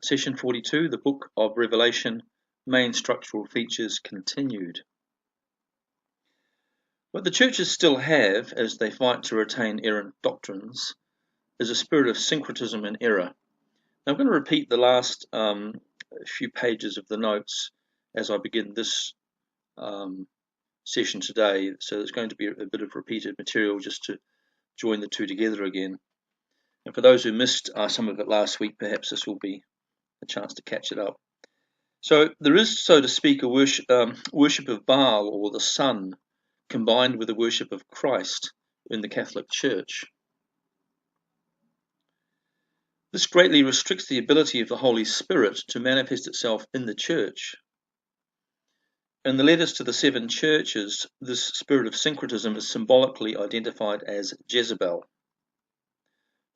Session 42, the Book of Revelation, main structural features continued. What the churches still have, as they fight to retain errant doctrines, is a spirit of syncretism and error. Now, I'm going to repeat the last few pages of the notes as I begin this session today, so there's going to be a bit of repeated material just to join the two together again. And for those who missed some of it last week, perhaps this will be a chance to catch it up. So there is, so to speak, a worship of Baal or the sun combined with the worship of Christ in the Catholic Church. This greatly restricts the ability of the Holy Spirit to manifest itself in the Church. In the letters to the 7 churches, this spirit of syncretism is symbolically identified as Jezebel,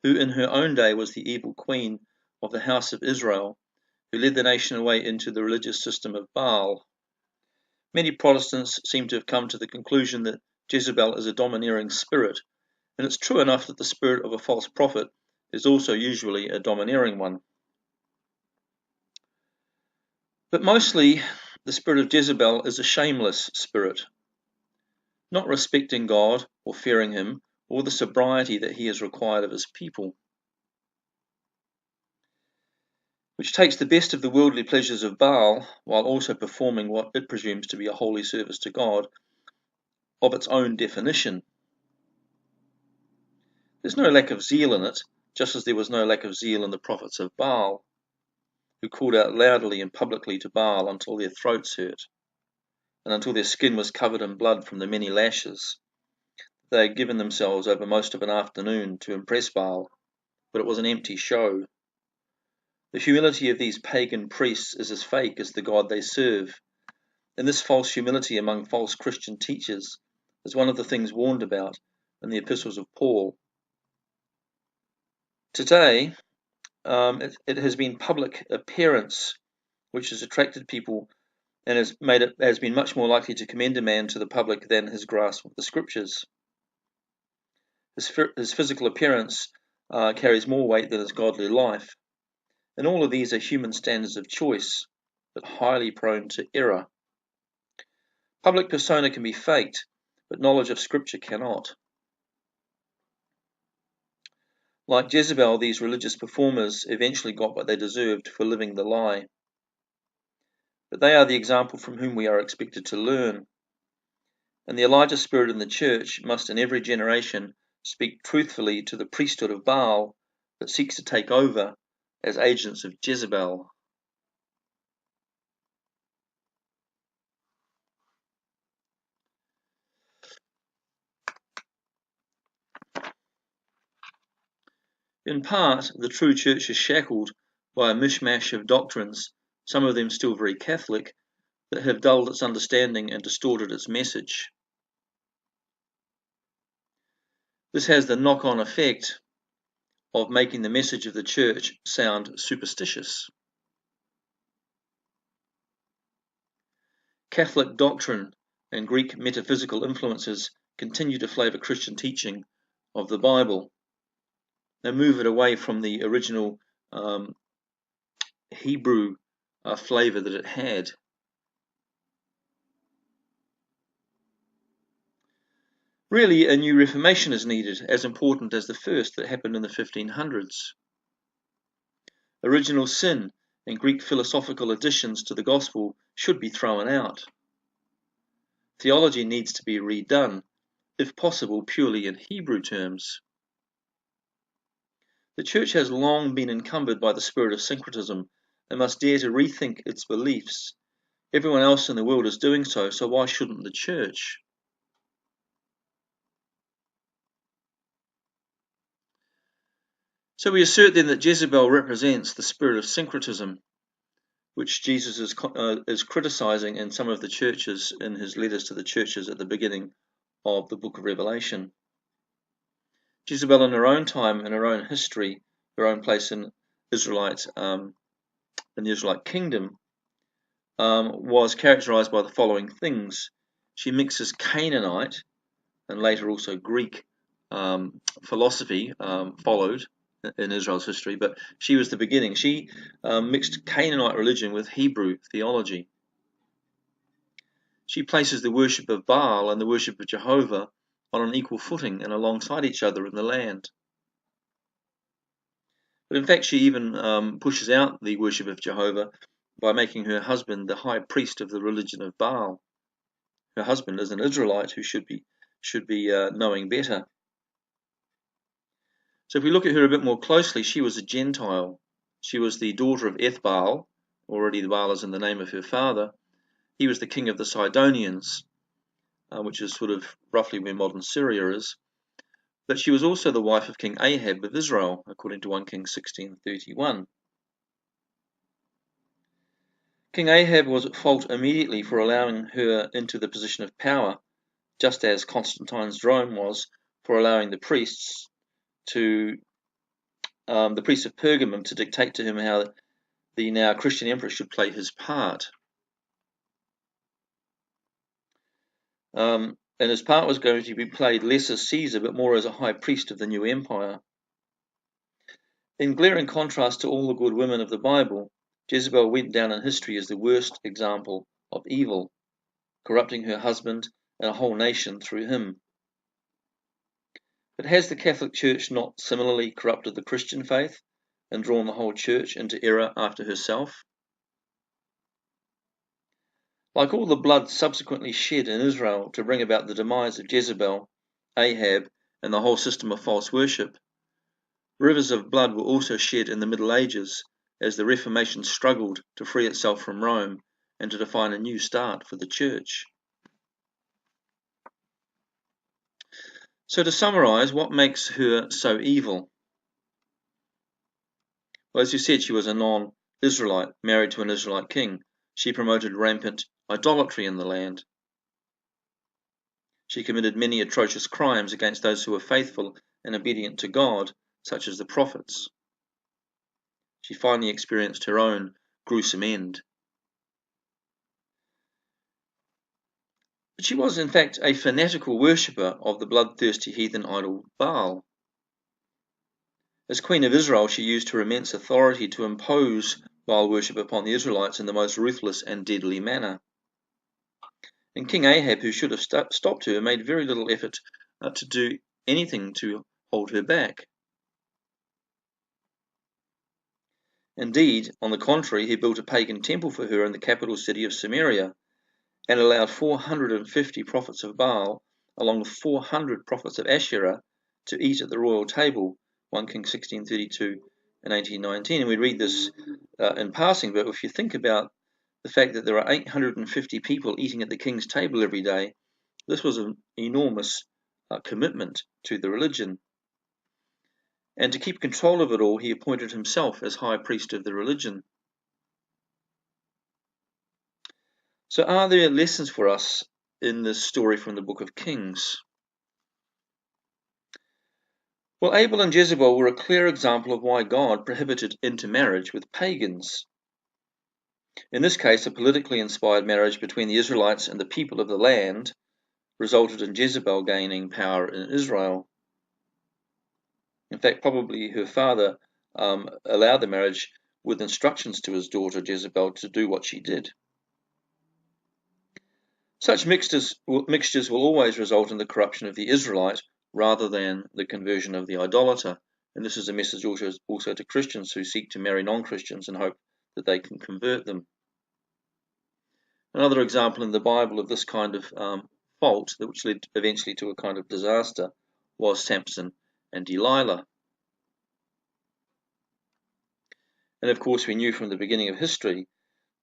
who in her own day was the evil queen of the house of Israel, who led the nation away into the religious system of Baal. Many Protestants seem to have come to the conclusion that Jezebel is a domineering spirit, and it's true enough that the spirit of a false prophet is also usually a domineering one. But mostly, the spirit of Jezebel is a shameless spirit, not respecting God or fearing him, or the sobriety that he has required of his people, which takes the best of the worldly pleasures of Baal while also performing what it presumes to be a holy service to God of its own definition. There's no lack of zeal in it, just as there was no lack of zeal in the prophets of Baal, who called out loudly and publicly to Baal until their throats hurt, and until their skin was covered in blood from the many lashes. They had given themselves over most of an afternoon to impress Baal, but it was an empty show. The humility of these pagan priests is as fake as the God they serve, and this false humility among false Christian teachers is one of the things warned about in the epistles of Paul. Today, it has been public appearance which has attracted people and has been much more likely to commend a man to the public than his grasp of the scriptures. His physical appearance carries more weight than his godly life, and all of these are human standards of choice, but highly prone to error. Public persona can be faked, but knowledge of scripture cannot. Like Jezebel, these religious performers eventually got what they deserved for living the lie. But they are the example from whom we are expected to learn. And the Elijah spirit in the church must in every generation speak truthfully to the priesthood of Baal that seeks to take over as agents of Jezebel. In part, the true church is shackled by a mishmash of doctrines, some of them still very Catholic, that have dulled its understanding and distorted its message. This has the knock-on effect of making the message of the church sound superstitious. Catholic doctrine and Greek metaphysical influences continue to flavour Christian teaching of the Bible. They move it away from the original Hebrew flavour that it had. Really, a new Reformation is needed, as important as the first that happened in the 1500s. Original sin and Greek philosophical additions to the gospel should be thrown out. Theology needs to be redone, if possible purely in Hebrew terms. The church has long been encumbered by the spirit of syncretism and must dare to rethink its beliefs. Everyone else in the world is doing so, so why shouldn't the church? So we assert then that Jezebel represents the spirit of syncretism, which Jesus is criticizing in some of the churches in his letters to the churches at the beginning of the book of Revelation. Jezebel in her own time, in her own history, her own place in the Israelite kingdom, was characterized by the following things. She mixes Canaanite and later also Greek philosophy followed, in Israel's history, but she was the beginning. She mixed Canaanite religion with Hebrew theology. She places the worship of Baal and the worship of Jehovah on an equal footing and alongside each other in the land. But in fact, she even pushes out the worship of Jehovah by making her husband the high priest of the religion of Baal. Her husband is an Israelite who should be knowing better. So if we look at her a bit more closely, she was a Gentile. She was the daughter of Ethbaal. Already the Baal is in the name of her father. He was the king of the Sidonians, which is sort of roughly where modern Syria is. But she was also the wife of King Ahab of Israel, according to 1 Kings 16:31. King Ahab was at fault immediately for allowing her into the position of power, just as Constantine's Rome was for allowing the priests of Pergamum to dictate to him how the now Christian emperor should play his part. And his part was going to be played less as Caesar, but more as a high priest of the new empire. In glaring contrast to all the good women of the Bible, Jezebel went down in history as the worst example of evil, corrupting her husband and a whole nation through him. But has the Catholic Church not similarly corrupted the Christian faith and drawn the whole church into error after herself? Like all the blood subsequently shed in Israel to bring about the demise of Jezebel, Ahab, and the whole system of false worship, rivers of blood were also shed in the Middle Ages as the Reformation struggled to free itself from Rome and to define a new start for the Church. So to summarize, what makes her so evil? Well, as you said, she was a non-Israelite, married to an Israelite king. She promoted rampant idolatry in the land. She committed many atrocious crimes against those who were faithful and obedient to God, such as the prophets. She finally experienced her own gruesome end. But she was, in fact, a fanatical worshipper of the bloodthirsty heathen idol Baal. As Queen of Israel, she used her immense authority to impose Baal worship upon the Israelites in the most ruthless and deadly manner. And King Ahab, who should have stopped her, made very little effort to do anything to hold her back. Indeed, on the contrary, he built a pagan temple for her in the capital city of Samaria, and allowed 450 prophets of Baal, along with 400 prophets of Asherah, to eat at the royal table, 1 Kings 16:32 and 18:19. And we read this in passing, but if you think about the fact that there are 850 people eating at the king's table every day, this was an enormous commitment to the religion. And to keep control of it all, he appointed himself as high priest of the religion. So are there lessons for us in this story from the book of Kings? Well, Abel and Jezebel were a clear example of why God prohibited intermarriage with pagans. In this case, a politically inspired marriage between the Israelites and the people of the land resulted in Jezebel gaining power in Israel. In fact, probably her father allowed the marriage with instructions to his daughter Jezebel to do what she did. Such mixtures will always result in the corruption of the Israelite rather than the conversion of the idolater. And this is a message also to Christians who seek to marry non-Christians and hope that they can convert them. Another example in the Bible of this kind of fault, which led eventually to a kind of disaster, was Samson and Delilah. And of course, we knew from the beginning of history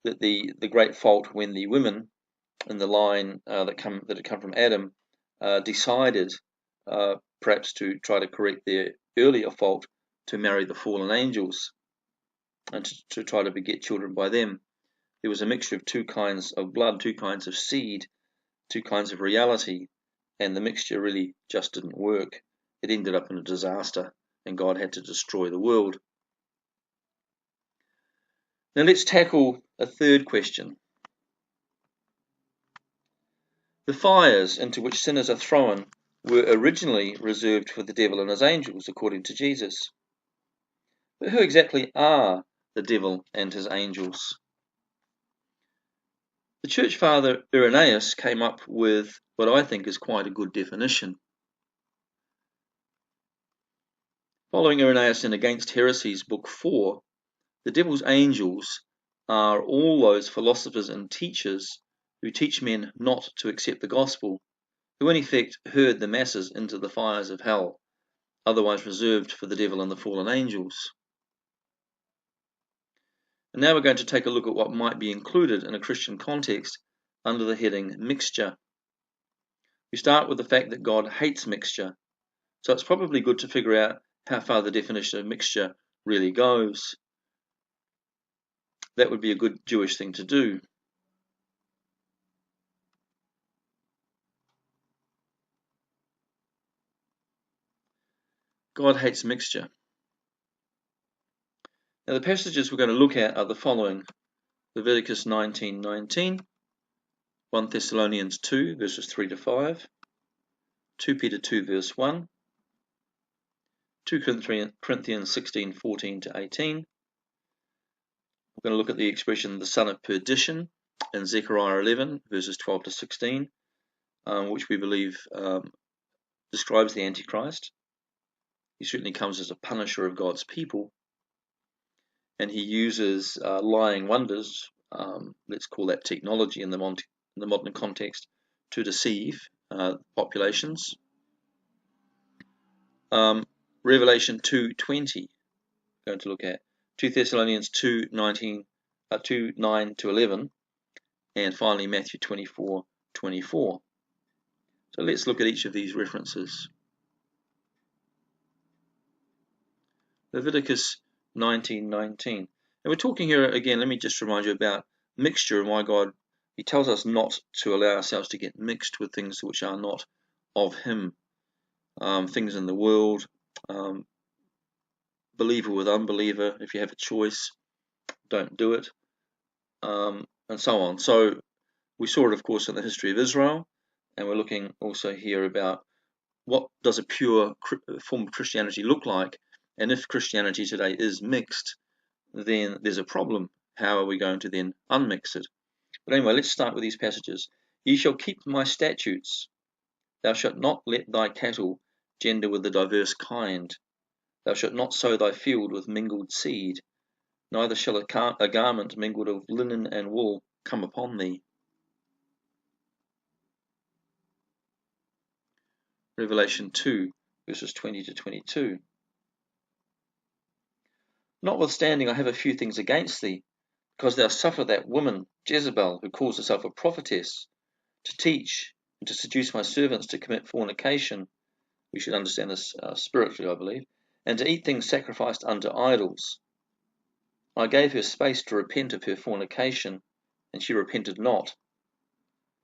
that the great fault when the women in the line that had come from Adam decided perhaps to try to correct their earlier fault to marry the fallen angels and to try to beget children by them. There was a mixture of two kinds of blood, two kinds of seed, two kinds of reality, and the mixture really just didn't work. It ended up in a disaster, and God had to destroy the world. Now let's tackle a third question. The fires into which sinners are thrown were originally reserved for the devil and his angels, according to Jesus. But who exactly are the devil and his angels? The church father Irenaeus came up with what I think is quite a good definition. Following Irenaeus in Against Heresies, Book 4, the devil's angels are all those philosophers and teachers who teach men not to accept the gospel, who in effect herd the masses into the fires of hell, otherwise reserved for the devil and the fallen angels. And now we're going to take a look at what might be included in a Christian context under the heading mixture. We start with the fact that God hates mixture, so it's probably good to figure out how far the definition of mixture really goes. That would be a good Jewish thing to do. God hates mixture. Now the passages we're going to look at are the following: Leviticus 19:19, 1 Thessalonians 2 verses 3 to 5, 2 Peter 2 verse 1, 2 Corinthians 16:14 to 18. We're going to look at the expression the son of perdition in Zechariah 11 verses 12 to 16, which we believe describes the Antichrist. He certainly comes as a punisher of God's people, and he uses lying wonders, let's call that technology in the modern context, to deceive populations. Revelation 2:20, going to look at 2 Thessalonians 2:9 to 11, and finally Matthew 24:24. So let's look at each of these references. Leviticus 19:19. And we're talking here again, let me just remind you about mixture and why God, he tells us not to allow ourselves to get mixed with things which are not of him. Things in the world, believer with unbeliever, if you have a choice, don't do it, and so on. So we saw it, of course, in the history of Israel, and we're looking also here about what does a pure form of Christianity look like, and if Christianity today is mixed, then there's a problem. How are we going to then unmix it? But anyway, let's start with these passages. Ye shall keep my statutes. Thou shalt not let thy cattle gender with the diverse kind. Thou shalt not sow thy field with mingled seed. Neither shall a garment mingled of linen and wool come upon thee. Revelation 2, verses 20 to 22. Notwithstanding, I have a few things against thee, because thou suffer that woman, Jezebel, who calls herself a prophetess, to teach and to seduce my servants to commit fornication. We should understand this spiritually, I believe, and to eat things sacrificed unto idols. I gave her space to repent of her fornication, and she repented not.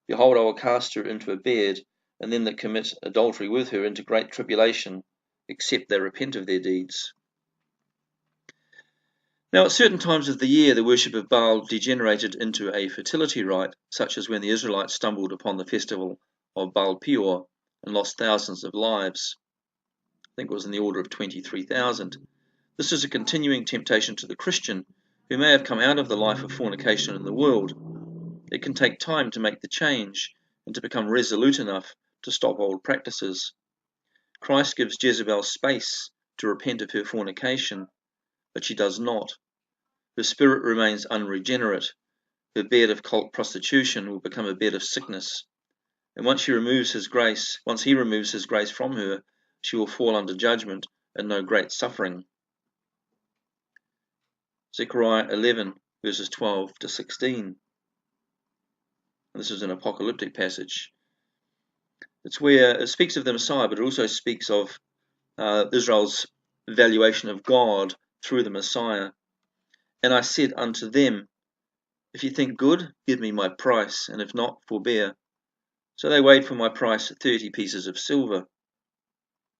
Behold, I will cast her into a bed, and them that commit adultery with her into great tribulation, except they repent of their deeds. Now, at certain times of the year, the worship of Baal degenerated into a fertility rite, such as when the Israelites stumbled upon the festival of Baal Peor and lost thousands of lives. I think it was in the order of 23,000. This is a continuing temptation to the Christian, who may have come out of the life of fornication in the world. It can take time to make the change and to become resolute enough to stop old practices. Christ gives Jezebel space to repent of her fornication, but she does not. Her spirit remains unregenerate. Her bed of cult prostitution will become a bed of sickness. And once he removes his grace from her, she will fall under judgment and know great suffering. Zechariah 11, verses 12 to 16. This is an apocalyptic passage. It's where it speaks of the Messiah, but it also speaks of Israel's valuation of God through the Messiah. And I said unto them, if ye think good, give me my price, and if not, forbear. So they weighed for my price 30 pieces of silver.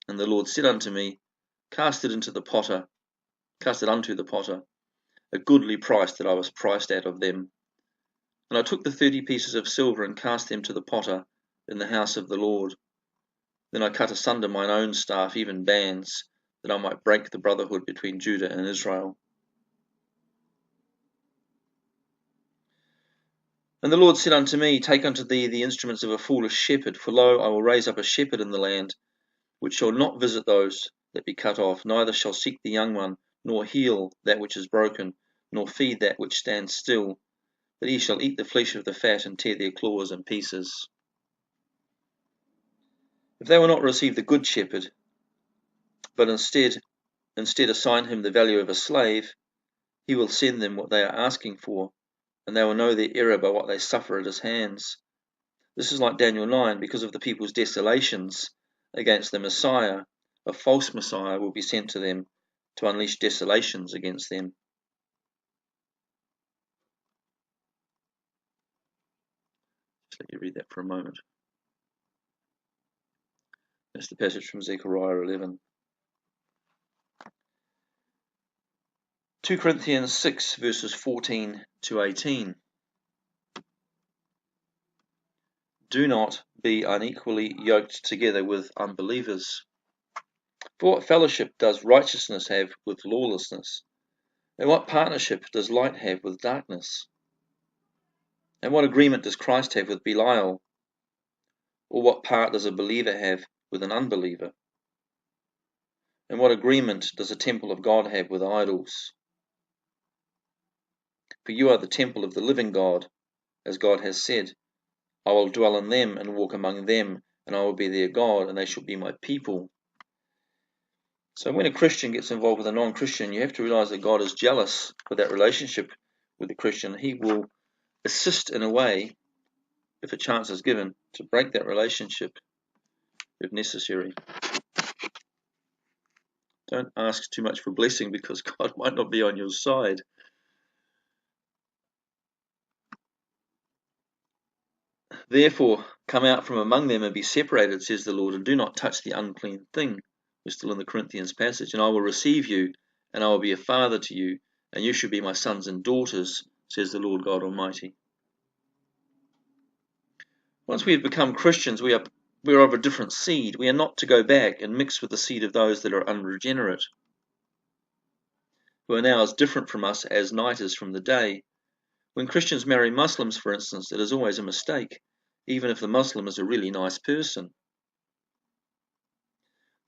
And the Lord said unto me, cast it unto the potter, a goodly price that I was priced at of them. And I took the 30 pieces of silver and cast them to the potter in the house of the Lord. Then I cut asunder mine own staff, even bands, that I might break the brotherhood between Judah and Israel. And the Lord said unto me, Take unto thee the instruments of a foolish shepherd, for lo, I will raise up a shepherd in the land, which shall not visit those that be cut off, neither shall seek the young one, nor heal that which is broken, nor feed that which stands still, but he shall eat the flesh of the fat, and tear their claws in pieces. If they will not receive the good shepherd, but instead assign him the value of a slave, he will send them what they are asking for, and they will know their error by what they suffer at his hands. This is like Daniel 9, because of the people's desolations against the Messiah, a false Messiah will be sent to them to unleash desolations against them. Just let you read that for a moment. That's the passage from Zechariah 11. 2 Corinthians 6 verses 14 to 18. Do not be unequally yoked together with unbelievers. For what fellowship does righteousness have with lawlessness? And what partnership does light have with darkness? And what agreement does Christ have with Belial? Or what part does a believer have with an unbeliever? And what agreement does the temple of God have with idols? For you are the temple of the living God, as God has said, I will dwell in them and walk among them, and I will be their God, and they shall be my people. So when a Christian gets involved with a non-Christian, you have to realize that God is jealous for that relationship with the Christian. He will assist in a way, if a chance is given, to break that relationship if necessary. Don't ask too much for blessing, because God might not be on your side. Therefore, come out from among them and be separated, says the Lord, and do not touch the unclean thing. We're still in the Corinthians passage. And I will receive you, and I will be a father to you, and you shall be my sons and daughters, says the Lord God Almighty. Once we have become Christians, we are of a different seed. We are not to go back and mix with the seed of those that are unregenerate, who are now as different from us as night is from the day. When Christians marry Muslims, for instance, it is always a mistake, even if the Muslim is a really nice person.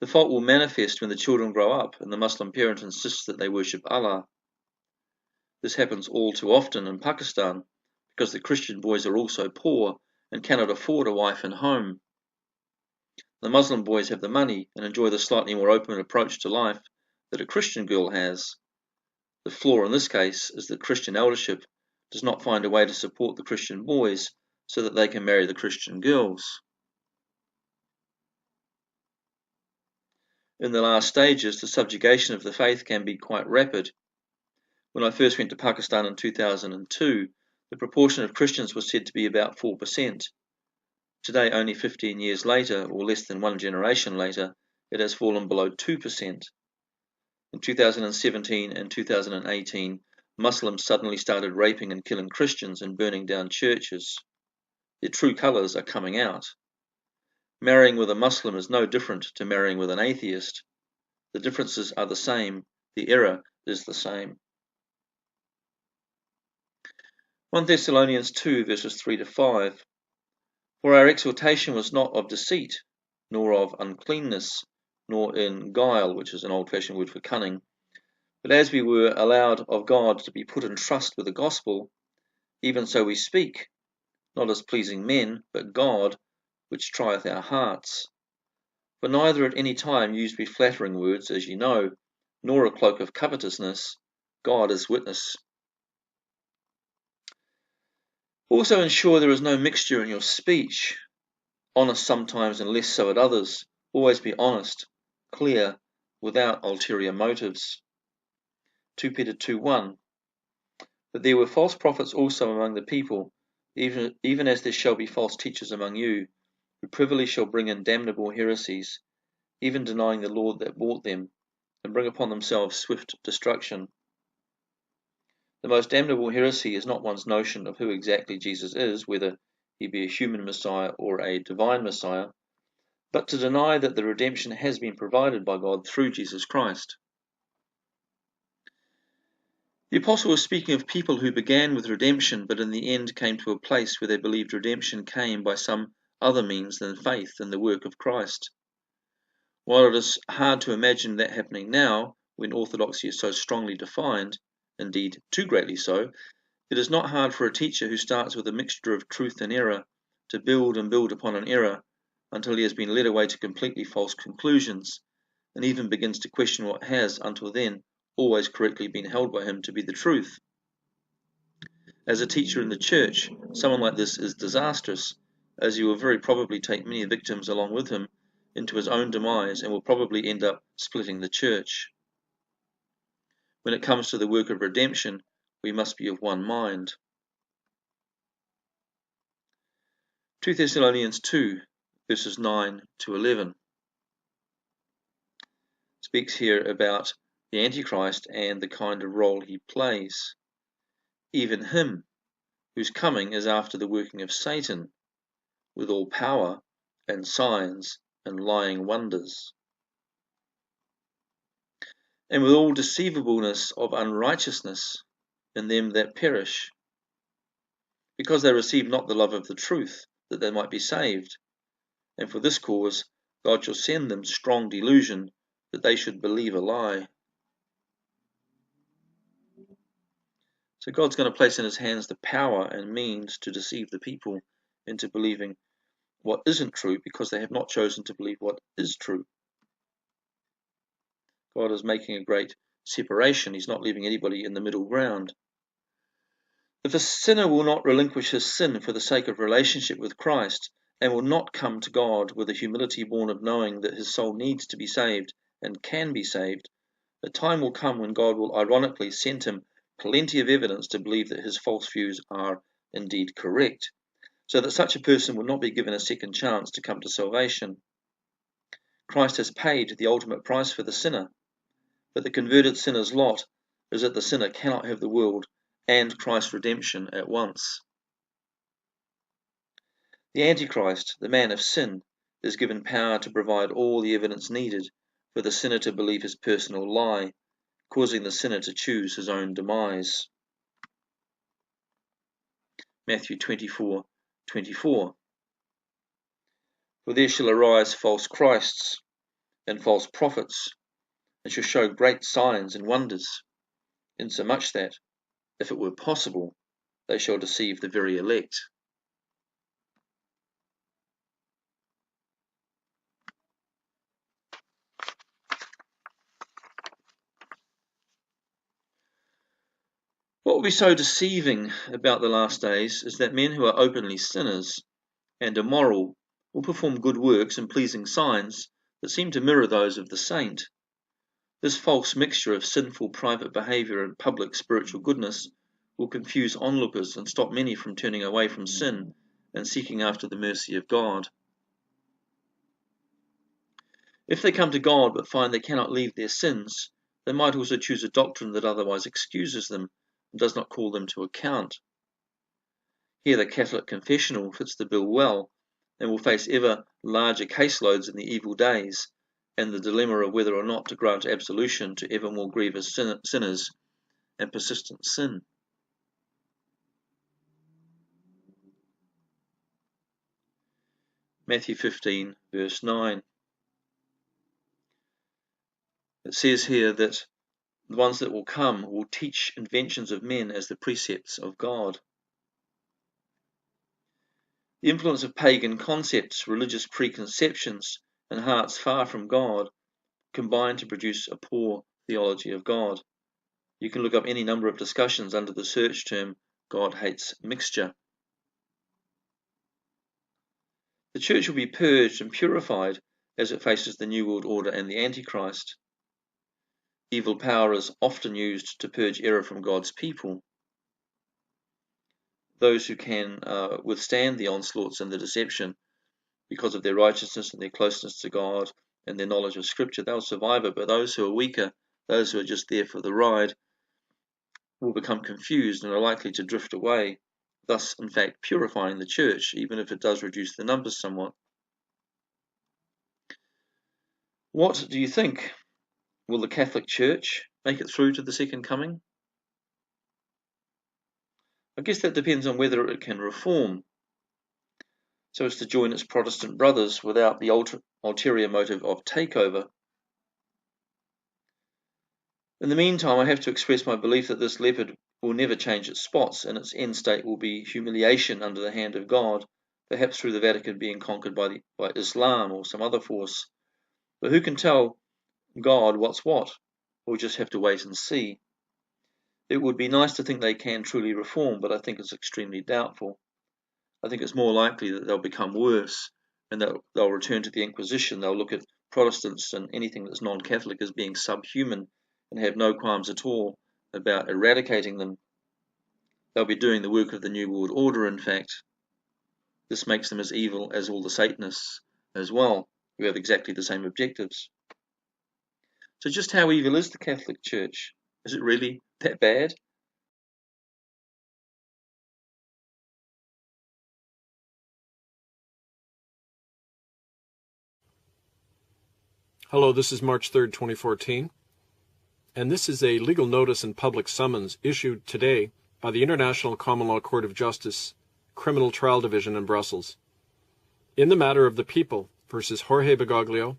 The fault will manifest when the children grow up and the Muslim parent insists that they worship Allah. This happens all too often in Pakistan because the Christian boys are also poor and cannot afford a wife and home. The Muslim boys have the money and enjoy the slightly more open approach to life that a Christian girl has. The flaw in this case is that Christian eldership does not find a way to support the Christian boys so that they can marry the Christian girls. In the last stages, the subjugation of the faith can be quite rapid. When I first went to Pakistan in 2002, the proportion of Christians was said to be about 4%. Today, only 15 years later, or less than one generation later, it has fallen below 2%. In 2017 and 2018, Muslims suddenly started raping and killing Christians and burning down churches. Their true colours are coming out. Marrying with a Muslim is no different to marrying with an atheist. The differences are the same. The error is the same. 1 Thessalonians 2 verses 3 to 5. For our exhortation was not of deceit, nor of uncleanness, nor in guile, which is an old-fashioned word for cunning, but as we were allowed of God to be put in trust with the gospel, even so we speak, not as pleasing men, but God, which trieth our hearts. For neither at any time used we flattering words, as ye know, nor a cloak of covetousness. God is witness. Also ensure there is no mixture in your speech, honest sometimes and less so at others. Always be honest, clear, without ulterior motives. 2 Peter 2:1. But there were false prophets also among the people, even as there shall be false teachers among you, who privily shall bring in damnable heresies, even denying the Lord that bought them, and bring upon themselves swift destruction. The most damnable heresy is not one's notion of who exactly Jesus is, whether he be a human Messiah or a divine Messiah, but to deny that the redemption has been provided by God through Jesus Christ. The apostle was speaking of people who began with redemption, but in the end came to a place where they believed redemption came by some other means than faith in the work of Christ. While it is hard to imagine that happening now, when orthodoxy is so strongly defined, indeed too greatly so, it is not hard for a teacher who starts with a mixture of truth and error to build and build upon an error until he has been led away to completely false conclusions, and even begins to question what has, until then, always correctly been held by him to be the truth. As a teacher in the church, someone like this is disastrous, as he will very probably take many victims along with him into his own demise and will probably end up splitting the church. When it comes to the work of redemption, we must be of one mind. 2 Thessalonians 2, verses 9 to 11 speaks here about the Antichrist and the kind of role he plays. Even him, whose coming is after the working of Satan, with all power and signs and lying wonders, and with all deceivableness of unrighteousness in them that perish, because they receive not the love of the truth, that they might be saved. And for this cause God shall send them strong delusion, that they should believe a lie. So God's going to place in his hands the power and means to deceive the people into believing what isn't true, because they have not chosen to believe what is true. God is making a great separation. He's not leaving anybody in the middle ground. If a sinner will not relinquish his sin for the sake of relationship with Christ, and will not come to God with a humility born of knowing that his soul needs to be saved and can be saved, a time will come when God will ironically send him plenty of evidence to believe that his false views are indeed correct, so that such a person will not be given a second chance to come to salvation. Christ has paid the ultimate price for the sinner, but the converted sinner's lot is that the sinner cannot have the world and Christ's redemption at once. The Antichrist, the man of sin, is given power to provide all the evidence needed for the sinner to believe his personal lie, causing the sinner to choose his own demise. Matthew 24:24. For there shall arise false Christs and false prophets, and shall show great signs and wonders, insomuch that, if it were possible, they shall deceive the very elect. What will be so deceiving about the last days is that men who are openly sinners and immoral will perform good works and pleasing signs that seem to mirror those of the saint. This false mixture of sinful private behavior and public spiritual goodness will confuse onlookers and stop many from turning away from sin and seeking after the mercy of God. If they come to God but find they cannot leave their sins, they might also choose a doctrine that otherwise excuses them and does not call them to account. Here the Catholic confessional fits the bill well, and will face ever larger caseloads in the evil days, and the dilemma of whether or not to grant absolution to ever more grievous sinners and persistent sin. Matthew 15, verse 9. It says here that the ones that will come will teach inventions of men as the precepts of God. The influence of pagan concepts, religious preconceptions, and hearts far from God combine to produce a poor theology of God. You can look up any number of discussions under the search term God hates mixture. The church will be purged and purified as it faces the New World Order and the Antichrist. Evil power is often used to purge error from God's people. Those who can withstand the onslaughts and the deception because of their righteousness and their closeness to God and their knowledge of Scripture, they'll survive it. But those who are weaker, those who are just there for the ride, will become confused and are likely to drift away, thus in fact purifying the church, even if it does reduce the numbers somewhat. What do you think? Will the Catholic Church make it through to the second coming? I guess that depends on whether it can reform so as to join its Protestant brothers without the ulterior motive of takeover. In the meantime, I have to express my belief that this leopard will never change its spots, and its end state will be humiliation under the hand of God, perhaps through the Vatican being conquered by Islam or some other force. But who can tell God what's what? We'll just have to wait and see. It would be nice to think they can truly reform, but I think it's extremely doubtful. I think it's more likely that they'll become worse and that they'll return to the Inquisition. They'll look at Protestants and anything that's non-Catholic as being subhuman and have no qualms at all about eradicating them. They'll be doing the work of the New World Order, in fact. This makes them as evil as all the Satanists as well, who have exactly the same objectives. So just how evil is the Catholic Church? Is it really that bad? Hello, this is March 3rd, 2014, and this is a legal notice and public summons issued today by the International Common Law Court of Justice, Criminal Trial Division in Brussels, in the matter of the People versus Jorge Bergoglio,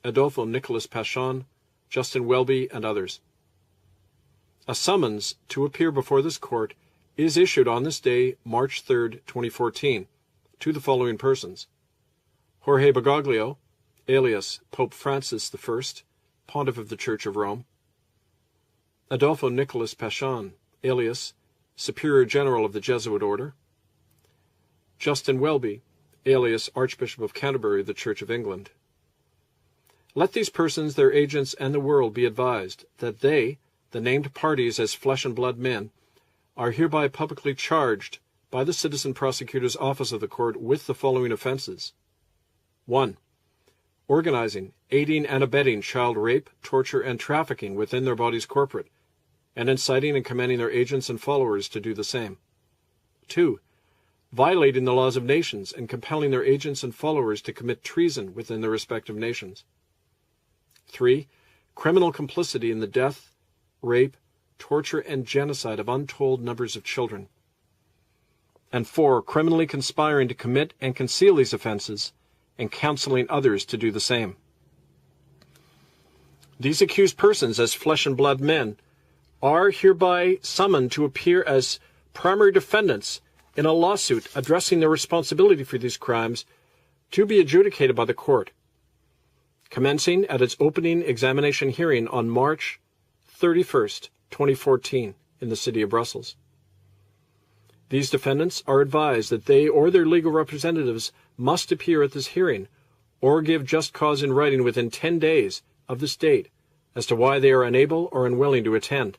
Adolfo Nicolas Pachon, Justin Welby, and others. A summons to appear before this court is issued on this day, March 3rd, 2014, to the following persons: Jorge Bergoglio, alias Pope Francis I, Pontiff of the Church of Rome; Adolfo Nicolas Pachon, alias Superior General of the Jesuit Order; Justin Welby, alias Archbishop of Canterbury of the Church of England. Let these persons, their agents, and the world be advised that they, the named parties as flesh and blood men, are hereby publicly charged by the Citizen Prosecutor's Office of the Court with the following offenses: 1. Organizing, aiding, and abetting child rape, torture, and trafficking within their bodies corporate, and inciting and commanding their agents and followers to do the same. 2. Violating the laws of nations and compelling their agents and followers to commit treason within their respective nations. 3. Criminal complicity in the death, rape, torture, and genocide of untold numbers of children. And 4. Criminally conspiring to commit and conceal these offenses and counseling others to do the same. These accused persons, as flesh and blood men, are hereby summoned to appear as primary defendants in a lawsuit addressing their responsibility for these crimes to be adjudicated by the court, commencing at its opening examination hearing on March 31st, 2014, in the city of Brussels. These defendants are advised that they or their legal representatives must appear at this hearing or give just cause in writing within 10 days of this date as to why they are unable or unwilling to attend.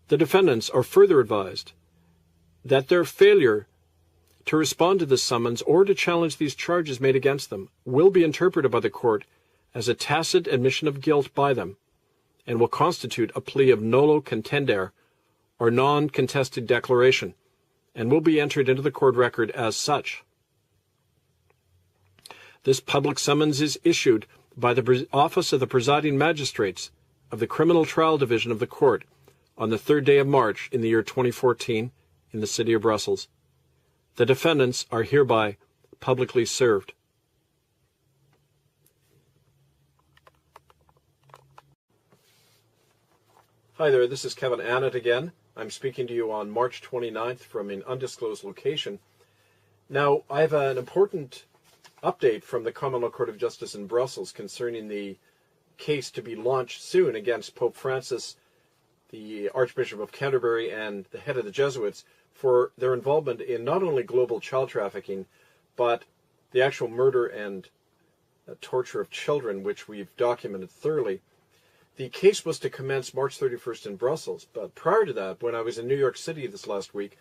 The defendants are further advised that their failure to respond to this summons or to challenge these charges made against them will be interpreted by the court as a tacit admission of guilt by them and will constitute a plea of nolo contendere, or non-contested declaration, and will be entered into the court record as such. This public summons is issued by the Office of the Presiding Magistrates of the Criminal Trial Division of the Court on the 3rd day of March in the year 2014 in the city of Brussels. The defendants are hereby publicly served. Hi there, this is Kevin Annett again. I'm speaking to you on March 29th from an undisclosed location. Now, I have an important update from the Common Law Court of Justice in Brussels concerning the case to be launched soon against Pope Francis, the Archbishop of Canterbury, and the head of the Jesuits for their involvement in not only global child trafficking, but the actual murder and torture of children, which we've documented thoroughly. The case was to commence March 31st in Brussels, but prior to that, when I was in New York City this last week,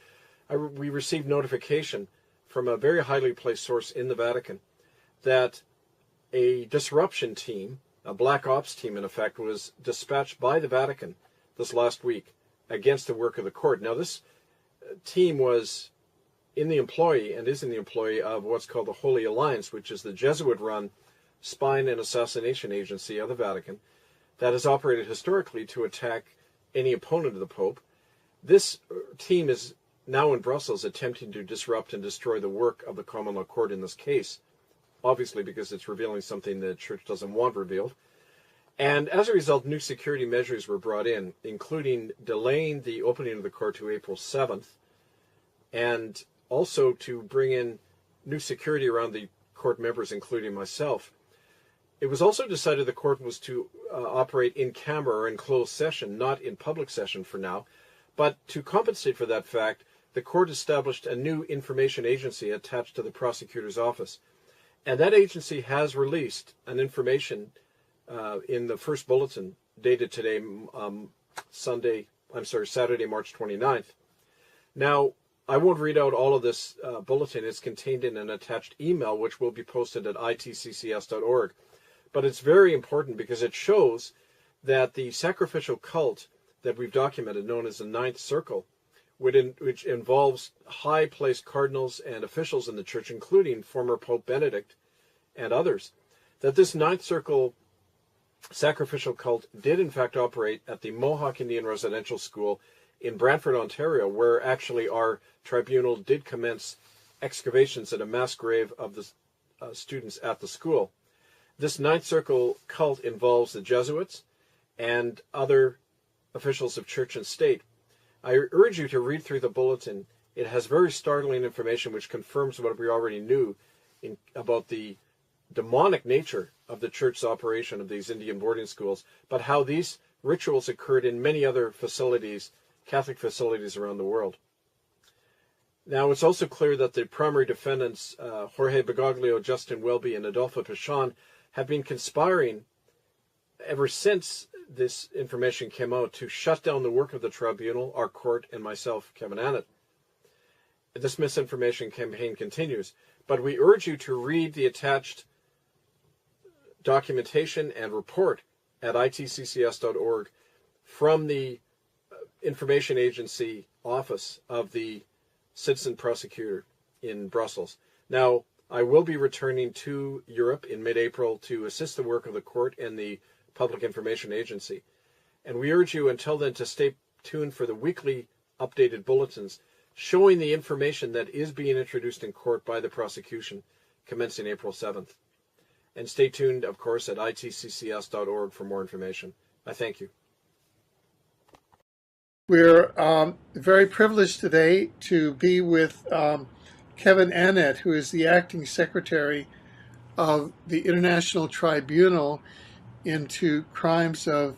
we received notification from a very highly placed source in the Vatican that a disruption team, a black ops team in effect, was dispatched by the Vatican this last week against the work of the court. Now, this team was in the employ and is in the employ of what's called the Holy Alliance, which is the Jesuit-run spying and assassination agency of the Vatican that has operated historically to attack any opponent of the Pope. This team is now in Brussels attempting to disrupt and destroy the work of the common law court in this case, obviously because it's revealing something the Church doesn't want revealed. And as a result, new security measures were brought in, including delaying the opening of the court to April 7th, and also to bring in new security around the court members, including myself. It was also decided the court was to operate in camera or in closed session, not in public session for now. But to compensate for that fact, the court established a new information agency attached to the prosecutor's office. And that agency has released an information in the first bulletin dated today, Saturday, March 29th. Now, I won't read out all of this bulletin. It's contained in an attached email, which will be posted at itccs.org. But it's very important because it shows that the sacrificial cult that we've documented, known as the Ninth Circle, which involves high-placed cardinals and officials in the Church, including former Pope Benedict and others, that this Ninth Circle sacrificial cult did in fact operate at the Mohawk Indian Residential School in Brantford, Ontario, where actually our tribunal did commence excavations at a mass grave of the students at the school. This Ninth Circle cult involves the Jesuits and other officials of church and state. I urge you to read through the bulletin. It has very startling information which confirms what we already knew about the demonic nature of the church's operation of these Indian boarding schools, but how these rituals occurred in many other facilities, Catholic facilities around the world. Now, it's also clear that the primary defendants, Jorge Bergoglio, Justin Welby, and Adolfo Pichon, have been conspiring ever since this information came out to shut down the work of the tribunal, our court, and myself, Kevin Annett. This misinformation campaign continues, but we urge you to read the attached documentation and report at itccs.org from the information agency office of the citizen prosecutor in Brussels. Now, I will be returning to Europe in mid-April to assist the work of the court and the Public Information Agency. And we urge you until then to stay tuned for the weekly updated bulletins showing the information that is being introduced in court by the prosecution commencing April 7th. And stay tuned, of course, at itccs.org for more information. I thank you. We're very privileged today to be with Kevin Annett, who is the acting secretary of the International Tribunal into Crimes of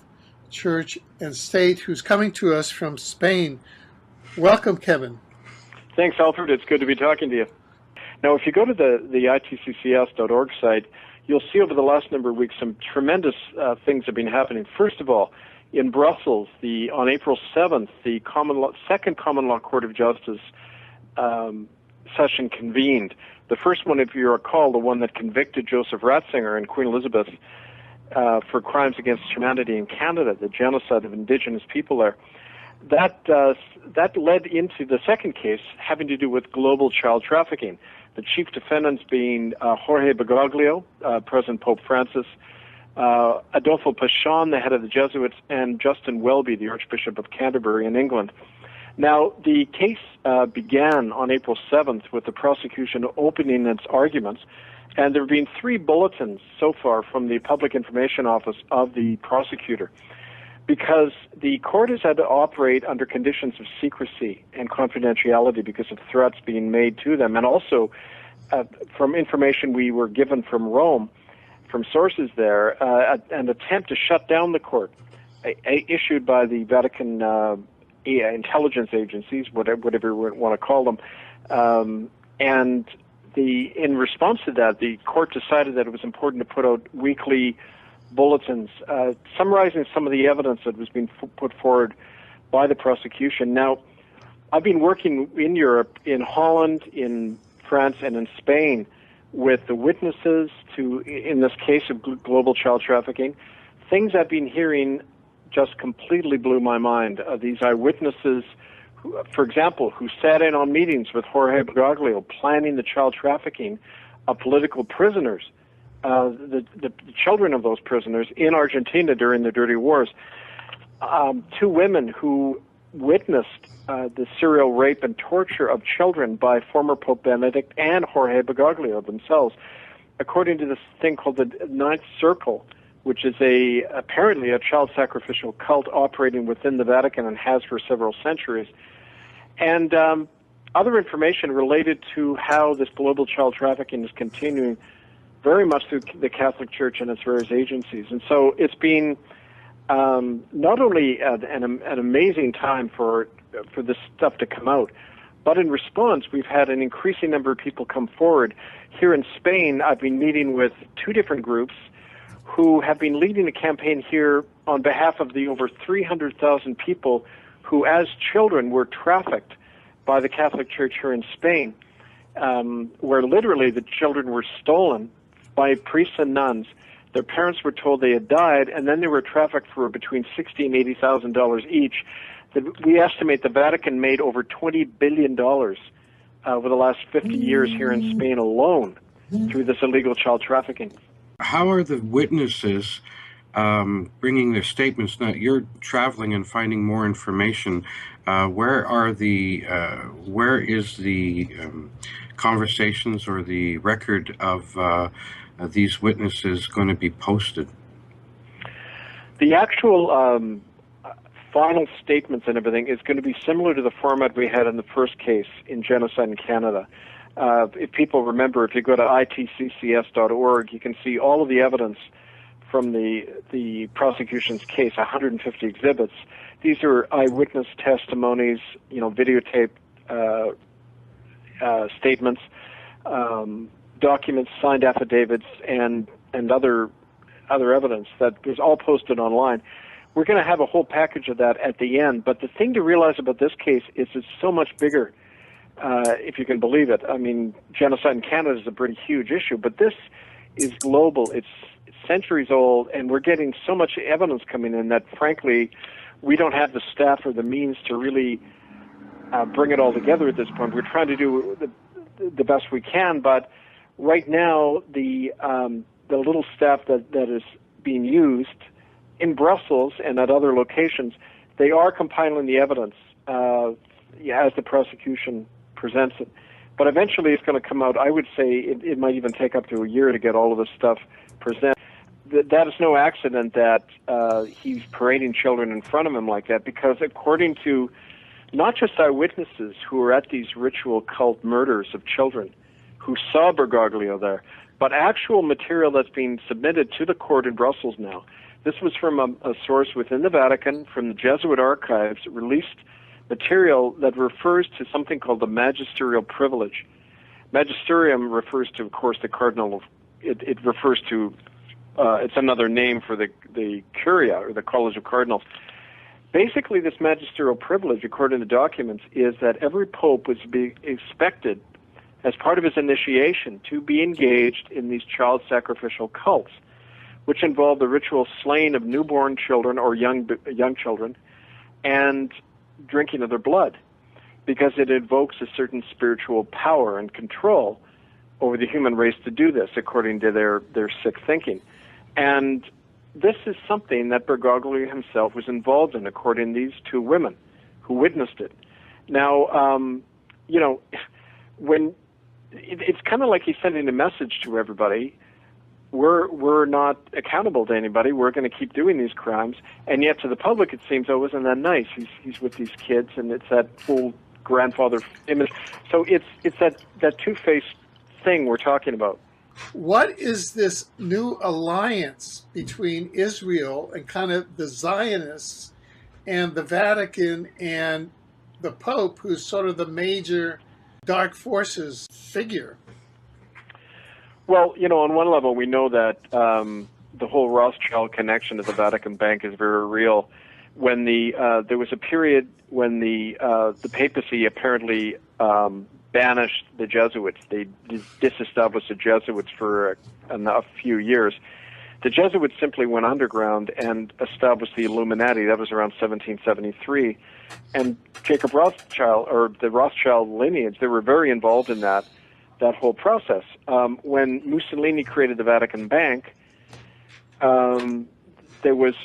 Church and State, who's coming to us from Spain. Welcome, Kevin. Thanks, Alfred. It's good to be talking to you. Now, if you go to the itccs.org site, you'll see over the last number of weeks some tremendous things have been happening. First of all, in Brussels, on April 7th, the Second Common Law Court of Justice session convened. The first one, if you recall, the one that convicted Joseph Ratzinger and Queen Elizabeth for crimes against humanity in Canada, the genocide of Indigenous people there. That led into the second case having to do with global child trafficking. The chief defendants being Jorge Bergoglio, President Pope Francis, Adolfo Pichon, the head of the Jesuits, and Justin Welby, the Archbishop of Canterbury in England. Now, the case began on April 7th with the prosecution opening its arguments, and there have been 3 bulletins so far from the Public Information Office of the prosecutor, because the court has had to operate under conditions of secrecy and confidentiality because of threats being made to them, and also from information we were given from Rome, from sources there, an attempt to shut down the court issued by the Vatican intelligence agencies, whatever you want to call them, and in response to that, the court decided that it was important to put out weekly bulletins summarizing some of the evidence that was being put forward by the prosecution. Now, I've been working in Europe, in Holland, in France, and in Spain with the witnesses to, in this case of global child trafficking. Things I've been hearing just completely blew my mind. These eyewitnesses, for example, who sat in on meetings with Jorge Bergoglio planning the child trafficking of political prisoners the children of those prisoners in Argentina during the Dirty Wars. Two women who witnessed the serial rape and torture of children by former Pope Benedict and Jorge Bergoglio themselves, according to this thing called the Ninth Circle, which is apparently a child sacrificial cult operating within the Vatican and has for several centuries. And other information related to how this global child trafficking is continuing very much through the Catholic Church and its various agencies. And so it's been not only an amazing time for this stuff to come out, but in response, we've had an increasing number of people come forward. Here in Spain, I've been meeting with two different groups who have been leading a campaign here on behalf of the over 300,000 people who, as children, were trafficked by the Catholic Church here in Spain, where literally the children were stolen by priests and nuns. Their parents were told they had died, and then they were trafficked for between $60,000 and $80,000 each. We estimate the Vatican made over $20 billion over the last 50 years here in Spain alone through this illegal child trafficking. How are the witnesses bringing their statements? Now, you're traveling and finding more information. Where is the conversations or the record of these witnesses going to be posted? The actual final statements and everything is going to be similar to the format we had in the first case in genocide in Canada. If people remember, if you go to itccs.org, you can see all of the evidence from the prosecution's case, 150 exhibits. These are eyewitness testimonies, videotape statements, documents, signed affidavits, and other evidence that was all posted online. We're going to have a whole package of that at the end. But the thing to realize about this case is it's so much bigger, if you can believe it. I mean, genocide in Canada is a pretty huge issue, but this is global. It's centuries old, and we're getting so much evidence coming in that, frankly, we don't have the staff or the means to really bring it all together at this point. We're trying to do the best we can, but right now the little staff that is being used in Brussels and at other locations, they are compiling the evidence as the prosecution presents it. But eventually it's going to come out. I would say it might even take up to a year to get all of this stuff presented. That is no accident that he's parading children in front of him like that, because according to not just eyewitnesses who were at these ritual cult murders of children who saw Bergoglio there, but actual material that's being submitted to the court in Brussels now. This was from a source within the Vatican, from the Jesuit archives, released material that refers to something called the magisterial privilege. Magisterium refers to, of course, the cardinal. It refers to, it's another name for the curia, or the College of Cardinals. Basically, this magisterial privilege, according to documents, is that every pope was be expected, as part of his initiation, to be engaged in these child sacrificial cults, which involve the ritual slaying of newborn children or young children and drinking of their blood, because it invokes a certain spiritual power and control over the human race to do this, according to their sick thinking. And this is something that Bergoglio himself was involved in, according to these two women who witnessed it. Now, when it's kind of like he's sending a message to everybody. We're not accountable to anybody. We're going to keep doing these crimes, and yet to the public it seems, oh, isn't that nice? He's with these kids, and it's that full grandfather image. So it's that two-faced thing we're talking about. What is this new alliance between Israel and kind of the Zionists and the Vatican and the Pope, who's sort of the major dark forces figure? Well, on one level, we know that the whole Rothschild connection to the Vatican Bank is very real. When there was a period when the papacy apparently banished the Jesuits. They disestablished the Jesuits for a few years. The Jesuits simply went underground and established the Illuminati. That was around 1773. And Jacob Rothschild, or the Rothschild lineage, they were very involved in that. that whole process. When Mussolini created the Vatican Bank, there was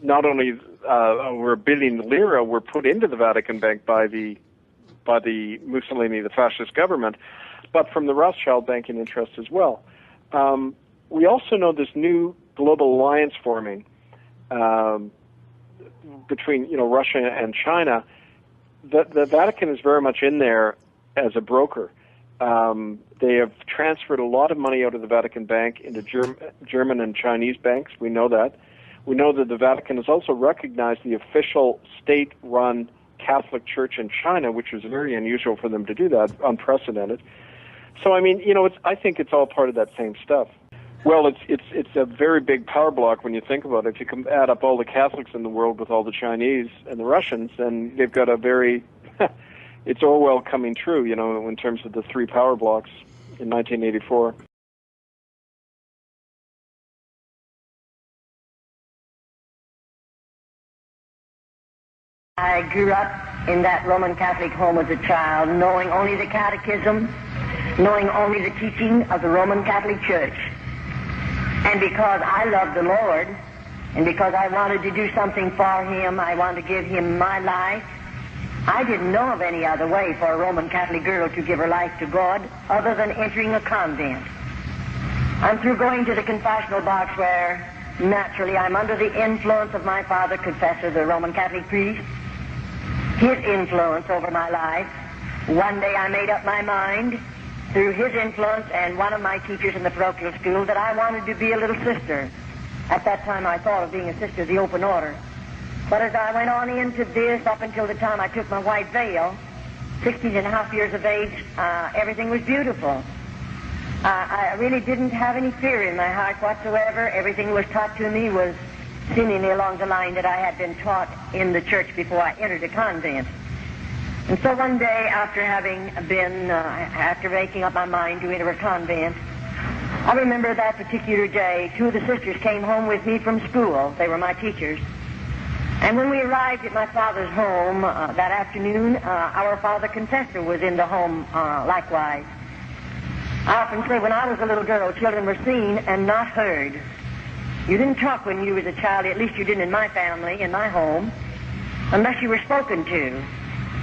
not only over 1 billion lira were put into the Vatican Bank by the Mussolini, the fascist government, but from the Rothschild banking interest as well. We also know this new global alliance forming between Russia and China. The Vatican is very much in there as a broker. They have transferred a lot of money out of the Vatican Bank into German and Chinese banks. We know that. We know that the Vatican has also recognized the official state-run Catholic Church in China, which was very unusual for them to do that, unprecedented. So, I mean, I think it's all part of that same stuff. Well, it's a very big power block when you think about it. If you can add up all the Catholics in the world with all the Chinese and the Russians, then they've got a very, it's Orwell coming true, in terms of the three power blocks in 1984. I grew up in that Roman Catholic home as a child, knowing only the catechism, knowing only the teaching of the Roman Catholic Church. And because I loved the Lord, and because I wanted to do something for Him, I wanted to give Him my life, I didn't know of any other way for a Roman Catholic girl to give her life to God other than entering a convent. I'm through going to the confessional box where, naturally, I'm under the influence of my father, confessor, the Roman Catholic priest, his influence over my life. One day I made up my mind, through his influence and one of my teachers in the parochial school, that I wanted to be a little sister. At that time I thought of being a sister of the open order. But as I went on into this, up until the time I took my white veil, 16 and a half years of age, everything was beautiful. I really didn't have any fear in my heart whatsoever. Everything was taught to me was seemingly along the line that I had been taught in the church before I entered a convent. And so one day, after making up my mind to enter a convent, I remember that particular day, two of the sisters came home with me from school. They were my teachers. And when we arrived at my father's home that afternoon, our father confessor was in the home likewise. I often say when I was a little girl, children were seen and not heard. You didn't talk when you was a child, at least you didn't in my family, in my home, unless you were spoken to.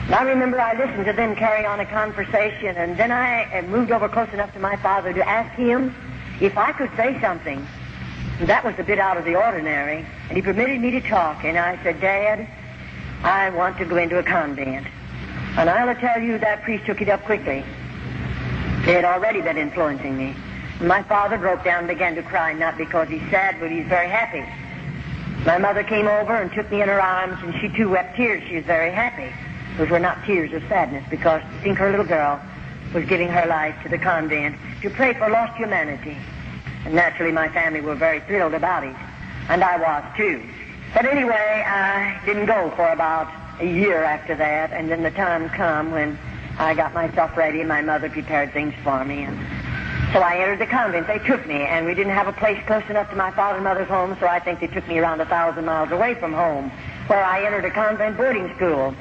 And I remember I listened to them carry on a conversation, and then I moved over close enough to my father to ask him if I could say something. And that was a bit out of the ordinary, and he permitted me to talk, and I said, Dad, I want to go into a convent. And I'll tell you, that priest took it up quickly. He had already been influencing me. And my father broke down and began to cry, not because he's sad, but he's very happy. My mother came over and took me in her arms, and she too wept tears. She was very happy. Those were not tears of sadness, because I think her little girl was giving her life to the convent to pray for lost humanity. And naturally my family were very thrilled about it, and I was too. But anyway, I didn't go for about a year after that, and then the time come when I got myself ready, and my mother prepared things for me, and so I entered the convent. They took me, and we didn't have a place close enough to my father and mother's home, so I think they took me around 1,000 miles away from home, where I entered a convent boarding school.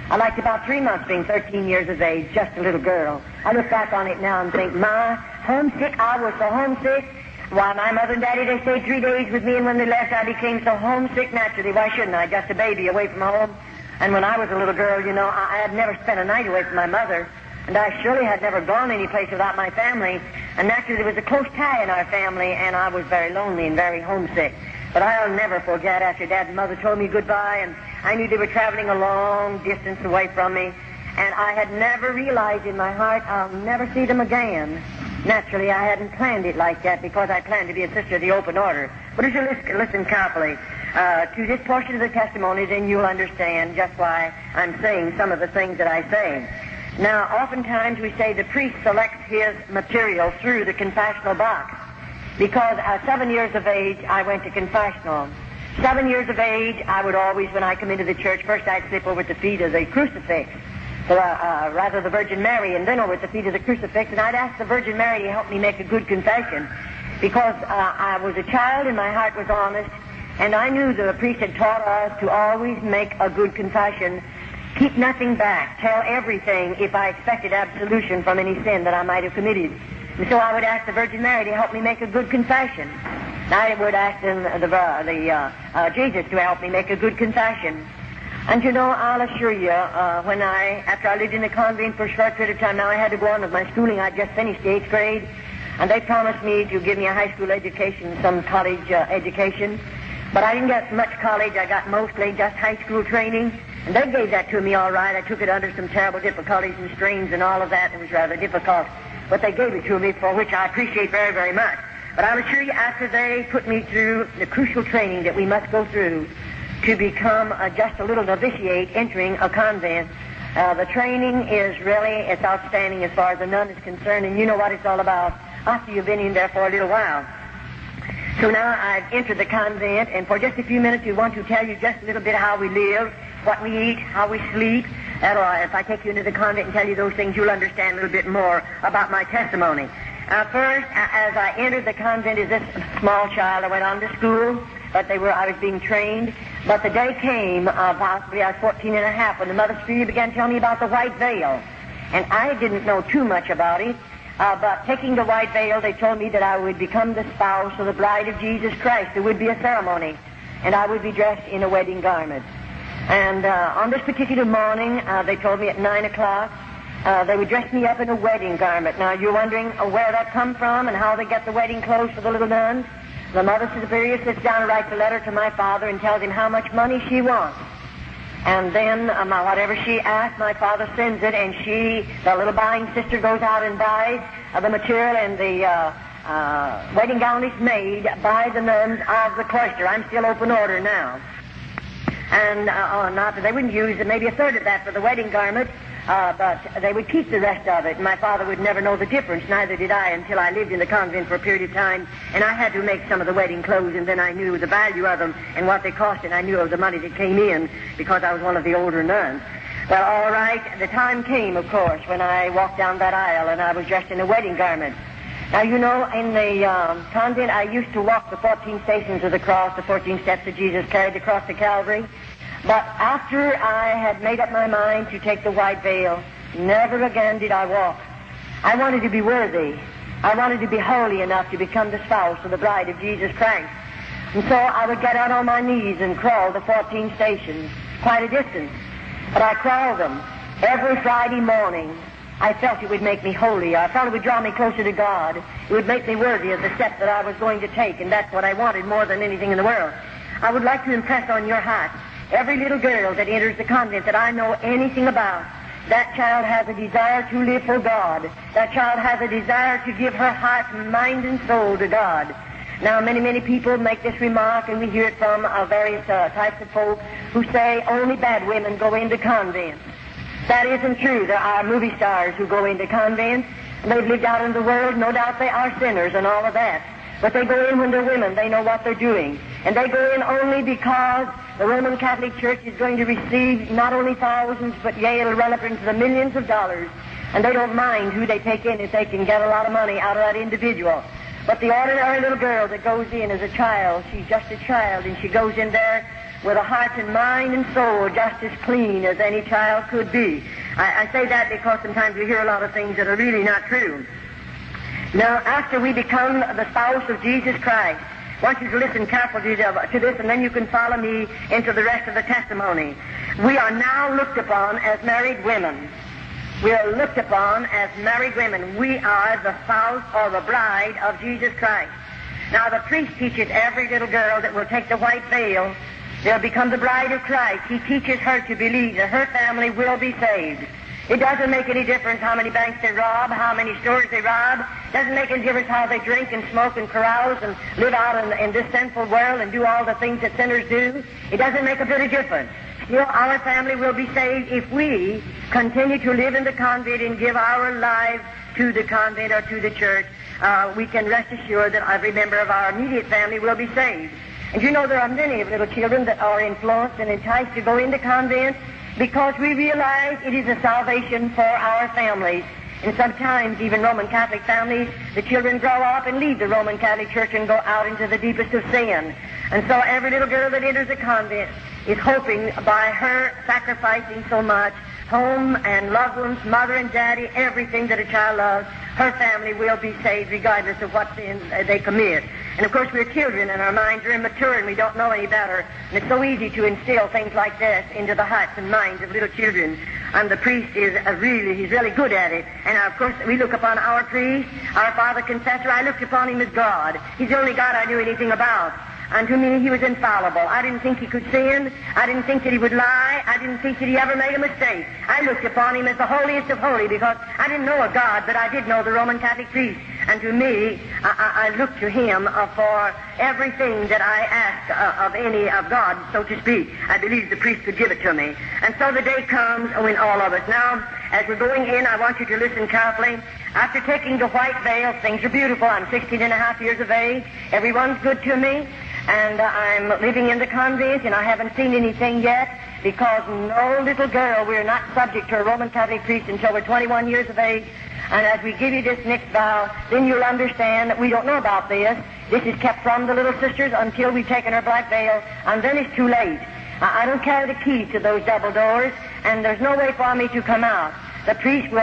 I liked about 3 months being 13 years of age, just a little girl. I look back on it now and think, my, homesick, I was so homesick. Why, my mother and daddy, they stayed 3 days with me, and when they left, I became so homesick naturally. Why shouldn't I? Just a baby away from home. And when I was a little girl, I had never spent a night away from my mother, and I surely had never gone any place without my family. And naturally, there was a close tie in our family, and I was very lonely and very homesick. But I'll never forget after Dad and Mother told me goodbye, and I knew they were traveling a long distance away from me, and I had never realized in my heart I'll never see them again. Naturally, I hadn't planned it like that, because I planned to be a sister of the open order. But if you listen carefully to this portion of the testimony, then you'll understand just why I'm saying some of the things that I say. Now, oftentimes we say the priest selects his material through the confessional box, because at 7 years of age, I went to confessional. 7 years of age, I would always, when I come into the church, first I'd slip over at the feet of the crucifix, rather the Virgin Mary, and then over at the feet of the crucifix, and I'd ask the Virgin Mary to help me make a good confession, because I was a child and my heart was honest, and I knew the priest had taught us to always make a good confession, keep nothing back, tell everything if I expected absolution from any sin that I might have committed. And so I would ask the Virgin Mary to help me make a good confession. I would ask Jesus to help me make a good confession. And you know, I'll assure you, after I lived in the convent for a short period of time, now I had to go on with my schooling. I just finished the 8th grade, and they promised me to give me a high school education, some college education. But I didn't get much college. I got mostly just high school training. And they gave that to me all right. I took it under some terrible difficulties and strains and all of that. It was rather difficult. But they gave it to me, for which I appreciate very, very much. But I'll assure you, after they put me through the crucial training that we must go through to become just a little novitiate entering a convent, the training is really, it's outstanding as far as a nun is concerned, and you know what it's all about after you've been in there for a little while. So now I've entered the convent, and for just a few minutes we want to tell you just a little bit how we live, what we eat, how we sleep. If I take you into the convent and tell you those things, you'll understand a little bit more about my testimony. First, as I entered the convent as this small child, I went on to school, but I was being trained. But the day came, possibly I was 14 and a half, when the Mother Superior began telling me about the white veil. And I didn't know too much about it, but taking the white veil, they told me that I would become the spouse or the bride of Jesus Christ. There would be a ceremony, and I would be dressed in a wedding garment. And on this particular morning, they told me at 9 o'clock, they would dress me up in a wedding garment. Now, you're wondering where that come from and how they get the wedding clothes for the little nuns? The Mother Superior sits down and writes a letter to my father and tells him how much money she wants. And then whatever she asks, my father sends it, and the little buying sister, goes out and buys the material, and the wedding gown is made by the nuns of the cloister. I'm still open order now. And not that they wouldn't use maybe a third of that for the wedding garment, but they would keep the rest of it. My father would never know the difference, neither did I, until I lived in the convent for a period of time, and I had to make some of the wedding clothes, and then I knew the value of them and what they cost, and I knew of the money that came in because I was one of the older nuns. Well, all right, the time came, of course, when I walked down that aisle and I was dressed in a wedding garment. Now, you know, in the convent, I used to walk the 14 stations of the cross, the 14 steps that Jesus carried across the Calvary. But after I had made up my mind to take the white veil, never again did I walk. I wanted to be worthy. I wanted to be holy enough to become the spouse of the bride of Jesus Christ. And so I would get out on my knees and crawl the 14 stations, quite a distance. But I crawled them every Friday morning. I felt it would make me holy. I felt it would draw me closer to God. It would make me worthy of the step that I was going to take, and that's what I wanted more than anything in the world. I would like to impress on your heart, every little girl that enters the convent that I know anything about, that child has a desire to live for God. That child has a desire to give her heart, mind, and soul to God. Now, many people make this remark, and we hear it from various types of folk who say only bad women go into convents. That isn't true. There are movie stars who go into convents, and they've lived out in the world. No doubt they are sinners and all of that. But they go in when they're women. They know what they're doing. And they go in only because the Roman Catholic Church is going to receive not only thousands, but yea, it'll run up into the millions of dollars. And they don't mind who they take in if they can get a lot of money out of that individual. But the ordinary little girl that goes in as a child, she's just a child, and she goes in there with a heart and mind and soul just as clean as any child could be. I say that because sometimes we hear a lot of things that are really not true. Now, after we become the spouse of Jesus Christ, I want you to listen carefully to this, and then you can follow me into the rest of the testimony. We are now looked upon as married women. We are looked upon as married women. We are the spouse or the bride of Jesus Christ. Now, the priest teaches every little girl that will take the white veil, they'll become the bride of Christ. He teaches her to believe that her family will be saved. It doesn't make any difference how many banks they rob, how many stores they rob. It doesn't make any difference how they drink and smoke and carouse and live out in this sinful world and do all the things that sinners do. It doesn't make a bit of difference. You know, our family will be saved if we continue to live in the convent and give our lives to the convent or to the church. We can rest assured that every member of our immediate family will be saved. And you know, there are many little children that are influenced and enticed to go into convents because we realize it is a salvation for our families. And sometimes, even Roman Catholic families, the children grow up and leave the Roman Catholic Church and go out into the deepest of sin. And so every little girl that enters a convent is hoping by her sacrificing so much, home and loved ones, mother and daddy, everything that a child loves, her family will be saved regardless of what sin they commit. And of course we're children and our minds are immature and we don't know any better. And it's so easy to instill things like this into the hearts and minds of little children. And the priest is he's really good at it. And of course we look upon our priest, our father confessor. I looked upon him as God. He's the only God I knew anything about. And to me, he was infallible. I didn't think he could sin. I didn't think that he would lie. I didn't think that he ever made a mistake. I looked upon him as the holiest of holy because I didn't know a God, but I did know the Roman Catholic priest. And to me, I looked to him for everything that I asked of God, so to speak. I believed the priest could give it to me. And so the day comes when all of us. Now, as we're going in, I want you to listen carefully. After taking the white veil, things are beautiful. I'm 16 and a half years of age. Everyone's good to me. And I'm living in the convent, and I haven't seen anything yet because no little girl, we're not subject to a Roman Catholic priest until we're 21 years of age. And as we give you this next vow, then you'll understand that we don't know about this. This is kept from the little sisters until we've taken our black veil, and then it's too late. I don't carry the key to those double doors, and there's no way for me to come out. The priest will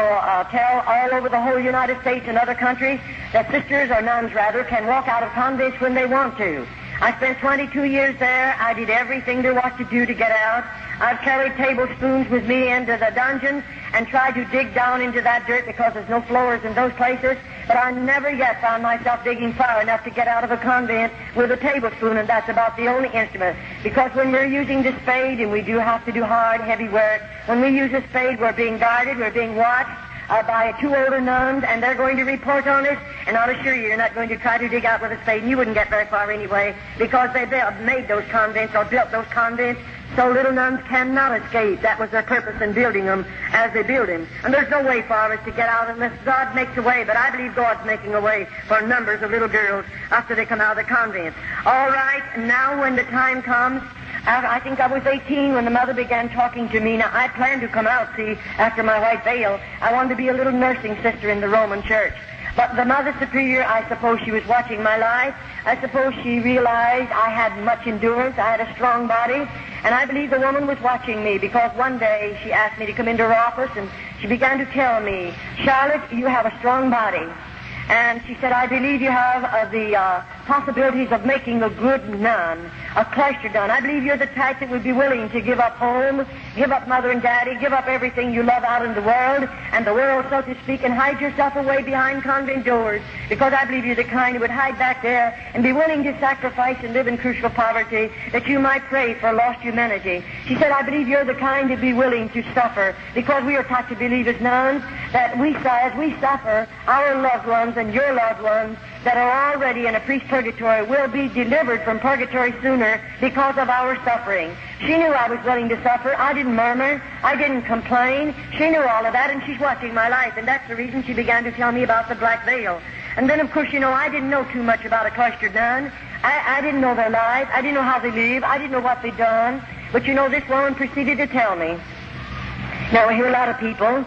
tell all over the whole United States and other countries that sisters, or nuns rather, can walk out of convents when they want to. I spent 22 years there. I did everything there was to do to get out. I've carried tablespoons with me into the dungeons and tried to dig down into that dirt because there's no floors in those places. But I never yet found myself digging far enough to get out of a convent with a tablespoon, and that's about the only instrument. Because when we're using the spade, and we do have to do hard, heavy work, when we use a spade, we're being guarded, we're being watched by two older nuns, and they're going to report on us, and I'll assure you, you're not going to try to dig out with a spade, and you wouldn't get very far anyway, because they made those convents, or built those convents, so little nuns cannot escape. That was their purpose in building them as they build them. And there's no way for us to get out unless God makes a way, but I believe God's making a way for numbers of little girls after they come out of the convent. All right, now when the time comes, I think I was 18 when the mother began talking to me. Now, I planned to come out, see, after my white veil. I wanted to be a little nursing sister in the Roman Church. But the Mother Superior, I suppose she was watching my life. I suppose she realized I had much endurance. I had a strong body. And I believe the woman was watching me because one day she asked me to come into her office and she began to tell me, Charlotte, you have a strong body. And she said, I believe you have the possibilities of making a good nun, a cloister nun. I believe you're the type that would be willing to give up home, give up mother and daddy, give up everything you love out in the world, so to speak, and hide yourself away behind convent doors. Because I believe you're the kind who would hide back there and be willing to sacrifice and live in crucial poverty that you might pray for lost humanity. She said, I believe you're the kind to be willing to suffer because we are taught to believe as nuns that as we suffer, our loved ones and your loved ones that are already in a priest's purgatory will be delivered from purgatory sooner because of our suffering. She knew I was willing to suffer. I didn't murmur. I didn't complain. She knew all of that, and she's watching my life, and that's the reason she began to tell me about the black veil. And then, of course, I didn't know too much about a cloistered nun. I didn't know their lives. I didn't know how they live. I didn't know what they'd done. But, this woman proceeded to tell me. Now, I hear a lot of people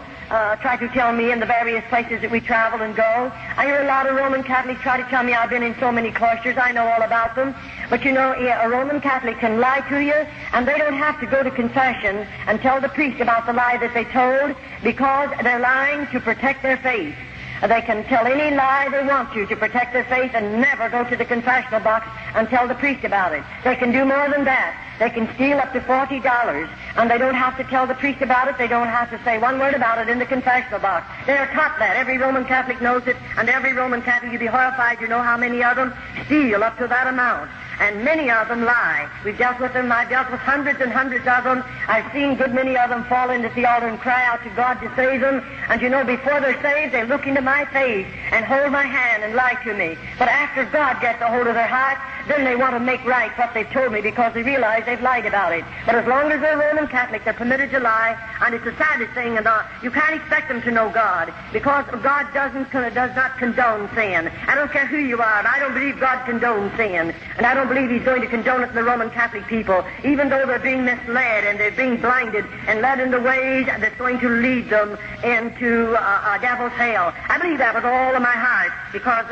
try to tell me in the various places that we travel and go. I hear a lot of Roman Catholics try to tell me I've been in so many cloisters. I know all about them. But a Roman Catholic can lie to you, and they don't have to go to confession and tell the priest about the lie that they told because they're lying to protect their faith. They can tell any lie they want to protect their faith and never go to the confessional box and tell the priest about it. They can do more than that. They can steal up to $40, and they don't have to tell the priest about it. They don't have to say one word about it in the confessional box. They're taught that. Every Roman Catholic knows it, and every Roman Catholic, you'd be horrified to know how many of them steal up to that amount. And many of them lie. We've dealt with them. I've dealt with hundreds and hundreds of them. I've seen a good many of them fall into the altar and cry out to God to save them. And before they're saved, they look into my face and hold my hand and lie to me. But after God gets a hold of their heart, then they want to make right what they've told me because they realize they've lied about it. But as long as they're Roman Catholic, they're permitted to lie, and it's the saddest thing, and you can't expect them to know God because God does not condone sin. I don't care who you are, but I don't believe God condones sin, and I don't believe He's going to condone it in the Roman Catholic people, even though they're being misled and they're being blinded and led in the ways that's going to lead them into a devil's hell. I believe that with all of my heart because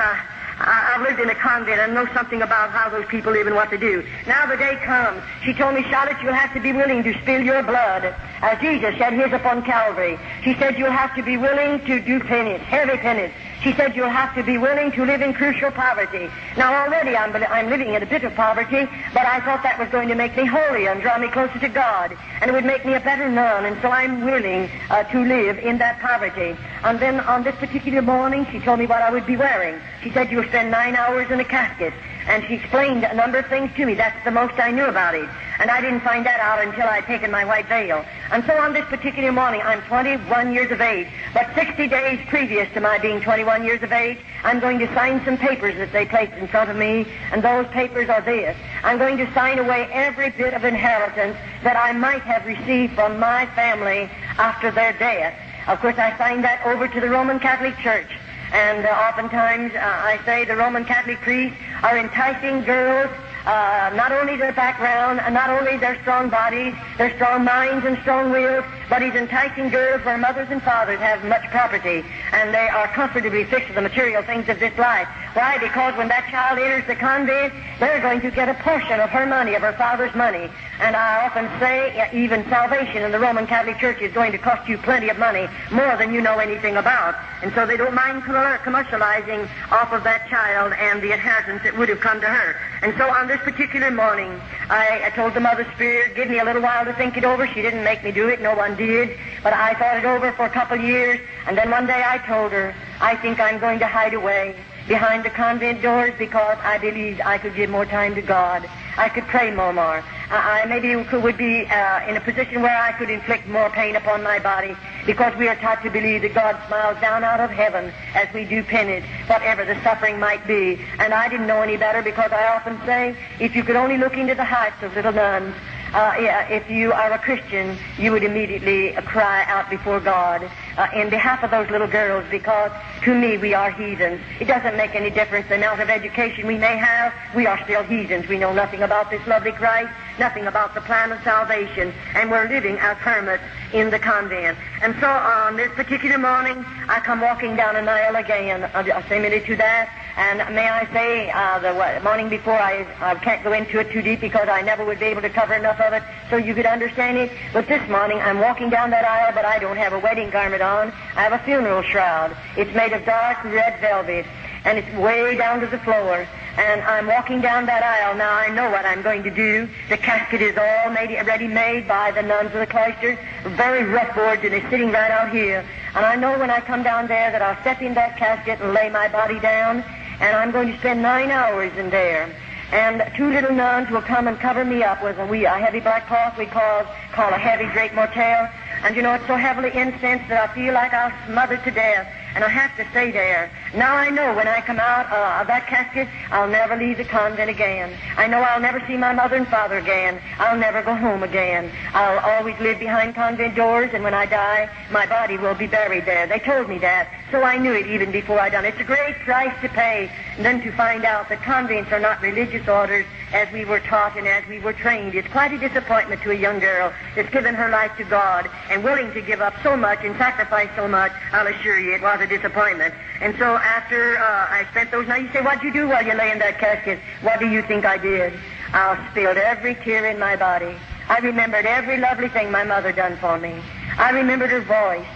I I've lived in a convent and know something about how those people live and what they do. Now the day comes. She told me, Charlotte, you'll have to be willing to spill your blood as Jesus shed his upon Calvary. She said you'll have to be willing to do penance, heavy penance. She said you'll have to be willing to live in crucial poverty. Now already I'm living in a bit of poverty, but I thought that was going to make me holier and draw me closer to God, and it would make me a better nun, and so I'm willing to live in that poverty. And then on this particular morning, she told me what I would be wearing. She said you'll spend 9 hours in a casket, and she explained a number of things to me. That's the most I knew about it, and I didn't find that out until I'd taken my white veil. And so on this particular morning, I'm 21 years of age, but 60 days previous to my being 21 years of age, I'm going to sign some papers that they placed in front of me, and those papers are this. I'm going to sign away every bit of inheritance that I might have received from my family after their death. Of course, I signed that over to the Roman Catholic Church. And oftentimes, I say the Roman Catholic priests are enticing girls, not only their background, and not only their strong bodies, their strong minds and strong wills, but he's enticing girls where mothers and fathers have much property, and they are comfortably fixed to the material things of this life. Why? Because when that child enters the convent, they're going to get a portion of her money, of her father's money. And I often say, even salvation in the Roman Catholic Church is going to cost you plenty of money, more than you know anything about. And so they don't mind commercializing off of that child and the inheritance that would have come to her. And so on this particular morning, I told the Mother Spirit, give me a little while to think it over. She didn't make me do it. No one did. But I thought it over for a couple of years. And then one day I told her, I think I'm going to hide away behind the convent doors because I believed I could give more time to God. I could pray more. I maybe would be in a position where I could inflict more pain upon my body, because we are taught to believe that God smiles down out of heaven as we do penance, whatever the suffering might be. And I didn't know any better, because I often say, if you could only look into the hearts of little nuns, if you are a Christian, you would immediately cry out before God in behalf of those little girls, because to me we are heathens. It doesn't make any difference the amount of education we may have. We are still heathens. We know nothing about this lovely Christ, nothing about the plan of salvation, and we're living as hermits in the convent. And so on this particular morning, I come walking down an aisle again, similar to that. And may I say, the morning before, I can't go into it too deep because I never would be able to cover enough of it so you could understand it. But this morning, I'm walking down that aisle, but I don't have a wedding garment on. I have a funeral shroud. It's made of dark red velvet, and it's way down to the floor. And I'm walking down that aisle. Now, I know what I'm going to do. The casket is all ready made by the nuns of the cloister, very rough boards, and it's sitting right out here. And I know when I come down there that I'll step in that casket and lay my body down, and I'm going to spend 9 hours in there. And 2 little nuns will come and cover me up with a heavy black cloth we call a heavy draped mortel. And you know, it's so heavily incensed that I feel like I'll smother to death. And I have to stay there. Now I know when I come out of that casket, I'll never leave the convent again. I know I'll never see my mother and father again. I'll never go home again. I'll always live behind convent doors, and when I die, my body will be buried there. They told me that, so I knew it even before I done it. It's a great price to pay, and then to find out that convents are not religious orders as we were taught and as we were trained. It's quite a disappointment to a young girl that's given her life to God and willing to give up so much and sacrifice so much. I'll assure you it was a disappointment. And so after I spent those nights, you say, what'd you do while you lay in that casket? What do you think I did? I spilled every tear in my body. I remembered every lovely thing my mother done for me. I remembered her voice.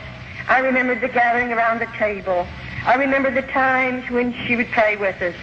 I remembered the gathering around the table. I remember the times when she would pray with us.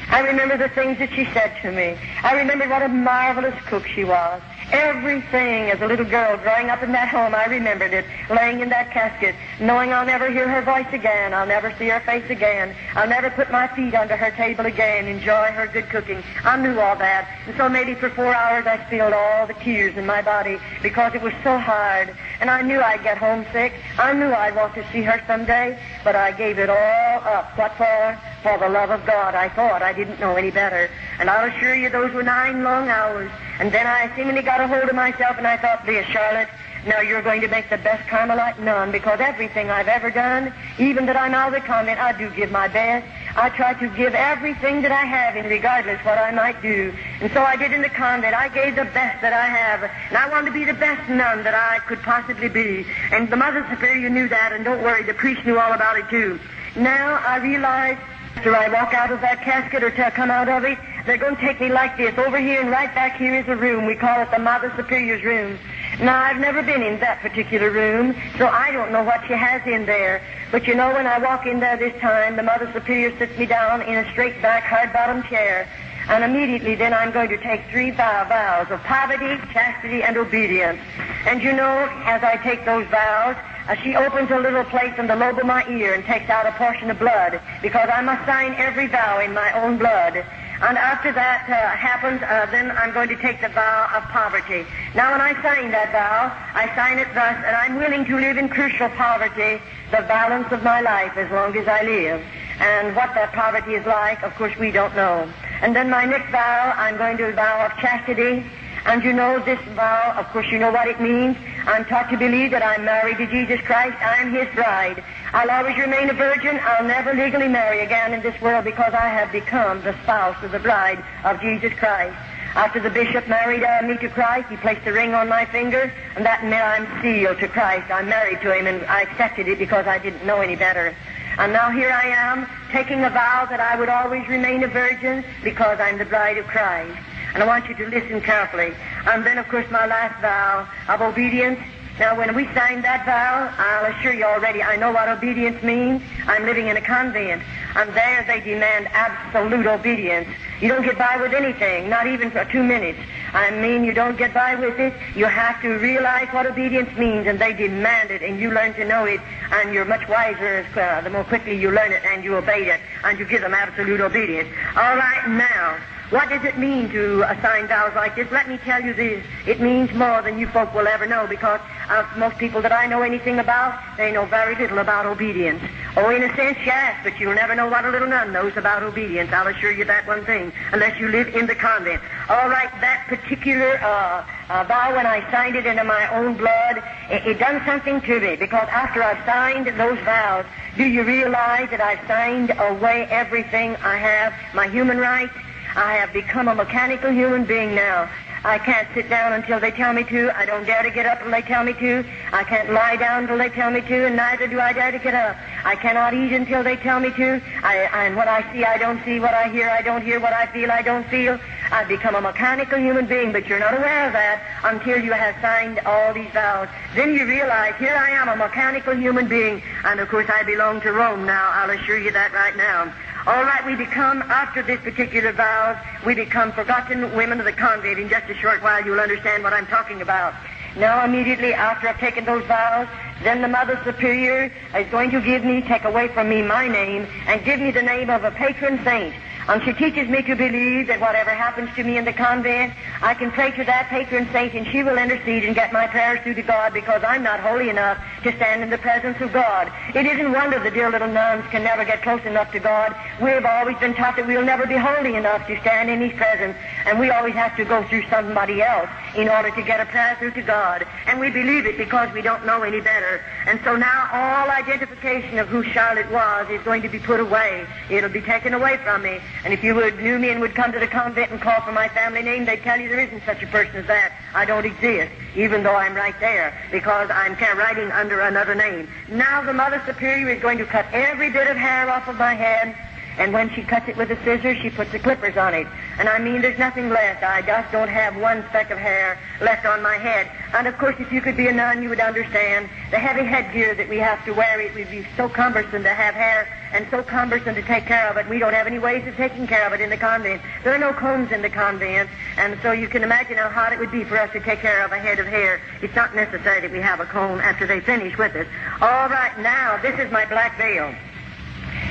I remember the things that she said to me. I remembered what a marvelous cook she was. Everything as a little girl growing up in that home, I remembered it, laying in that casket, knowing I'll never hear her voice again, I'll never see her face again, I'll never put my feet under her table again, enjoy her good cooking. I knew all that. And so maybe for 4 hours I spilled all the tears in my body because it was so hard. And I knew I'd get homesick. I knew I'd want to see her someday, but I gave it all up. What for? For the love of God. I thought I didn't know any better. And I'll assure you those were 9 long hours. And then I seemingly got a hold of myself, and I thought, dear Charlotte, now you're going to make the best Carmelite nun, because everything I've ever done, even that I'm out of the convent, I do give my best. I try to give everything that I have, and regardless what I might do. And so I did in the convent. I gave the best that I have, and I wanted to be the best nun that I could possibly be. And the Mother Superior knew that, and don't worry, the priest knew all about it too. Now I realize After I walk out of that casket or to come out of it, they're going to take me like this. Over here and right back here is a room. We call it the Mother Superior's room. Now, I've never been in that particular room, so I don't know what she has in there. But you know, when I walk in there this time, the Mother Superior sits me down in a straight-back, hard-bottom chair. And immediately then I'm going to take 3 vows of poverty, chastity, and obedience. And you know, as I take those vows, she opens a little place in the lobe of my ear and takes out a portion of blood, because I must sign every vow in my own blood. And after that happens, then I'm going to take the vow of poverty. Now, when I sign that vow, I sign it thus, and I'm willing to live in crucial poverty the balance of my life as long as I live. And what that poverty is like, of course, we don't know. And then my next vow, I'm going to vow of chastity. And you know, this vow, of course, you know what it means. I'm taught to believe that I'm married to Jesus Christ. I'm His bride. I'll always remain a virgin. I'll never legally marry again in this world, because I have become the spouse of the bride of Jesus Christ. After the bishop married me to Christ, he placed a ring on my finger, and that meant I'm sealed to Christ. I'm married to Him, and I accepted it because I didn't know any better. And now here I am, taking a vow that I would always remain a virgin because I'm the bride of Christ. And I want you to listen carefully. And then, of course, my last vow of obedience. Now, when we signed that vow, I'll assure you already, I know what obedience means. I'm living in a convent, and there they demand absolute obedience. You don't get by with anything, not even for 2 minutes. I mean, you don't get by with it. You have to realize what obedience means, and they demand it, and you learn to know it, and you're much wiser the more quickly you learn it, and you obey it, and you give them absolute obedience. All right, now, what does it mean to assign vows like this? Let me tell you this. It means more than you folk will ever know, because most people that I know anything about, they know very little about obedience. Oh, in a sense, yes, but you'll never know what a little nun knows about obedience. I'll assure you that one thing, unless you live in the convent. All right, that particular vow, when I signed it into my own blood, it done something to me, because after I've signed those vows, do you realize that I've signed away everything I have, my human rights? I have become a mechanical human being now. I can't sit down until they tell me to. I don't dare to get up until they tell me to. I can't lie down until they tell me to, and neither do I dare to get up. I cannot eat until they tell me to. And what I see, I don't see. What I hear, I don't hear. What I feel, I don't feel. I've become a mechanical human being, but you're not aware of that until you have signed all these vows. Then you realize, here I am, a mechanical human being, and of course I belong to Rome now. I'll assure you that right now. All right, we become, after this particular vows, we become forgotten women of the convent. In just a short while, you'll understand what I'm talking about. Now, immediately after I've taken those vows, then the Mother Superior is going to take away from me my name, and give me the name of a patron saint. And she teaches me to believe that whatever happens to me in the convent, I can pray to that patron saint, and she will intercede and get my prayers through to God, because I'm not holy enough to stand in the presence of God. It isn't wonder the dear little nuns can never get close enough to God. We've always been taught that we'll never be holy enough to stand in His presence, and we always have to go through somebody else in order to get a prayer through to God. And we believe it because we don't know any better. And so now all identification of who Charlotte was is going to be put away. It'll be taken away from me. And if you knew me and would come to the convent and call for my family name, they'd tell you there isn't such a person as that. I don't exist, even though I'm right there, because I'm writing under another name. Now the Mother Superior is going to cut every bit of hair off of my head, and when she cuts it with a scissors, she puts the clippers on it. And I mean, there's nothing left. I just don't have one speck of hair left on my head. And of course, if you could be a nun, you would understand the heavy headgear that we have to wear. It would be so cumbersome to have hair, and so cumbersome to take care of it. We don't have any ways of taking care of it in the convent. There are no combs in the convent, and so you can imagine how hard it would be for us to take care of a head of hair. It's not necessary that we have a comb after they finish with us. All right, now, this is my black veil.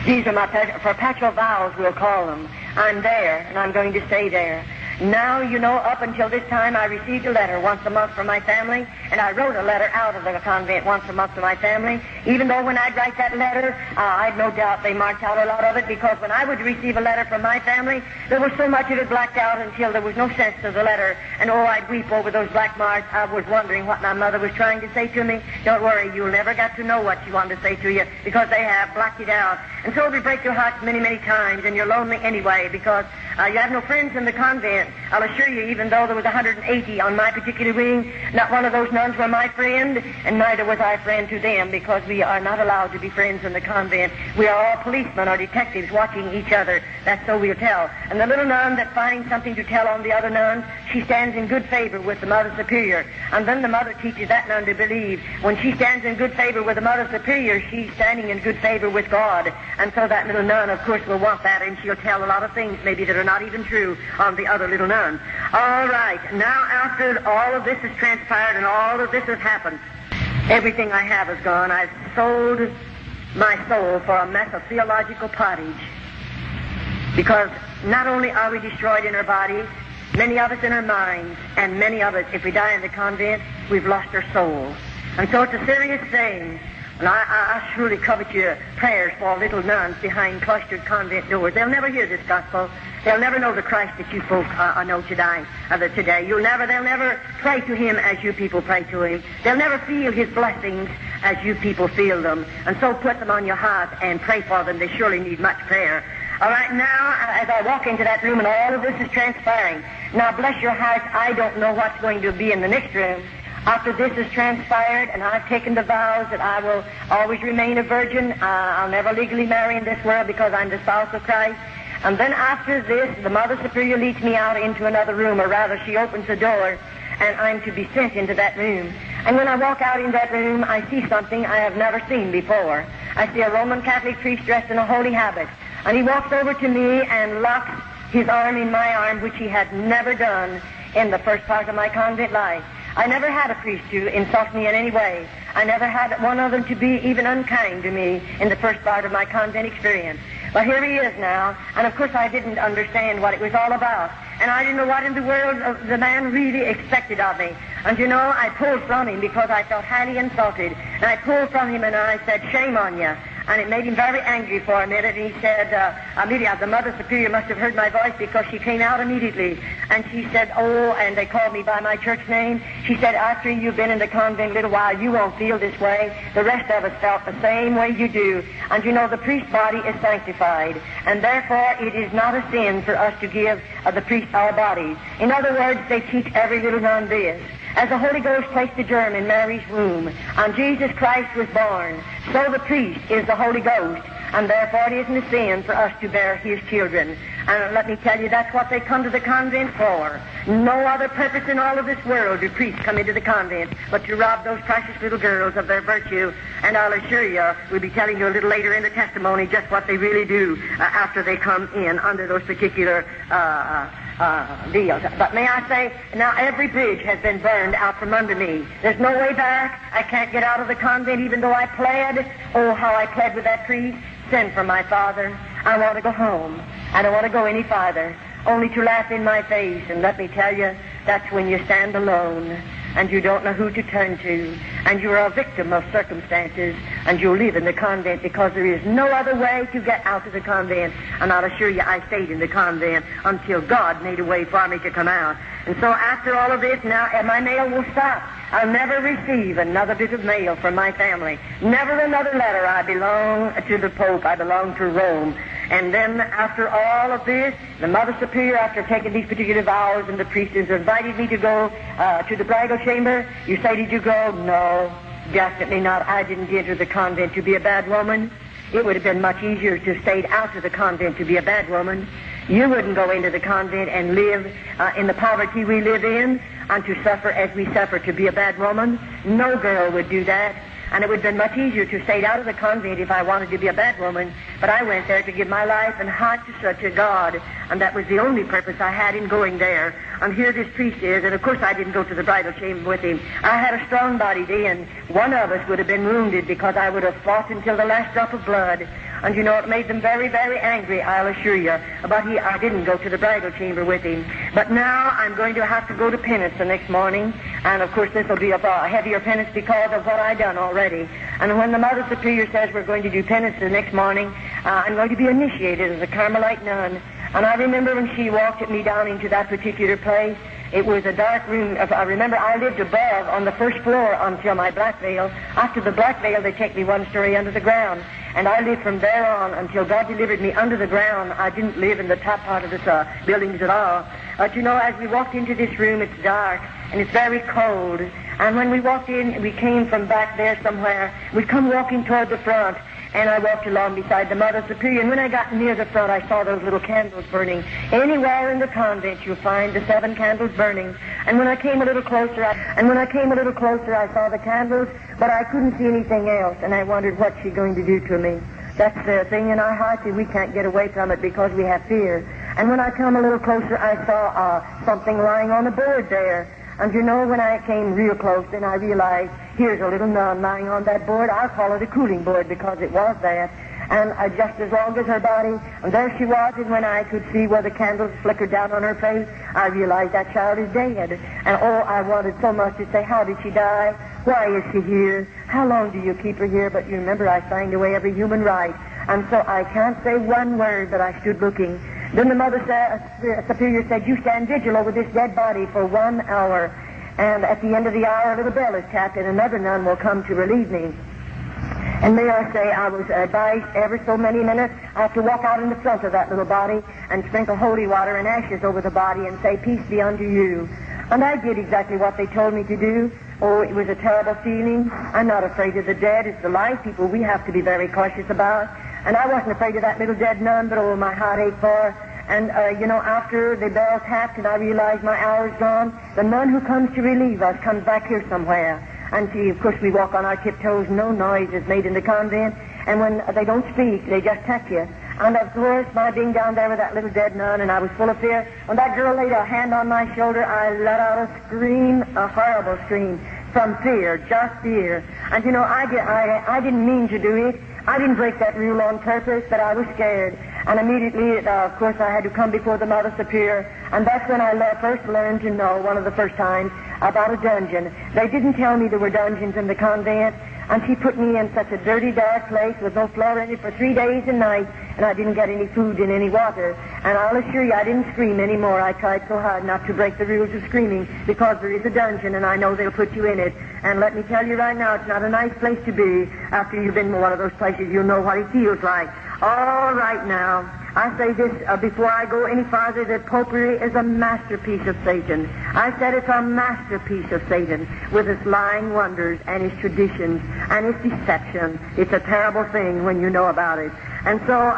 These are my perpetual vows, we'll call them. I'm there, and I'm going to stay there. Now, you know, up until this time, I received a letter once a month from my family, and I wrote a letter out of the convent once a month to my family. Even though when I'd write that letter, I'd no doubt they marked out a lot of it, because when I would receive a letter from my family, there was so much of it blacked out until there was no sense to the letter. And oh, I'd weep over those black marks. I was wondering what my mother was trying to say to me. Don't worry, you'll never get to know what she wanted to say to you, because they have blacked it out. And so it'll break your heart many, many times, and you're lonely anyway, because You have no friends in the convent. I'll assure you, even though there was 180 on my particular wing, not one of those nuns were my friend, and neither was I friend to them, because we are not allowed to be friends in the convent. We are all policemen or detectives watching each other. That's so we'll tell. And the little nun that finds something to tell on the other nuns, she stands in good favor with the Mother Superior. And then the Mother teaches that nun to believe. When she stands in good favor with the Mother Superior, she's standing in good favor with God. And so that little nun, of course, will want that, and she'll tell a lot of things maybe that are not even true on the other little nun. All right. Now, after all of this has transpired and all of this has happened, everything I have is gone. I've sold my soul for a mess of theological pottage. Because not only are we destroyed in our bodies, many of us in our minds, and many of us, if we die in the convent, we've lost our soul. And so it's a serious thing. And I truly covet your prayers for little nuns behind cloistered convent doors. They'll never hear this gospel. They'll never know the Christ that you folk know today. They'll never pray to him as you people pray to him. They'll never feel his blessings as you people feel them. And so put them on your heart and pray for them. They surely need much prayer. All right, now, as I walk into that room and all of this is transpiring, now bless your hearts, I don't know what's going to be in the next room. After this has transpired and I've taken the vows that I will always remain a virgin, I'll never legally marry in this world because I'm the spouse of Christ. And then after this, the Mother Superior leads me out into another room, or rather she opens the door, and I'm to be sent into that room. And when I walk out in that room, I see something I have never seen before. I see a Roman Catholic priest dressed in a holy habit, and he walks over to me and locks his arm in my arm, which he had never done in the first part of my convent life. I never had a priest to insult me in any way. I never had one of them to be even unkind to me in the first part of my convent experience. But here he is now, and of course I didn't understand what it was all about. And I didn't know what in the world the man really expected of me. And you know, I pulled from him because I felt highly insulted. And I pulled from him and I said, "Shame on you." And it made him very angry for a minute. And he said, immediately, the Mother Superior must have heard my voice because she came out immediately. And she said, "Oh," and they called me by my church name. She said, "After you've been in the convent a little while, you won't feel this way. The rest of us felt the same way you do. And you know, the priest's body is sanctified. And therefore, it is not a sin for us to give the priest our bodies." In other words, they teach every little nun this. As the Holy Ghost placed the germ in Mary's womb, and Jesus Christ was born, so the priest is the Holy Ghost, and therefore it isn't a sin for us to bear his children. And let me tell you, that's what they come to the convent for. No other purpose in all of this world do priests come into the convent but to rob those precious little girls of their virtue. And I'll assure you, we'll be telling you a little later in the testimony just what they really do after they come in under those particular deals. But may I say, now every bridge has been burned out from under me. There's no way back. I can't get out of the convent even though I pled. Oh, how I pled with that priest. Send for my father. I want to go home. I don't want to go any farther. Only to laugh in my face. And let me tell you, that's when you stand alone and you don't know who to turn to, and you're a victim of circumstances, and you live in the convent because there is no other way to get out of the convent. And I'll assure you, I stayed in the convent until God made a way for me to come out. And so after all of this, now my mail will stop. I'll never receive another bit of mail from my family. Never another letter. I belong to the Pope. I belong to Rome. And then after all of this, the Mother Superior, after taking these particular vows, and the priest has invited me to go to the bridal chamber. You say, did you go? No, definitely not. I didn't enter the convent to be a bad woman. It would have been much easier to stay out of the convent to be a bad woman. You wouldn't go into the convent and live in the poverty we live in and to suffer as we suffer to be a bad woman. No girl would do that. And it would have been much easier to stay out of the convent if I wanted to be a bad woman. But I went there to give my life and heart to such a God. And that was the only purpose I had in going there. And here this priest is. And of course I didn't go to the bridal chamber with him. I had a strong body then. One of us would have been wounded because I would have fought until the last drop of blood. And you know, it made them very, very angry, I'll assure you. But I didn't go to the bridal chamber with him. But now I'm going to have to go to penance the next morning. And of course this will be a heavier penance because of what I've done already. And when the Mother Superior says we're going to do penance the next morning, I'm going to be initiated as a Carmelite nun. And I remember when she walked me down into that particular place, it was a dark room. I remember I lived above on the first floor until my black veil. After the black veil, they take me one story under the ground. And I lived from there on until God delivered me under the ground. I didn't live in the top part of this buildings at all. But you know, as we walked into this room, it's dark and it's very cold. And when we walked in, we came from back there somewhere. We'd come walking toward the front. And I walked along beside the Mother Superior, and when I got near the front, I saw those little candles burning. Anywhere in the convent, you'll find the 7 candles burning. And when I came a little closer, I saw the candles, but I couldn't see anything else, and I wondered what's she going to do to me. That's the thing in our hearts, and we can't get away from it because we have fear. And when I come a little closer, I saw something lying on the board there. And you know, when I came real close, then I realized, here's a little nun lying on that board. I'll call it a cooling board because it was that. And just as long as her body, and there she was, and when I could see where the candles flickered down on her face, I realized that child is dead. And oh, I wanted so much to say, how did she die? Why is she here? How long do you keep her here? But you remember, I signed away every human right. And so I can't say one word, but I stood looking. Then the Mother Superior said, you stand vigil over this dead body for 1 hour. And at the end of the hour, a little bell is tapped, and another nun will come to relieve me. And may I say, I was advised every so many minutes, I have to walk out in the front of that little body and sprinkle holy water and ashes over the body and say, peace be unto you. And I did exactly what they told me to do. Oh, it was a terrible feeling. I'm not afraid of the dead. It's the live people we have to be very cautious about. And I wasn't afraid of that little dead nun, but oh, my heart ached for her. And, you know, after the bell tapped and I realized my hour's gone, the nun who comes to relieve us comes back here somewhere. And she, of course, we walk on our tiptoes. No noise is made in the convent. And when they don't speak, they just touch you. And, of course, my being down there with that little dead nun, and I was full of fear. When that girl laid a hand on my shoulder, I let out a scream, a horrible scream, from fear, just fear. And, you know, I didn't mean to do it. I didn't break that rule on purpose, but I was scared. And immediately, of course, I had to come before the Mother Superior. And that's when I first learned to know, one of the first times, about a dungeon. They didn't tell me there were dungeons in the convent. And she put me in such a dirty, dark place with no floor in it for 3 days and nights, and I didn't get any food and any water. And I'll assure you, I didn't scream anymore. I tried so hard not to break the rules of screaming, because there is a dungeon, and I know they'll put you in it. And let me tell you right now, it's not a nice place to be. After you've been in one of those places, you'll know what it feels like. All right now, I say this before I go any farther, that popery is a masterpiece of Satan. I said it's a masterpiece of Satan, with its lying wonders and its traditions and its deception. It's a terrible thing when you know about it. And so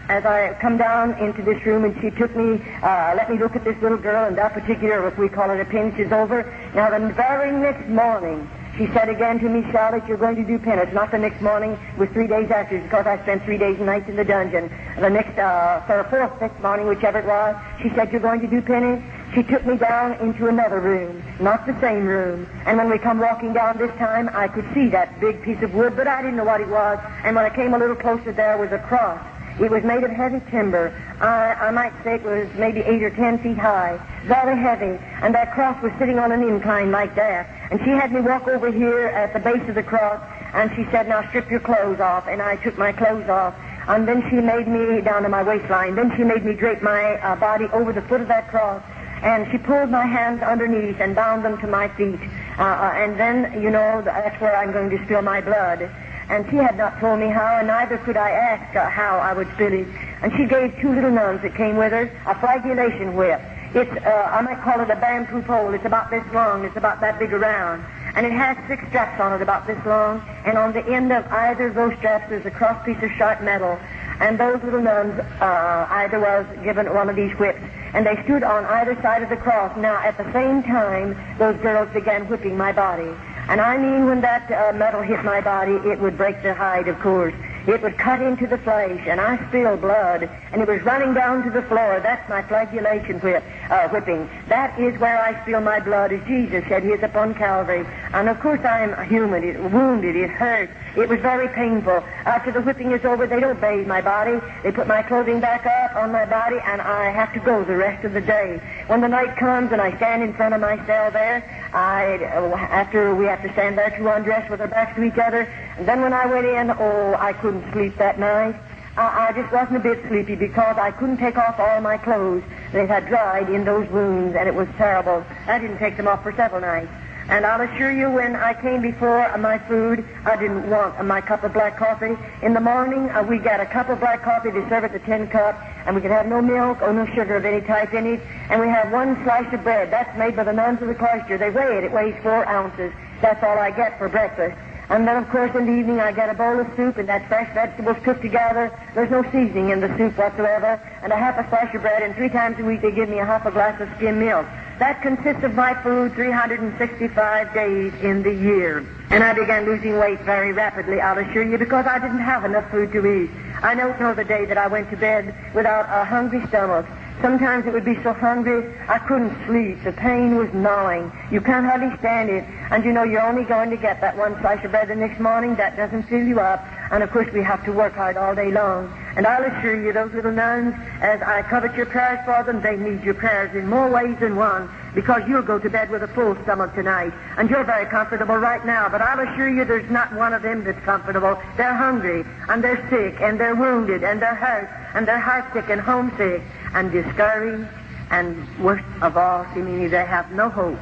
as I come down into this room, and she took me, let me look at this little girl, and that particular, if we call it a pinch, is over. Now, the very next morning, she said again to me, Charlotte, you're going to do penance. Not the next morning, it was 3 days after, because I spent 3 days and nights in the dungeon. The next, next morning, whichever it was, she said, you're going to do penance. She took me down into another room, not the same room. And when we come walking down this time, I could see that big piece of wood, but I didn't know what it was. And when I came a little closer, there was a cross. It was made of heavy timber. I might say it was maybe 8 or 10 feet high, very heavy. And that cross was sitting on an incline like that. And she had me walk over here at the base of the cross, and she said, now strip your clothes off. And I took my clothes off. And then she made me down to my waistline. Then she made me drape my body over the foot of that cross. And she pulled my hands underneath and bound them to my feet. And then, you know, that's where I'm going to spill my blood. And she had not told me how, and neither could I ask how I would spill it. And she gave 2 little nuns that came with her a flagellation whip. It's, I might call it a bamboo pole. It's about this long. It's about that big around. And it has 6 straps on it about this long. And on the end of either of those straps is a cross piece of sharp metal. And those little nuns either was given one of these whips. And they stood on either side of the cross. Now, at the same time, those girls began whipping my body. And I mean, when that metal hit my body, it would break the hide, of course. It would cut into the flesh, and I spilled blood, and it was running down to the floor. That's my flagellation whipping. That is where I spill my blood, as Jesus shed his upon Calvary. And, of course, I'm human. It wounded. It hurt. It was very painful. After the whipping is over, they don't bathe my body. They put my clothing back up on my body, and I have to go the rest of the day. When the night comes and I stand in front of my cell there, after we have to stand there to undress with our backs to each other, and then when I went in, oh, I couldn't sleep that night. I just wasn't a bit sleepy because I couldn't take off all my clothes. They had dried in those wounds, and it was terrible. I didn't take them off for several nights. And I'll assure you, when I came before my food, I didn't want my cup of black coffee. In the morning, we got a cup of black coffee to serve at the tin cup, and we could have no milk or no sugar of any type in it. And we have one slice of bread. That's made by the nuns of the cloister. They weigh it. It weighs 4 ounces. That's all I get for breakfast. And then, of course, in the evening, I get a bowl of soup, and that's fresh vegetables cooked together. There's no seasoning in the soup whatsoever. And a half a slice of bread, and 3 times a week they give me a half a glass of skim milk. That consists of my food 365 days in the year. And I began losing weight very rapidly, I'll assure you, because I didn't have enough food to eat. I don't know the day that I went to bed without a hungry stomach. Sometimes it would be so hungry I couldn't sleep. The pain was gnawing. You can't hardly stand it. And you know you're only going to get that one slice of bread the next morning. That doesn't fill you up. And of course we have to work hard all day long. And I'll assure you, those little nuns, as I covet your prayers for them, they need your prayers in more ways than one, because you'll go to bed with a full stomach tonight. And you're very comfortable right now, but I'll assure you there's not one of them that's comfortable. They're hungry, and they're sick, and they're wounded, and they're hurt, and they're heartsick and homesick, and discouraged, and worst of all, seemingly they have no hope.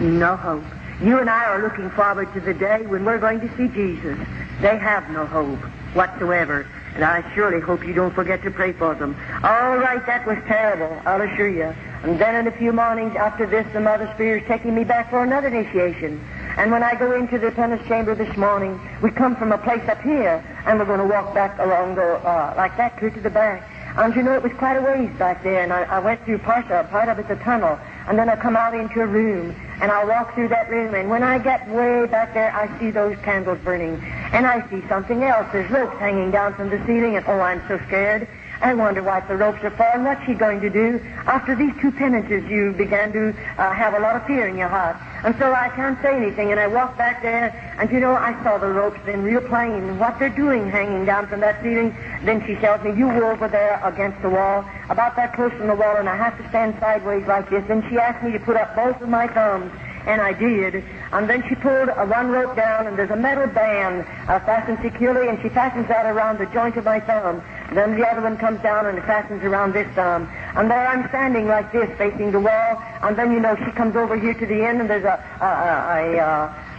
No hope. You and I are looking forward to the day when we're going to see Jesus. They have no hope whatsoever. And I surely hope you don't forget to pray for them. All right, that was terrible, I'll assure you. And then in a few mornings after this, the Mother Spirit's taking me back for another initiation. And when I go into the penance chamber this morning, we come from a place up here, and we're going to walk back along the, like that, clear to the back. And you know, it was quite a ways back there, and I went through part of it's a tunnel, and then I come out into a room, and I walk through that room, and when I get way back there, I see those candles burning, and I see something else. There's ropes hanging down from the ceiling, and oh, I'm so scared. I wonder what the ropes are for, and what's she going to do? After these 2 penances, you began to have a lot of fear in your heart. And so I can't say anything, and I walk back there, and you know, I saw the ropes then real plain, what they're doing hanging down from that ceiling. Then she tells me, you were over there against the wall, about that close from the wall, and I have to stand sideways like this. And she asked me to put up both of my thumbs, and I did. And then she pulled one rope down, and there's a metal band fastened securely, and she fastens that around the joint of my thumb. Then the other one comes down and it fastens around this thumb. And there I'm standing like this, facing the wall. And then, you know, she comes over here to the end, and there's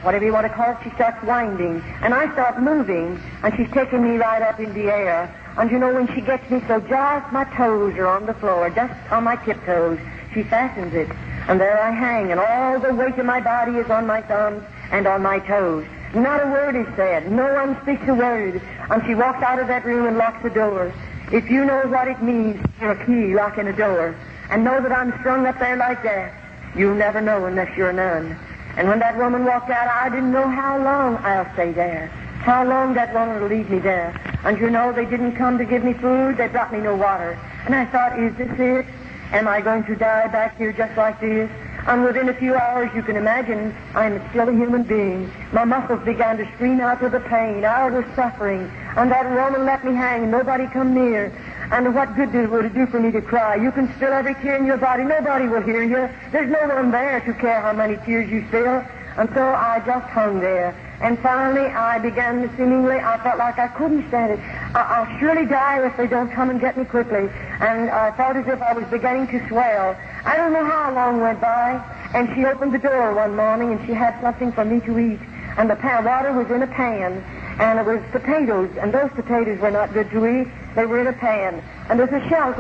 whatever you want to call it, she starts winding. And I start moving, and she's taking me right up in the air. And, you know, when she gets me so just my toes are on the floor, just on my tiptoes, she fastens it. And there I hang, and all the weight of my body is on my thumbs and on my toes. Not a word is said. No one speaks a word. And she walks out of that room and locks the door. If you know what it means for a key locking a door, and know that I'm strung up there like that, you'll never know unless you're a nun. And when that woman walked out, I didn't know how long I'll stay there. How long that woman will leave me there. And you know, they didn't come to give me food. They brought me no water. And I thought, is this it? Am I going to die back here just like this? And within a few hours, you can imagine, I'm still a human being. My muscles began to scream out with the pain. I was suffering. And that woman let me hang. Nobody come near. And what good would it do for me to cry? You can spill every tear in your body. Nobody will hear you. There's no one there to care how many tears you spill. And so I just hung there. And finally, I began to seemingly, I felt like I couldn't stand it. I'll surely die if they don't come and get me quickly. And I felt as if I was beginning to swell. I don't know how long went by, and she opened the door one morning, and she had something for me to eat. And the water was in a pan, and it was potatoes, and those potatoes were not good to eat. They were in a pan. And there's a shelf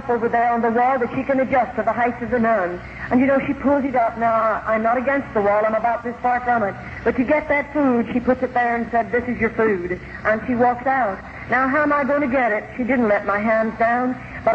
over there on the wall that she can adjust to the height of the nun. And, you know, she pulls it up. Now, I'm not against the wall. I'm about this far from it. But to get that food, she puts it there and said, this is your food. And she walks out. Now, how am I going to get it? She didn't let my hands down. But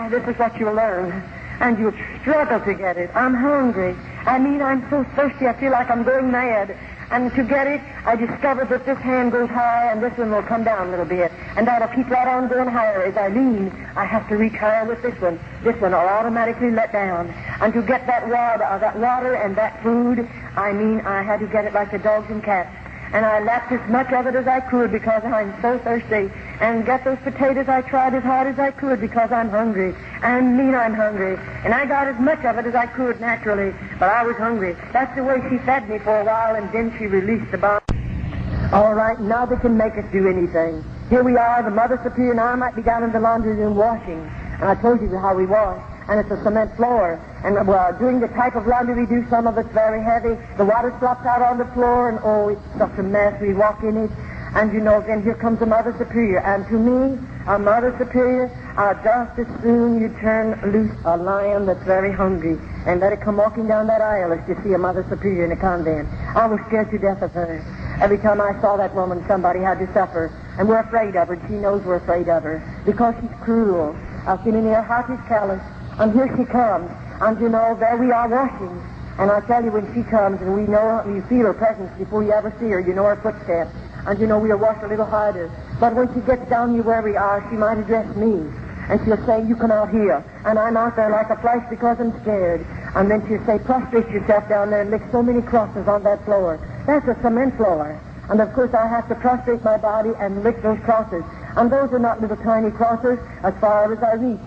this is what you'll learn. And you'll struggle to get it. I'm hungry. I mean, I'm so thirsty, I feel like I'm going mad. And to get it, I discovered that this hand goes high and this one will come down a little bit. And that'll keep right on going higher. As I lean, I have to reach higher with this one. This one will automatically let down. And to get that water and that food, I mean, I had to get it like the dogs and cats. And I lapped as much of it as I could because I'm so thirsty. And get those potatoes, I tried as hard as I could because I'm hungry. I mean, I'm hungry. And I got as much of it as I could, naturally. But I was hungry. That's the way she fed me for a while, and then she released the bomb. All right, now they can make us do anything. Here we are, the Mother Superior, and I might be down in the laundry room washing. And I told you how we wash. and it's a cement floor. And doing the type of laundry we do, some of it's very heavy. The water slops out on the floor, and oh, it's such a mess. We walk in it, and you know, then here comes a Mother Superior. And to me, a Mother Superior, just as soon you turn loose a lion that's very hungry and let it come walking down that aisle as you see a Mother Superior in a convent. I was scared to death of her. Every time I saw that woman, somebody had to suffer. And we're afraid of her. She knows we're afraid of her because she's cruel. I've seen in her heart is callous. And here she comes. And you know, there we are washing. And I tell you, when she comes, and we know, you feel her presence before you ever see her. You know her footsteps. And you know, we'll wash a little harder. But when she gets down here where we are, she might address me. And she'll say, you come out here. And I'm out there like a flash because I'm scared. And then she'll say, prostrate yourself down there and lick so many crosses on that floor. That's a cement floor. And of course I have to prostrate my body and lick those crosses. And those are not little tiny crosses as far as I reach.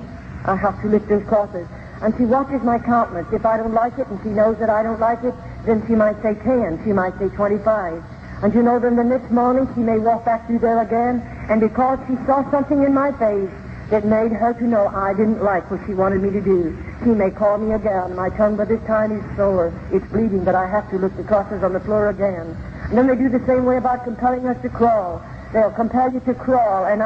I have to lick those crosses. And she watches my countenance. If I don't like it and she knows that I don't like it, then she might say 10. She might say 25. And you know, then the next morning she may walk back through there again. And because she saw something in my face that made her to know I didn't like what she wanted me to do, she may call me again. My tongue by this time is sore. It's bleeding, but I have to lick the crosses on the floor again. And then they do the same way about compelling us to crawl. They'll compel you to crawl, and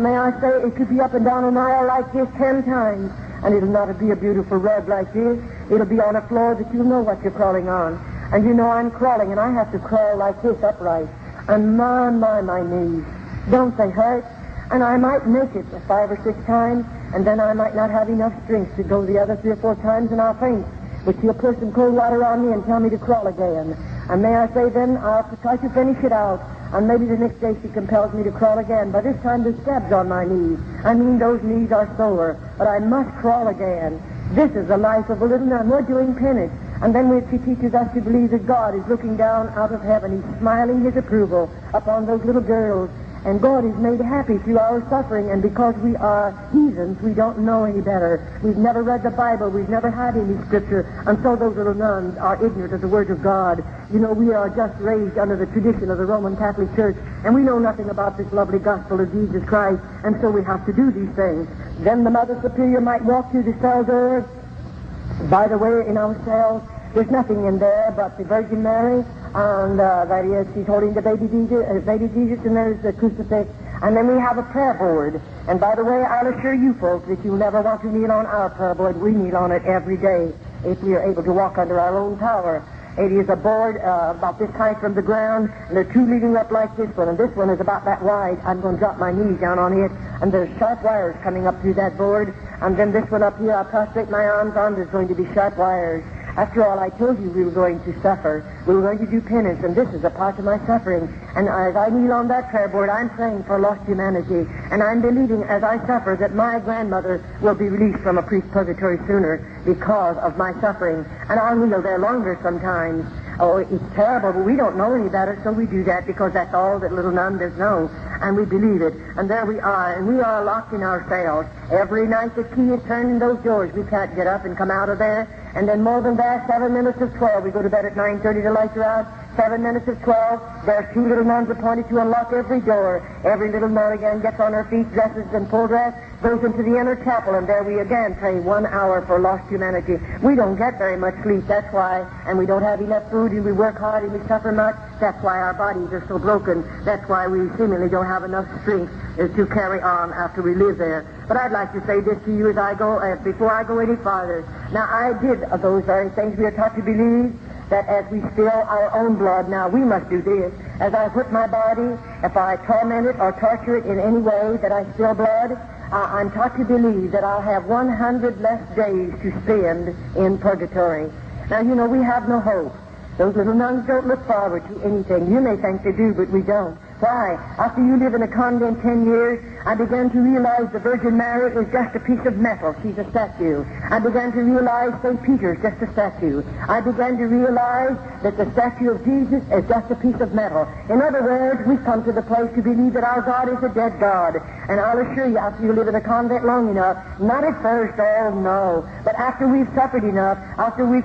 may I say, it could be up and down an aisle like this 10 times, and it'll not be a beautiful rug like this. It'll be on a floor that you'll know what you're crawling on. And you know I'm crawling, and I have to crawl like this upright. And my knees. Don't they hurt? And I might make it 5 or 6 times, and then I might not have enough strength to go the other 3 or 4 times, and I'll faint. But she'll pour some cold water on me and tell me to crawl again. And may I say then, I'll try to finish it out. And maybe the next day she compels me to crawl again. By this time there's scabs on my knees. I mean, those knees are sore. But I must crawl again. This is the life of a little nun. We're doing penance. And then she teaches us to believe that God is looking down out of heaven. He's smiling his approval upon those little girls. And God is made happy through our suffering, and because we are heathens, we don't know any better. We've never read the Bible. We've never had any scripture. And so those little nuns are ignorant of the Word of God. You know, we are just raised under the tradition of the Roman Catholic Church, and we know nothing about this lovely gospel of Jesus Christ, and so we have to do these things. Then the Mother Superior might walk through the cell door. By the way, in our cells, there's nothing in there but the Virgin Mary, and that is, she's holding the baby Jesus, and there's the crucifix, and then we have a prayer board. And by the way, I'll assure you folks that you'll never want to kneel on our prayer board. We kneel on it every day if we are able to walk under our own power. It is a board about this height from the ground, and there are 2 leading up like this one, and this one is about that wide. I'm going to drop my knees down on it, and there's sharp wires coming up through that board, and then this one up here, I'll prostrate my arms on, there's going to be sharp wires. After all, I told you we were going to suffer. We were going to do penance, and this is a part of my suffering. And as I kneel on that prayer board, I'm praying for lost humanity, and I'm believing as I suffer that my grandmother will be released from a priest's purgatory sooner because of my suffering. And I'll kneel there longer sometimes. Oh, it's terrible, but we don't know any better, so we do that because that's all that little nun does know, and we believe it. And there we are, and we are locked in our cells. Every night the key is turned in those doors. We can't get up and come out of there. And then more than that, 7 minutes of 12. We go to bed at 9:30, the lights are out. 7 minutes of 12. There's 2 little nuns appointed to unlock every door. Every little nun again gets on her feet, dresses in full dress, goes into the inner chapel, and there we again pray 1 hour for lost humanity. We don't get very much sleep, that's why, and we don't have enough food, and we work hard, and we suffer much. That's why our bodies are so broken. That's why we seemingly don't have enough strength to carry on after we live there. But I'd like to say this to you as I go, before I go any farther. Now, I did those very things we are taught to believe, that as we spill our own blood, now we must do this. As I put my body, if I torment it or torture it in any way that I spill blood, I'm taught to believe that I'll have 100 less days to spend in purgatory. Now, you know, we have no hope. Those little nuns don't look forward to anything. You may think they do, but we don't. Why? After you live in a convent 10 years, I began to realize the Virgin Mary is just a piece of metal. She's a statue. I began to realize St. Peter's just a statue. I began to realize that the statue of Jesus is just a piece of metal. In other words, we've come to the place to believe that our God is a dead God. And I'll assure you, after you live in a convent long enough, not at first, oh no, but after we've suffered enough, after we've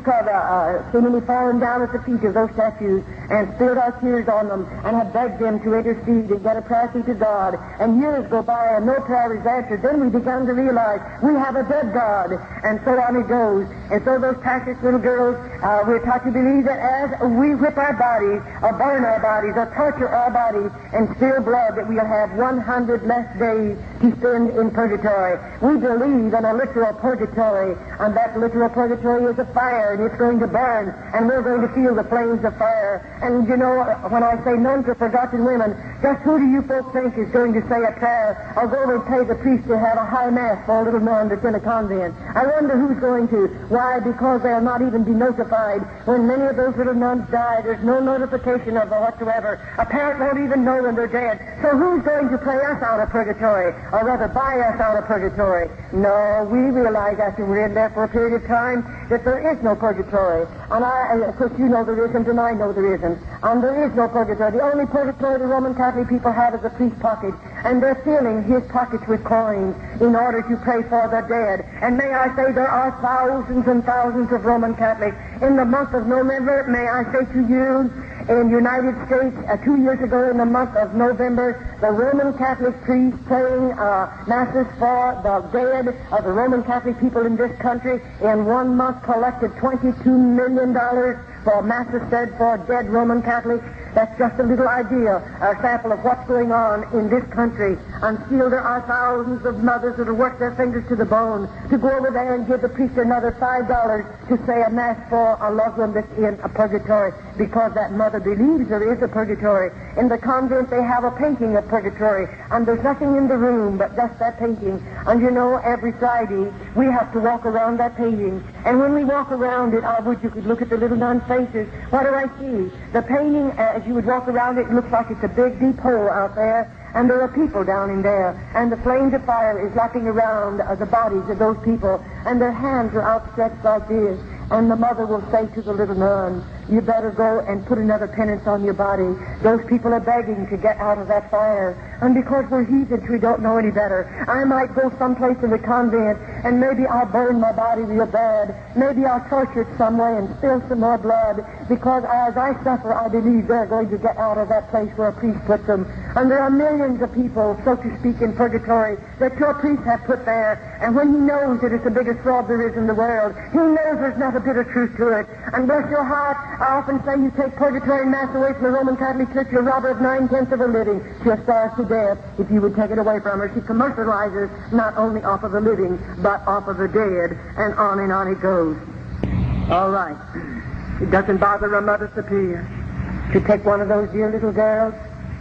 seemingly fallen down at the feet of those statues and spilled our tears on them and have begged them to intercede and get a prayer through to God. And years go by and no prayer is answered. Then we began to realize we have a dead God. And so on it goes. And so those precious little girls, we're taught to believe that as we whip our bodies, or burn our bodies, or torture our bodies, and spill blood, that we'll have 100 less days to spend in purgatory. We believe in a literal purgatory, and that literal purgatory is a fire, and it's going to burn, and we're going to feel the flames of fire. And you know, when I say nuns are forgotten women, just who do you folks think is going to say a prayer or go and pay the priest to have a high mass for a little nun that's in a convent? I wonder who's going to. Why? Because they'll not even be notified. When many of those little nuns die, there's no notification of them whatsoever. A parent won't even know when they're dead. So who's going to pray us out of purgatory, or rather buy us out of purgatory? No, we realize after we're in there for a period of time that there is no purgatory. And of course, you know there isn't, and I know there isn't. And there is no purgatory. The only purgatory the Roman Catholic people have is a priest's pocket, and they're filling his pockets with coins in order to pray for the dead. And may I say, there are thousands and thousands of Roman Catholics. In the month of November, may I say to you, in the United States, 2 years ago in the month of November, the Roman Catholic priests praying masses for the dead of the Roman Catholic people in this country in 1 month collected $22 million for masses said for dead Roman Catholics. That's just a little idea, a sample of what's going on in this country. And still there are thousands of mothers that will work their fingers to the bone to go over there and give the priest another $5 to say a mass for a loved one that's in a purgatory, because that mother believes there is a purgatory. In the convent they have a painting of purgatory, and there's nothing in the room but just that painting. And you know, every Friday we have to walk around that painting. And when we walk around it, I wish you could look at the little nuns' faces. What do I see? The painting, as you would walk around it, looks like it's a big, deep hole out there, and there are people down in there, and the flames of fire is lapping around the bodies of those people, and their hands are outstretched like this. And the mother will say to the little nun, you better go and put another penance on your body. Those people are begging to get out of that fire. And because we're heathens, we don't know any better. I might go someplace in the convent, and maybe I'll burn my body real bad. Maybe I'll torture it some way and spill some more blood, because as I suffer, I believe they're going to get out of that place where a priest puts them. And there are millions of people, so to speak, in purgatory that your priest have put there. And when he knows that it's the biggest fraud there is in the world, he knows there's not a bit of truth to it. And bless your heart, I often say you take purgatory mass away from the Roman Catholic Church, you're robber of 9/10 of a living. She'll starve to death if you would take it away from her. She commercializes not only off of the living, but off of the dead, and on it goes. All right. It doesn't bother a Mother Superior to take one of those dear little girls.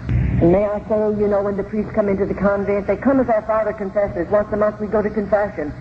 And may I say, you know, when the priests come into the convent, they come as our father confessors. Once a month we go to confession.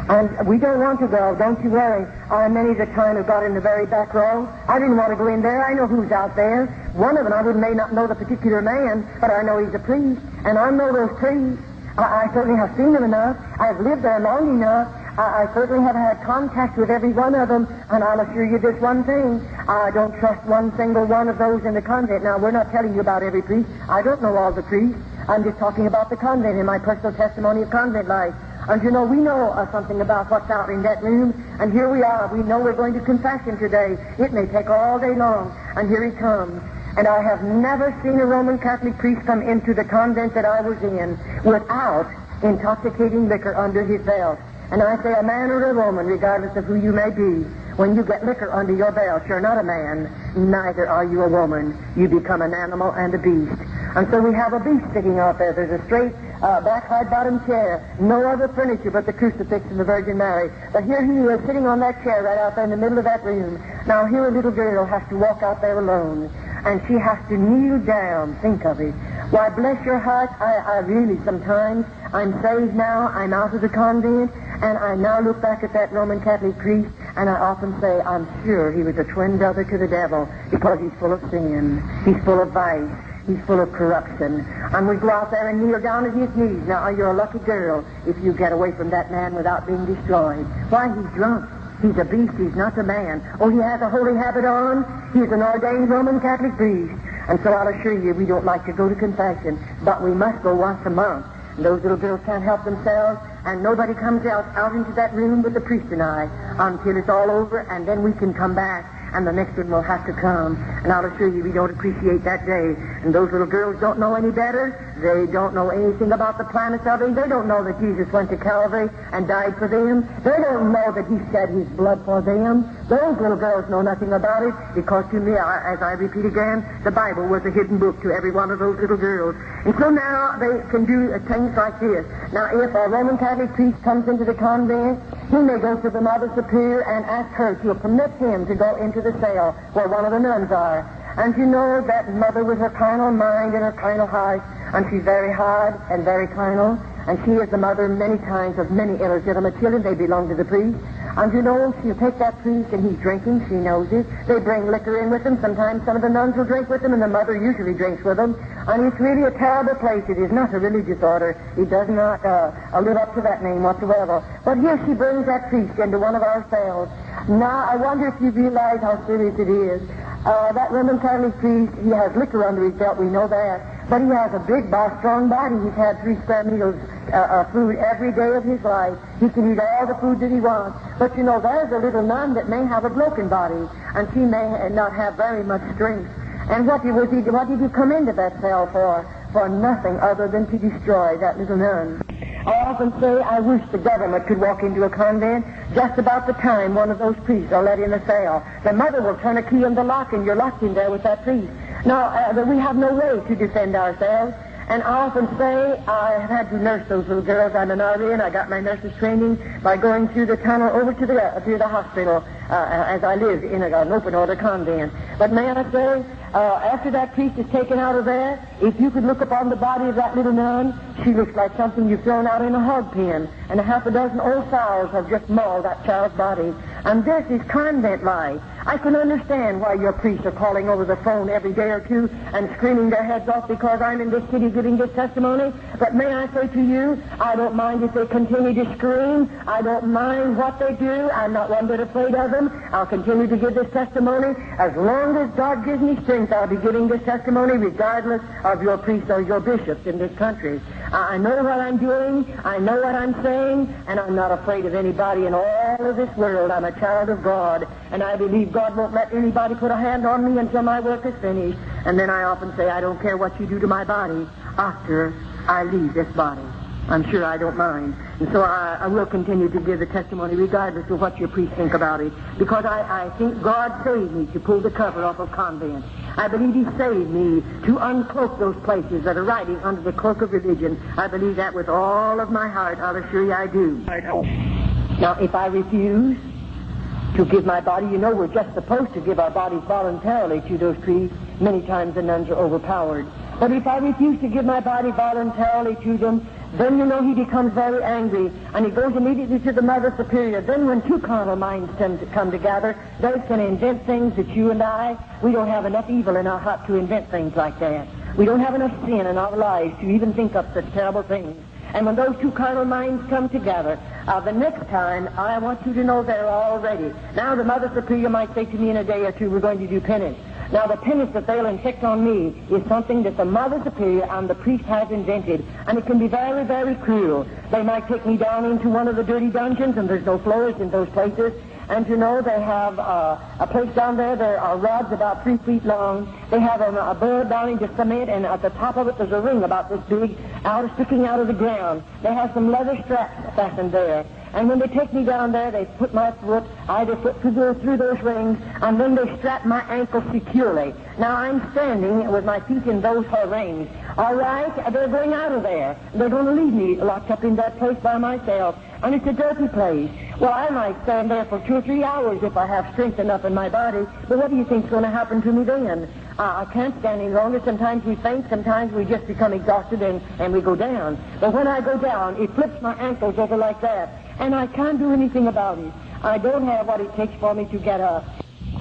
And we don't want to go, don't you worry. Many the time have got in the very back row. I didn't want to go in there. I know who's out there. One of them, I may not know the particular man, but I know he's a priest. And I know those priests. I certainly have seen them enough. I've lived there long enough. I certainly have had contact with every one of them, and I'll assure you this one thing. I don't trust one single one of those in the convent. Now, we're not telling you about every priest. I don't know all the priests. I'm just talking about the convent in my personal testimony of convent life. And you know, we know something about what's out in that room, and here we are. We know we're going to confession today. It may take all day long, and here he comes. And I have never seen a Roman Catholic priest come into the convent that I was in without intoxicating liquor under his belt. And I say a man or a woman, regardless of who you may be, when you get liquor under your belt, you're not a man, neither are you a woman. You become an animal and a beast. And so we have a beast sitting out there. There's a straight, black hide-bottom chair, no other furniture but the crucifix and the Virgin Mary. But here he is sitting on that chair right out there in the middle of that room. Now here a little girl has to walk out there alone, and she has to kneel down. Think of it. Why, bless your heart, I really sometimes, I'm saved now, I'm out of the convent, and I now look back at that Roman Catholic priest, and I often say, I'm sure he was a twin brother to the devil, because he's full of sin, he's full of vice, he's full of corruption. And we go out there and kneel down at his knees. Now, you're a lucky girl if you get away from that man without being destroyed. Why, he's drunk. He's a beast. He's not a man. Oh, he has a holy habit on. He's an ordained Roman Catholic priest. And so I'll assure you, we don't like to go to confession, but we must go once a month. And those little girls can't help themselves, and nobody comes out into that room with the priest and I until it's all over, and then we can come back. and the next one will have to come. And I'll assure you, we don't appreciate that day. And those little girls don't know any better. They don't know anything about the planets of him. They don't know that Jesus went to Calvary and died for them. They don't know that he shed his blood for them. Those little girls know nothing about it, because to me, as I repeat again, the Bible was a hidden book to every one of those little girls. And so now they can do things like this. Now, if a Roman Catholic priest comes into the convent, he may go to the Mother Superior and ask her to permit him to go into the cell where one of the nuns are. And you know that mother with her carnal mind and her carnal heart, and she's very hard and very carnal, and she is the mother many times of many illegitimate children. They belong to the priest. And you know, she'll take that priest and he's drinking. She knows it. They bring liquor in with them. Sometimes some of the nuns will drink with them, and the mother usually drinks with them. And it's really a terrible place. It is not a religious order. It does not live up to that name whatsoever. But here she brings that priest into one of our cells. Now, I wonder if you realize how serious it is. That Roman Catholic priest, he has liquor under his belt, we know that. But he has a big, strong body. He's had 3 square meals of food every day of his life. He can eat all the food that he wants. But you know, there's a little nun that may have a broken body, and she may not have very much strength. And what did you come into that cell for? For nothing other than to destroy that little nun. I often say I wish the government could walk into a convent just about the time one of those priests are let in the cell. The mother will turn a key in the lock, and you're locked in there with that priest. Now, we have no way to defend ourselves. And I often say I have had to nurse those little girls. I'm an RN. I got my nurse's training by going through the tunnel over to the hospital as I lived in an open order convent. But may I say, after that priest is taken out of there, if you could look upon the body of that little nun, she looks like something you've thrown out in a hog pen, and a half a dozen old fowls have just mauled that child's body. And this is convent life. I can understand why your priests are calling over the phone every day or two and screaming their heads off because I'm in this city giving this testimony. But may I say to you, I don't mind if they continue to scream. I don't mind what they do. I'm not one bit afraid of them. I'll continue to give this testimony. As long as God gives me strength, I'll be giving this testimony regardless of your priests or your bishops in this country. I know what I'm doing. I know what I'm saying. And I'm not afraid of anybody in all of this world. I'm a child of God. And I believe God won't let anybody put a hand on me until my work is finished. And then I often say, I don't care what you do to my body after I leave this body. I'm sure I don't mind. And so I will continue to give the testimony regardless of what your priests think about it. Because I think God saved me to pull the cover off of convent. I believe he saved me to uncloak those places that are riding under the cloak of religion. I believe that with all of my heart. I'll assure you I do. Now, if I refuse to give my body, you know we're just supposed to give our bodies voluntarily to those priests. Many times the nuns are overpowered. But if I refuse to give my body voluntarily to them, then you know he becomes very angry, and he goes immediately to the Mother Superior. Then when 2 carnal minds come together, they can invent things that you and we don't have enough evil in our heart to invent things like that. We don't have enough sin in our lives to even think up such terrible things. And when those 2 carnal minds come together, the next time, I want you to know they're all ready. Now, the Mother Superior might say to me in a day or two, we're going to do penance. Now, the penance that they'll inflict on me is something that the Mother Superior and the priest has invented, and it can be very, very cruel. They might take me down into one of the dirty dungeons, and there's no floors in those places. And you know, they have a place down there. There are rods about 3 feet long. They have a board down into cement, and at the top of it there's a ring about this big, sticking out of the ground. They have some leather straps fastened there. And when they take me down there, they put my foot, either foot through those rings, and then they strap my ankle securely. Now, I'm standing with my feet in those rings. All right, they're going out of there. They're going to leave me locked up in that place by myself. And it's a dirty place. Well, I might stand there for 2 or 3 hours if I have strength enough in my body. But what do you think's going to happen to me then? I can't stand any longer. Sometimes we faint. Sometimes we just become exhausted and we go down. But when I go down, it flips my ankles over like that. And I can't do anything about it. I don't have what it takes for me to get up.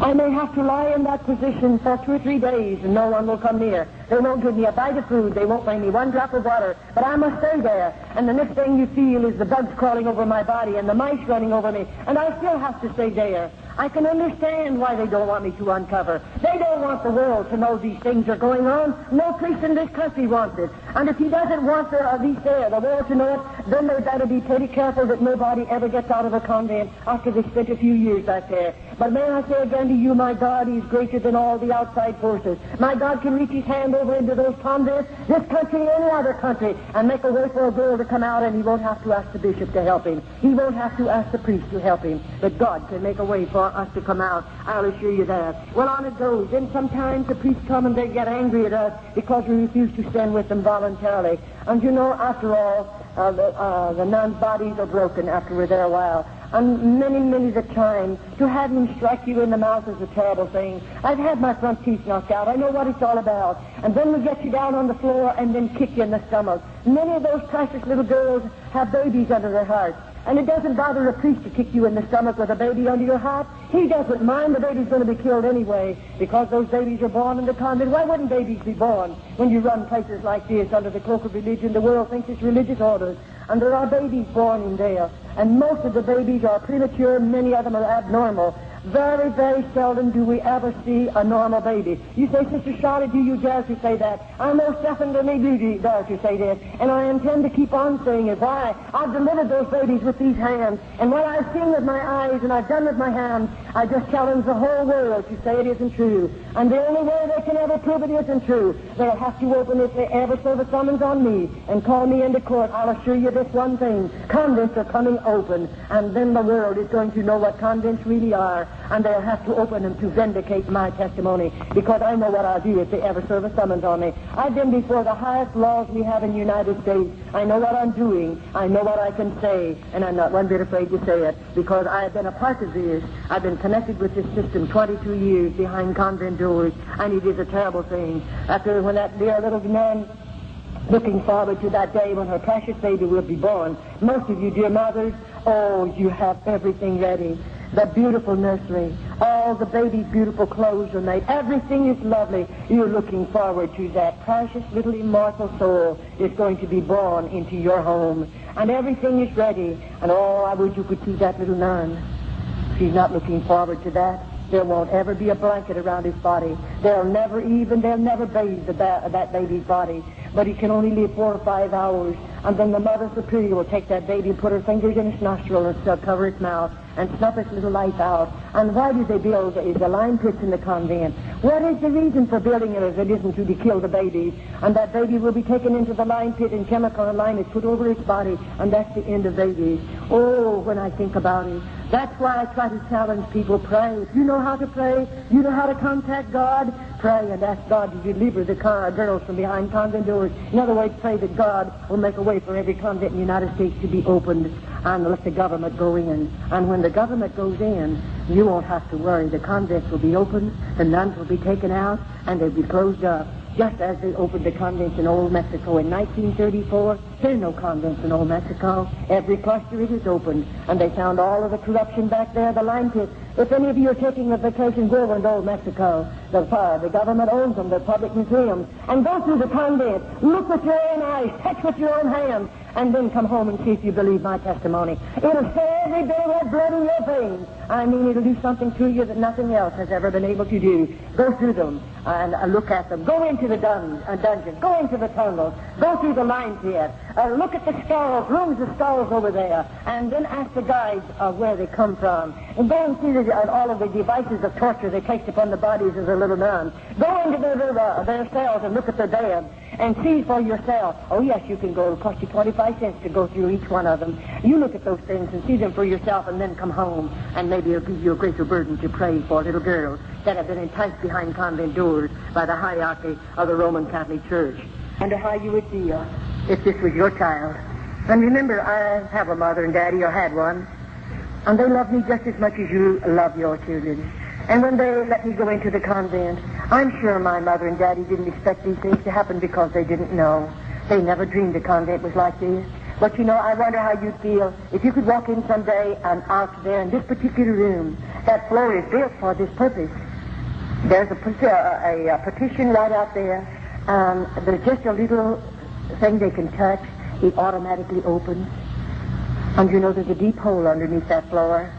I may have to lie in that position for 2 or 3 days and no one will come near. They won't give me a bite of food. They won't bring me 1 drop of water. But I must stay there. And the next thing you feel is the bugs crawling over my body and the mice running over me. And I still have to stay there. I can understand why they don't want me to uncover. They don't want the world to know these things are going on. No priest in this country wants it. And if he doesn't want the world to know it, then they better be pretty careful that nobody ever gets out of a convent after they spent a few years back there. But may I say again to you, my God is greater than all the outside forces. My God can reach his hand over into those convents, this country, any other country, and make a way for a girl to come out, and he won't have to ask the bishop to help him. He won't have to ask the priest to help him. But God can make a way for us to come out. I'll assure you that. Well, on it goes. Then sometimes the priests come and they get angry at us because we refuse to stand with them voluntarily. And you know, after all, the nuns' bodies are broken after we're there a while. And many the time, to have him strike you in the mouth is a terrible thing. I've had my front teeth knocked out. I know what it's all about. And then we get you down on the floor and then kick you in the stomach. Many of those precious little girls have babies under their hearts. And it doesn't bother a priest to kick you in the stomach with a baby under your heart. He doesn't mind. The baby's going to be killed anyway because those babies are born in the convent. Why wouldn't babies be born when you run places like this under the cloak of religion? The world thinks it's religious orders. And there are babies born in there. And most of the babies are premature. Many of them are abnormal. Very seldom do we ever see a normal baby. You say, Sister Charlotte, do you dare to say that? I most definitely do dare to say this. And I intend to keep on saying it. Why? I've delivered those babies with these hands. And what I've seen with my eyes and I've done with my hands, I just challenge the whole world to say it isn't true. And the only way they can ever prove it isn't true, they'll have to open, if they ever serve a summons on me and call me into court. I'll assure you this one thing. Convents are coming open. And then the world is going to know what convents really are. And they'll have to open them to vindicate my testimony, because I know what I'll do if they ever serve a summons on me. I've been before the highest laws we have in the United States. I know what I'm doing. I know what I can say, and I'm not one bit afraid to say it, because I have been a part of this. I've been connected with this system 22 years behind convent doors, and it is a terrible thing. After when that dear little nun looking forward to that day when her precious baby will be born. Most of you, dear mothers, oh, you have everything ready. The beautiful nursery, all the baby's beautiful clothes are made. Everything is lovely. You're looking forward to that precious little immortal soul is going to be born into your home. And everything is ready. And oh, I wish you could see that little nun. She's not looking forward to that. There won't ever be a blanket around his body. They'll never bathe that baby's body. But he can only live 4 or 5 hours. And then the Mother Superior will take that baby and put her fingers in his nostril and cover its mouth and snuff its little life out. And why do they build the lime pits in the convent? What is the reason for building it if it isn't to kill the babies? And that baby will be taken into the lime pit and chemical lime is put over its body, and that's the end of babies. Oh, when I think about it, that's why I try to challenge people. Pray. If you know how to pray, you know how to contact God, pray and ask God to deliver the girls from behind convent doors. In other words, pray that God will make a way for every convent in the United States to be opened and let the government go in. And when the government goes in, you won't have to worry. The convents will be opened, the nuns will be taken out, and they'll be closed up. Just as they opened the convents in Old Mexico in 1934, there are no convents in Old Mexico. Every cluster is opened, and they found all of the corruption back there, the lime pit. If any of you are taking a vacation, go over to Old Mexico. The government owns them, they're public museums. And go through the convent, look with your own eyes, touch with your own hands, and then come home and see if you believe my testimony. It'll say every day red blood in your veins. I mean, it'll do something to you that nothing else has ever been able to do. Go through them and look at them. Go into the dungeons. Go into the tunnels. Go through the lime pit. Look at the skulls, rooms of skulls over there, and then ask the guides where they come from. And go and see all of the devices of torture they placed upon the bodies of the little nuns. Go into their cells and look at their beds and see for yourself. Oh, yes, you can go. It'll cost you 25 cents to go through each one of them. You look at those things and see them for yourself and then come home, and maybe it'll give you a greater burden to pray for little girls that have been enticed behind convent doors by the hierarchy of the Roman Catholic Church. I wonder how you would feel if this was your child. And remember, I have a mother and daddy, or had one, and they love me just as much as you love your children. And when they let me go into the convent, I'm sure my mother and daddy didn't expect these things to happen because they didn't know. They never dreamed a convent was like this. But, you know, I wonder how you'd feel if you could walk in someday and out there in this particular room. That floor is built for this purpose. There's a partition right out there. There's just a little thing they can touch. It automatically opens. And, you know, there's a deep hole underneath that floor.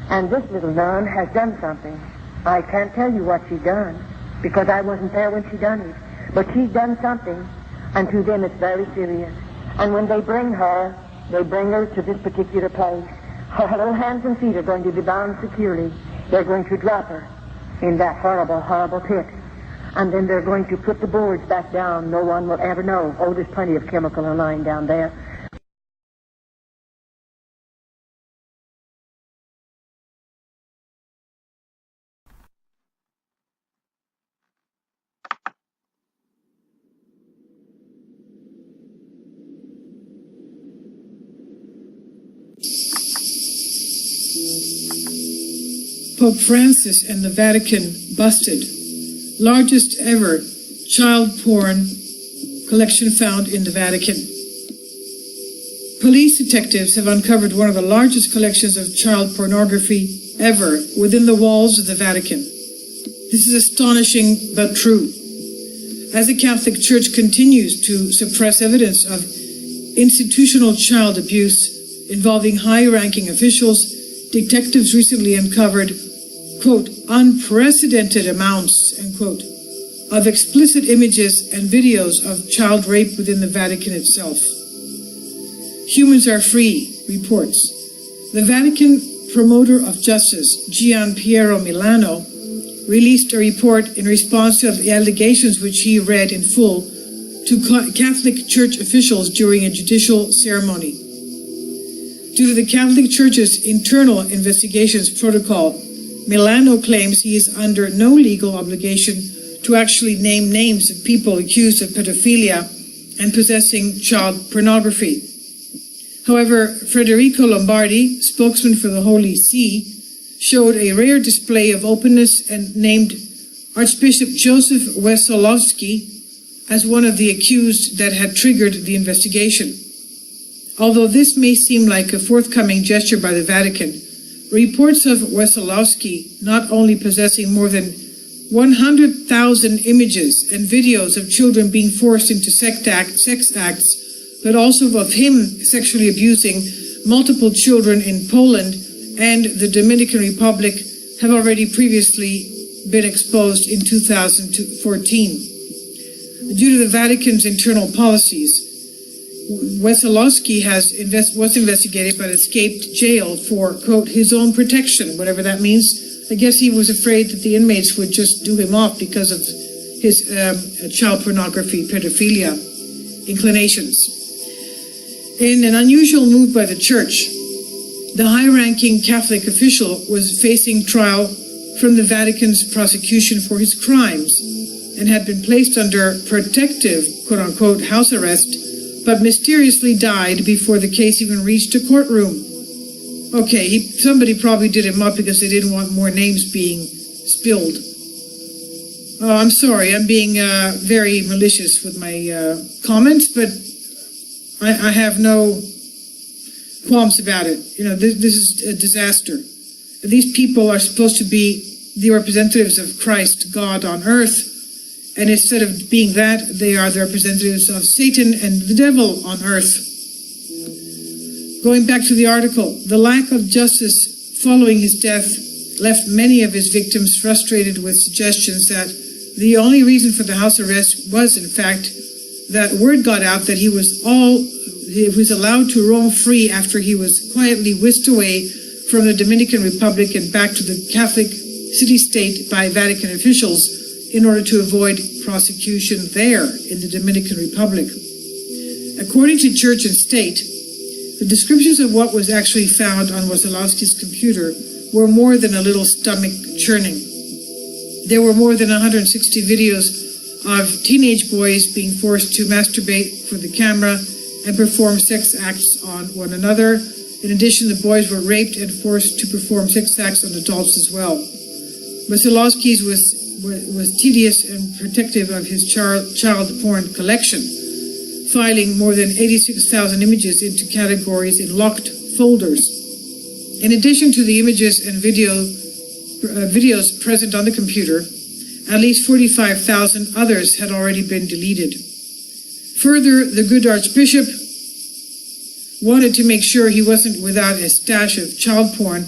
And this little nun has done something. I can't tell you what she's done, because I wasn't there when she done it. But she's done something, and to them it's very serious. And when they bring her to this particular place. Her little hands and feet are going to be bound securely. They're going to drop her in that horrible, horrible pit. And then they're going to put the boards back down. No one will ever know. Oh, there's plenty of chemical lying down there. Pope Francis and the Vatican busted. Largest ever child porn collection found in the Vatican. Police detectives have uncovered one of the largest collections of child pornography ever within the walls of the Vatican. This is astonishing but true. As the Catholic Church continues to suppress evidence of institutional child abuse involving high-ranking officials, detectives recently uncovered, quote, unprecedented amounts, end quote, of explicit images and videos of child rape within the Vatican itself. Humans Are Free reports, the Vatican promoter of justice, Gian Piero Milano, released a report in response to the allegations which he read in full to Catholic Church officials during a judicial ceremony. Due to the Catholic Church's internal investigations protocol, Milano claims he is under no legal obligation to actually name names of people accused of pedophilia and possessing child pornography. However, Federico Lombardi, spokesman for the Holy See, showed a rare display of openness and named Archbishop Joseph Wesolowski as one of the accused that had triggered the investigation. Although this may seem like a forthcoming gesture by the Vatican, reports of Wesolowski not only possessing more than 100,000 images and videos of children being forced into sex acts, but also of him sexually abusing multiple children in Poland and the Dominican Republic have already previously been exposed in 2014. Due to the Vatican's internal policies, Wesolowski was investigated but escaped jail for, quote, his own protection, whatever that means. I guess he was afraid that the inmates would just do him off because of his child pornography, pedophilia inclinations. In an unusual move by the Church, the high-ranking Catholic official was facing trial from the Vatican's prosecution for his crimes and had been placed under protective, quote-unquote, house arrest, but mysteriously died before the case even reached a courtroom. Okay, somebody probably did him up because they didn't want more names being spilled. Oh, I'm sorry, I'm being very malicious with my comments, but I have no qualms about it. You know, this is a disaster. These people are supposed to be the representatives of Christ, God on earth, and instead of being that, they are the representatives of Satan and the devil on earth. Going back to the article, the lack of justice following his death left many of his victims frustrated with suggestions that the only reason for the house arrest was, in fact, that word got out that he was allowed to roam free after he was quietly whisked away from the Dominican Republic and back to the Catholic city-state by Vatican officials in order to avoid prosecution there in the Dominican Republic. According to Church and State, the descriptions of what was actually found on Wesolowski's computer were more than a little stomach churning. There were more than 160 videos of teenage boys being forced to masturbate for the camera and perform sex acts on one another. In addition, the boys were raped and forced to perform sex acts on adults as well. Wesolowski's was tedious and protective of his child porn collection, filing more than 86,000 images into categories in locked folders. In addition to the images and videos present on the computer, at least 45,000 others had already been deleted. Further, the good Archbishop wanted to make sure he wasn't without a stash of child porn,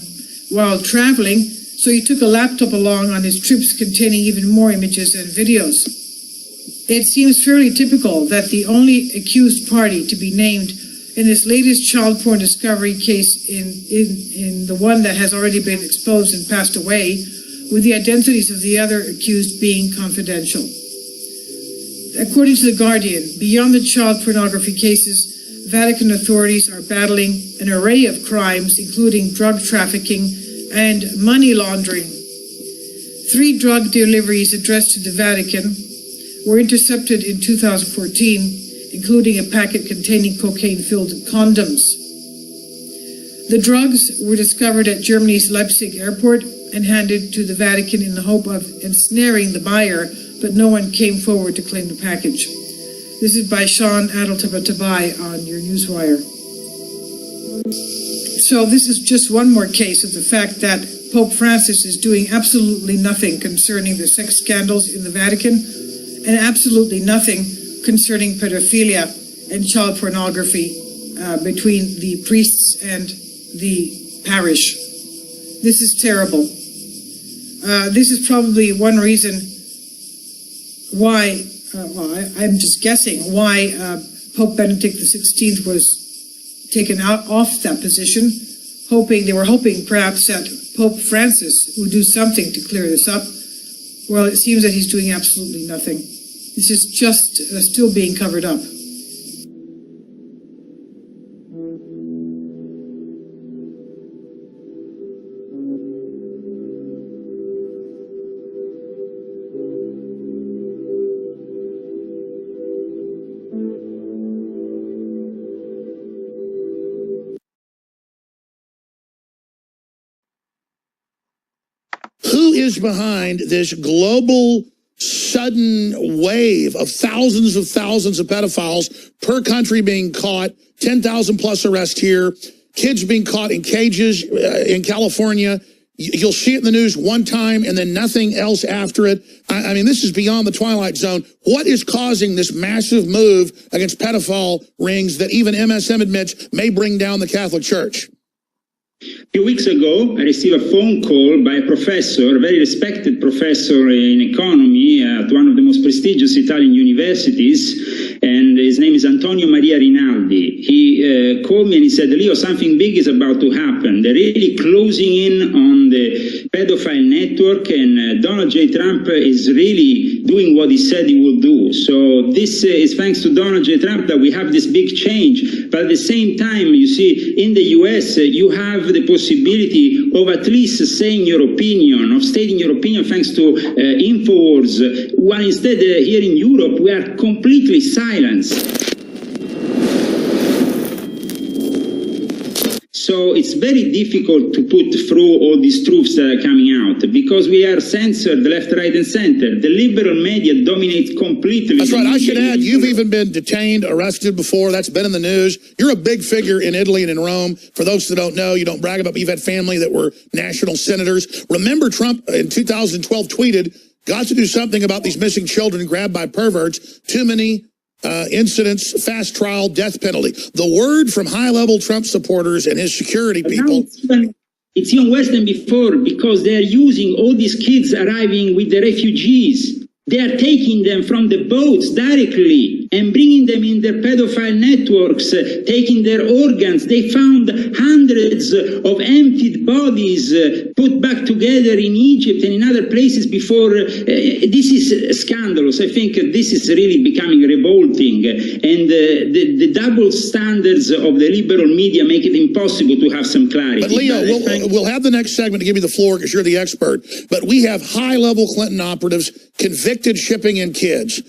while traveling, so he took a laptop along on his trips containing even more images and videos. It seems fairly typical that the only accused party to be named in this latest child porn discovery case, in the one that has already been exposed and passed away, with the identities of the other accused being confidential. According to The Guardian, beyond the child pornography cases, Vatican authorities are battling an array of crimes, including drug trafficking and money laundering. 3 drug deliveries addressed to the Vatican were intercepted in 2014, including a packet containing cocaine-filled condoms. The drugs were discovered at Germany's Leipzig airport and handed to the Vatican in the hope of ensnaring the buyer, but no one came forward to claim the package. This is by Sean Adeltabatabai on your Newswire. So this is just one more case of the fact that Pope Francis is doing absolutely nothing concerning the sex scandals in the Vatican, and absolutely nothing concerning pedophilia and child pornography between the priests and the parish. This is terrible. This is probably one reason why, I'm just guessing, why Pope Benedict XVI was taken off that position. They were hoping perhaps that Pope Francis would do something to clear this up. Well, it seems that he's doing absolutely nothing. This is just still being covered up. Who is behind this global sudden wave of thousands of pedophiles per country being caught, 10,000 plus arrests here, kids being caught in cages in California? You'll see it in the news one time and then nothing else after it. I mean, this is beyond the twilight zone. What is causing this massive move against pedophile rings that even MSM admits may bring down the Catholic Church? A few weeks ago, I received a phone call by a professor, a very respected professor in economy at one of the most prestigious Italian universities, and his name is Antonio Maria Rinaldi. He called me and he said, Leo, something big is about to happen. They're really closing in on the pedophile network, and Donald J. Trump is really doing what he said he would do. So this is thanks to Donald J. Trump that we have this big change. But at the same time, you see, in the US, you have the possibility of at least saying your opinion, of stating your opinion thanks to InfoWars, while instead here in Europe we are completely silenced. So it's very difficult to put through all these truths that are coming out because we are censored left, right, and center. The liberal media dominates completely. That's right. I should add, you've even been detained, arrested before. That's been in the news. You're a big figure in Italy and in Rome. For those that don't know, you don't brag about, but you've had family that were national senators. Remember, Trump in 2012 tweeted, got to do something about these missing children grabbed by perverts. Too many incidents, fast trial, death penalty. The word from high-level Trump supporters and his security people. It's even worse than before because they're using all these kids arriving with the refugees. They are taking them from the boats directly and bringing them in their pedophile networks, taking their organs. They found hundreds of emptied bodies put back together in Egypt and in other places before. This is scandalous. I think this is really becoming revolting. And the double standards of the liberal media make it impossible to have some clarity. But Leo, we'll have the next segment to give you the floor because you're the expert. But we have high-level Clinton operatives convicted shipping in kids,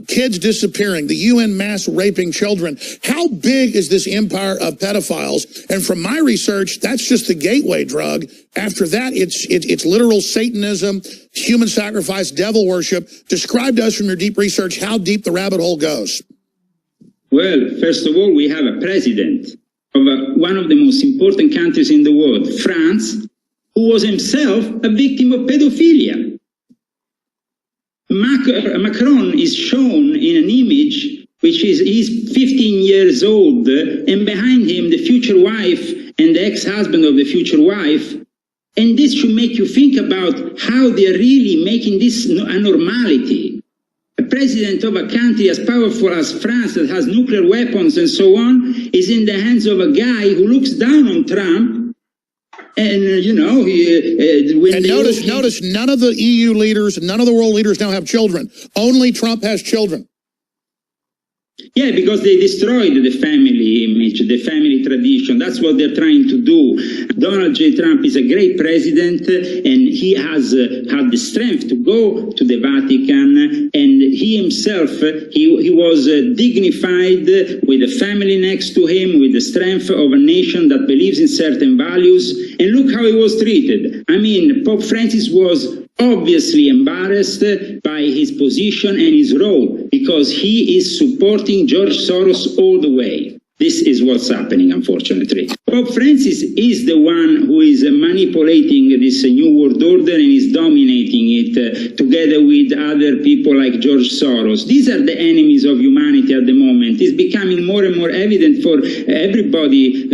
kids disappearing, the UN mass raping children. How big is this empire of pedophiles? And from my research, that's just the gateway drug. After that, it's literal Satanism, human sacrifice, devil worship. Describe to us from your deep research how deep the rabbit hole goes. Well, first of all, we have a president of one of the most important countries in the world, France, who was himself a victim of pedophilia. Macron is shown in an image which is he's 15 years old, and behind him the future wife and the ex-husband of the future wife And this should make you think about how they are really making this a normality. A president of a country as powerful as France that has nuclear weapons and so on is in the hands of a guy who looks down on Trump. And, notice none of the EU leaders, none of the world leaders now have children. Only Trump has children. Yeah, because they destroyed the family image, the family tradition. That's what they're trying to do. Donald J. Trump is a great president, and he has had the strength to go to the Vatican, and he himself, he was dignified with a family next to him, with the strength of a nation that believes in certain values, and look how he was treated. I mean, Pope Francis was obviously embarrassed by his position and his role, because he is supporting George Soros all the way. This is what's happening, unfortunately. Pope Francis is the one who is manipulating this new world order and is dominating it together with other people like George Soros. These are the enemies of humanity at the moment. It's becoming more and more evident for everybody,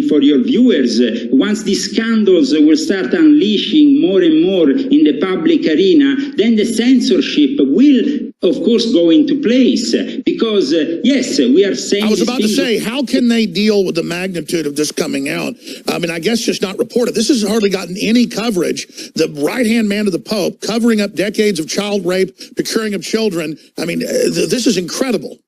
for your viewers. Once these scandals will start unleashing more and more in the public arena, then the censorship will, of course, go into place. Because, yes, we are saying... I was about to say, how can they deal with the magnitude of this coming out? I mean, I guess just not reported. This has hardly gotten any coverage. The right-hand man of the Pope covering up decades of child rape, procuring of children. I mean, this is incredible.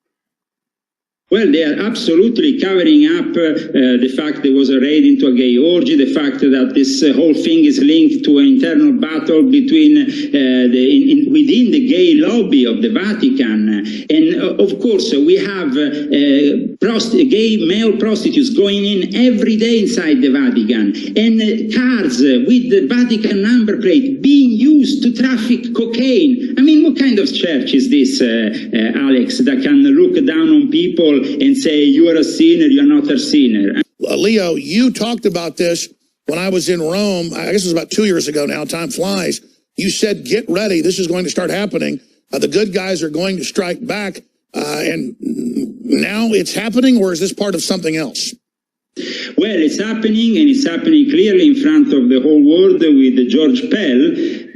Well, they are absolutely covering up the fact there was a raid into a gay orgy, the fact that this whole thing is linked to an internal battle between within the gay lobby of the Vatican. And of course, we have gay male prostitutes going in every day inside the Vatican, and cars with the Vatican number plate being used to traffic cocaine. I mean, what kind of church is this, Alex, that can look down on people and say, you are a sinner, you're not a sinner? Leo, you talked about this when I was in Rome. I guess it was about 2 years ago now. Time flies. You said, get ready. This is going to start happening. The good guys are going to strike back. And now it's happening, or is this part of something else? Well, it's happening, and it's happening clearly in front of the whole world with George Pell,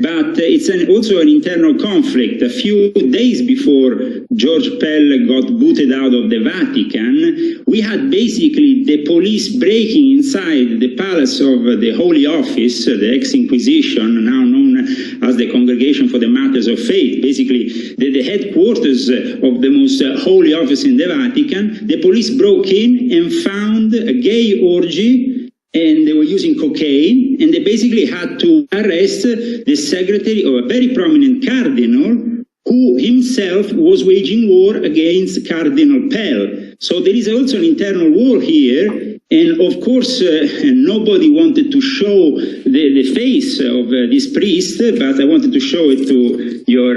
but it's also an internal conflict. A few days before George Pell got booted out of the Vatican, we had basically the police breaking inside the palace of the Holy Office, the ex-Inquisition, now known as the Congregation for the Matters of Faith, basically the headquarters of the most holy office in the Vatican. The police broke in and found a gay orgy, and they were using cocaine, and they basically had to arrest the secretary of a very prominent cardinal who himself was waging war against Cardinal Pell. So there is also an internal war here. And of course, nobody wanted to show the face of this priest, but I wanted to show it to your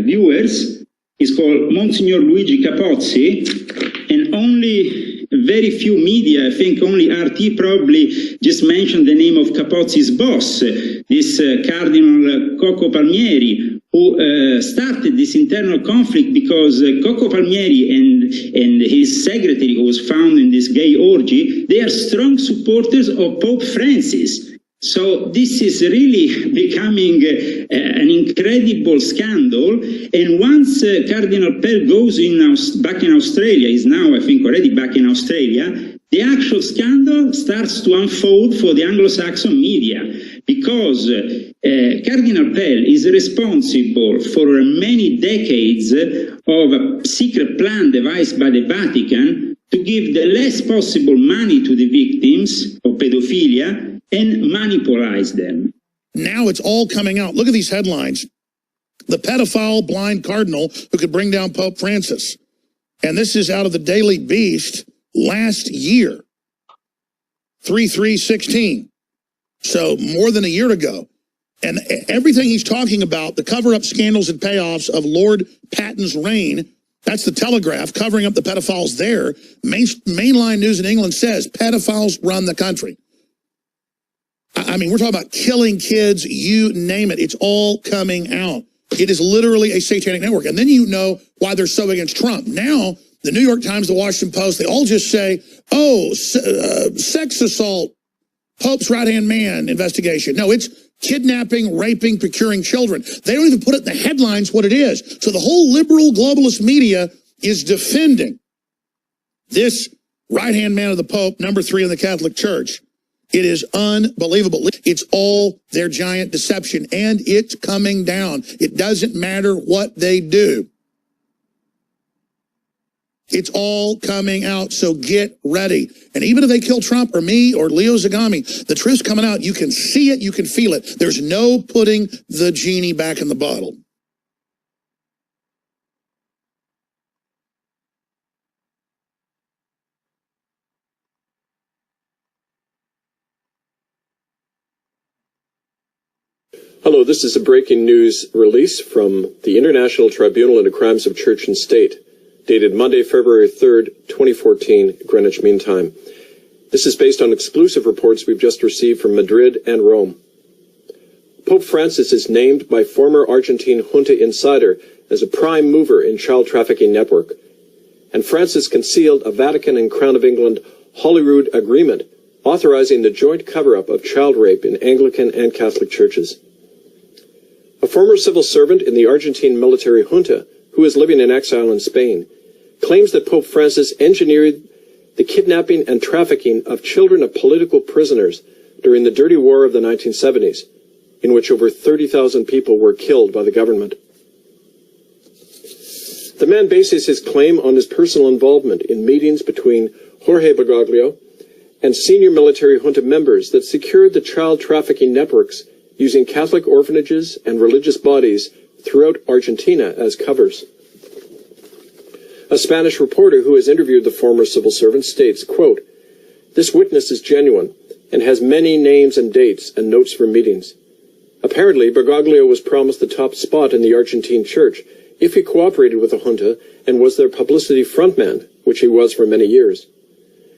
viewers. He's called Monsignor Luigi Capozzi, and only very few media, I think only RT probably just mentioned the name of Capozzi's boss, this Cardinal Cocco Palmieri, who started this internal conflict because Cocco Palmieri and his secretary, who was found in this gay orgy, they are strong supporters of Pope Francis. So this is really becoming an incredible scandal. And once Cardinal Pell goes back in Australia, he's now, I think, already back in Australia, the actual scandal starts to unfold for the Anglo-Saxon media, because Cardinal Pell is responsible for many decades of a secret plan devised by the Vatican to give the less possible money to the victims of pedophilia and monopolize them. Now it's all coming out. Look at these headlines. The pedophile blind cardinal who could bring down Pope Francis. And this is out of the Daily Beast last year, 3/3/16. So more than a year ago. And everything he's talking about, the cover-up scandals and payoffs of Lord Patton's reign, that's the Telegraph, covering up the pedophiles there. Mainline news in England says pedophiles run the country. I mean, we're talking about killing kids, you name it. It's all coming out. It is literally a satanic network. And then you know why they're so against Trump. Now, the New York Times, the Washington Post, they all just say, oh, sex assault Pope's right-hand man investigation. No, it's kidnapping, raping, procuring children. They don't even put it in the headlines what it is. So the whole liberal globalist media is defending this right-hand man of the Pope, number 3 in the Catholic Church. It is unbelievable. It's all their giant deception, and it's coming down. It doesn't matter what they do. It's all coming out, so get ready. And even if they kill Trump or me or Leo Zagami, the truth's coming out. You can see it, you can feel it. There's no putting the genie back in the bottle. Hello, this is a breaking news release from the International Tribunal into Crimes of Church and State, dated Monday, February 3rd, 2014, Greenwich Mean Time. This is based on exclusive reports we've just received from Madrid and Rome. Pope Francis is named by former Argentine junta insider as a prime mover in child trafficking network. And Francis concealed a Vatican and Crown of England Holyrood agreement authorizing the joint cover-up of child rape in Anglican and Catholic churches. A former civil servant in the Argentine military junta, who is living in exile in Spain, claims that Pope Francis engineered the kidnapping and trafficking of children of political prisoners during the dirty war of the 1970s, in which over 30,000 people were killed by the government. The man bases his claim on his personal involvement in meetings between Jorge Bergoglio and senior military junta members that secured the child trafficking networks using Catholic orphanages and religious bodies throughout Argentina as covers. A Spanish reporter who has interviewed the former civil servant states, quote, "This witness is genuine and has many names and dates and notes from meetings. Apparently, Bergoglio was promised the top spot in the Argentine church if he cooperated with the junta and was their publicity frontman, which he was for many years.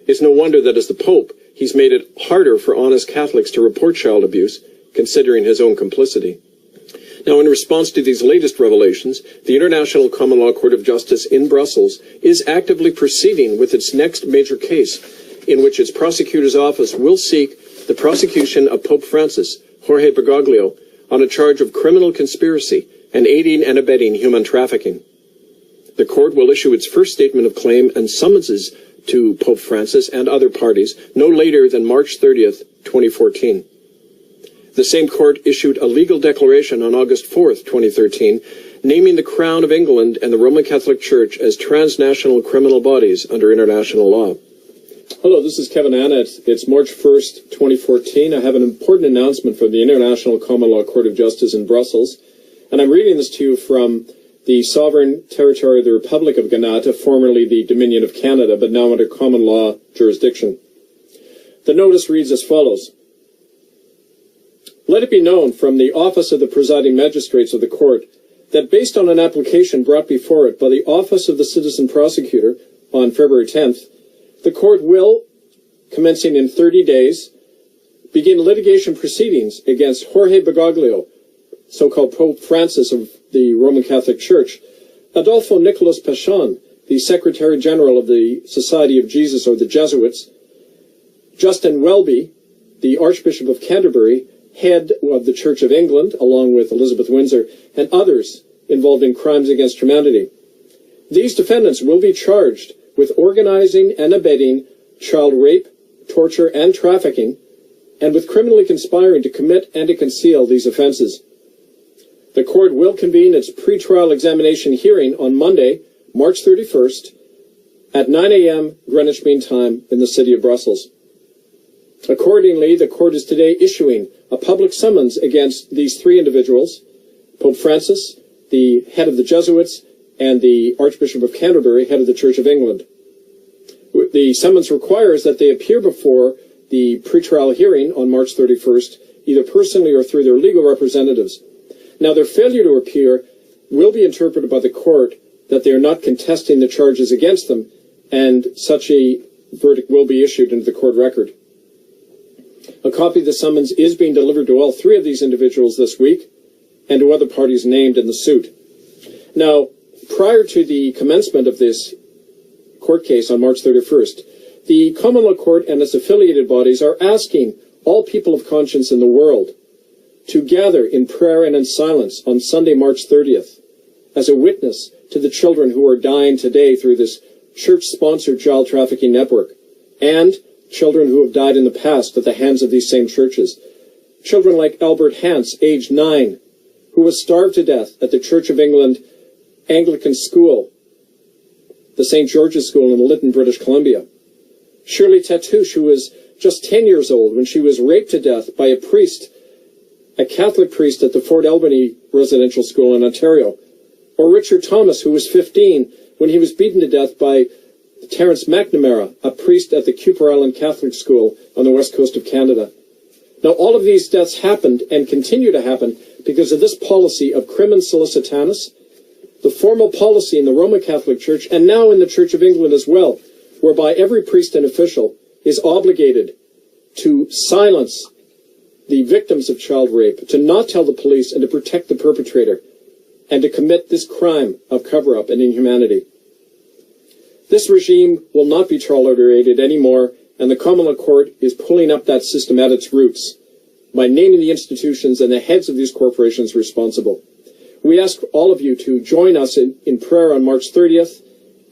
It's no wonder that as the Pope, he's made it harder for honest Catholics to report child abuse, considering his own complicity." Now, in response to these latest revelations, the International Common Law Court of Justice in Brussels is actively proceeding with its next major case, in which its prosecutor's office will seek the prosecution of Pope Francis, Jorge Bergoglio, on a charge of criminal conspiracy and aiding and abetting human trafficking. The court will issue its first statement of claim and summonses to Pope Francis and other parties no later than March 30th, 2014. The same court issued a legal declaration on August 4th, 2013, naming the Crown of England and the Roman Catholic Church as transnational criminal bodies under international law. Hello, this is Kevin Annett. It's March 1st, 2014. I have an important announcement from the International Common Law Court of Justice in Brussels, and I'm reading this to you from the Sovereign Territory of the Republic of Ghana, formerly the Dominion of Canada, but now under common law jurisdiction. The notice reads as follows. Let it be known from the Office of the Presiding Magistrates of the Court that based on an application brought before it by the Office of the Citizen Prosecutor on February 10th, the Court will, commencing in 30 days, begin litigation proceedings against Jorge Bergoglio, so-called Pope Francis of the Roman Catholic Church, Adolfo Nicolas Pachon, the Secretary General of the Society of Jesus or the Jesuits, Justin Welby, the Archbishop of Canterbury, head of the Church of England, along with Elizabeth Windsor, and others involved in crimes against humanity. These defendants will be charged with organizing and abetting child rape, torture, and trafficking, and with criminally conspiring to commit and to conceal these offenses. The court will convene its pretrial examination hearing on Monday, March 31st, at 9 a.m. Greenwich Mean Time in the city of Brussels. Accordingly, the court is today issuing a public summons against these three individuals, Pope Francis, the head of the Jesuits, and the Archbishop of Canterbury, head of the Church of England. The summons requires that they appear before the pretrial hearing on March 31st, either personally or through their legal representatives. Now, their failure to appear will be interpreted by the court that they are not contesting the charges against them, and such a verdict will be issued into the court record. A copy of the summons is being delivered to all three of these individuals this week and to other parties named in the suit. Now, prior to the commencement of this court case on March 31st, the Common Law Court and its affiliated bodies are asking all people of conscience in the world to gather in prayer and in silence on Sunday, March 30th, as a witness to the children who are dying today through this church-sponsored child trafficking network, and children who have died in the past at the hands of these same churches. Children like Albert Hance, age 9, who was starved to death at the Church of England Anglican School, the St. George's School in Lytton, British Columbia. Shirley Tatouche, who was just 10 years old when she was raped to death by a priest, a Catholic priest at the Fort Albany Residential School in Ontario. Or Richard Thomas, who was 15 when he was beaten to death by Terence McNamara, a priest at the Cooper Island Catholic School on the west coast of Canada. Now, all of these deaths happened and continue to happen because of this policy of crimen solicitanis, the formal policy in the Roman Catholic Church and now in the Church of England as well, whereby every priest and official is obligated to silence the victims of child rape, to not tell the police and to protect the perpetrator, and to commit this crime of cover-up and inhumanity. This regime will not be tolerated anymore, and the Common Law Court is pulling up that system at its roots by naming the institutions and the heads of these corporations responsible. We ask all of you to join us in prayer on March 30th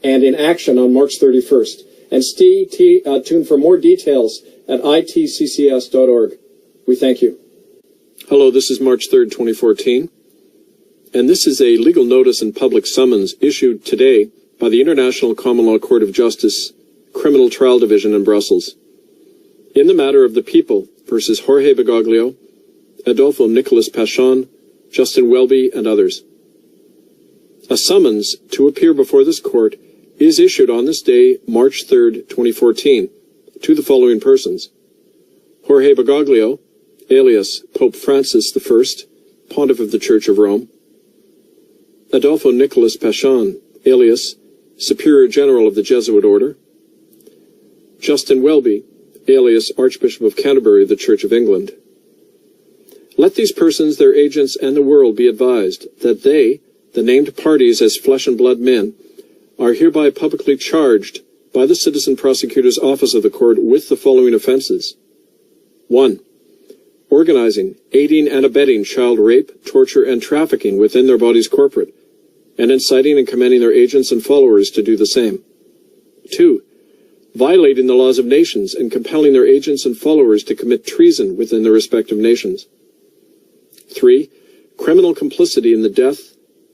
and in action on March 31st. And stay tuned for more details at itccs.org. We thank you. Hello, this is March 3rd, 2014, and this is a legal notice and public summons issued today by the International Common Law Court of Justice, Criminal Trial Division in Brussels, in the matter of the People versus Jorge Bergoglio, Adolfo Nicolas Pachon, Justin Welby, and others. A summons to appear before this court is issued on this day, March 3rd, 2014, to the following persons: Jorge Bergoglio, alias Pope Francis I, Pontiff of the Church of Rome; Adolfo Nicolas Pachon, alias Superior General of the Jesuit Order; Justin Welby, alias Archbishop of Canterbury of the Church of England. Let these persons, their agents, and the world be advised that they, the named parties as flesh and blood men, are hereby publicly charged by the Citizen Prosecutor's Office of the Court with the following offenses. 1. Organizing, aiding, and abetting child rape, torture, and trafficking within their bodies corporate, and inciting and commanding their agents and followers to do the same. 2. Violating the laws of nations and compelling their agents and followers to commit treason within their respective nations. 3. Criminal complicity in the death,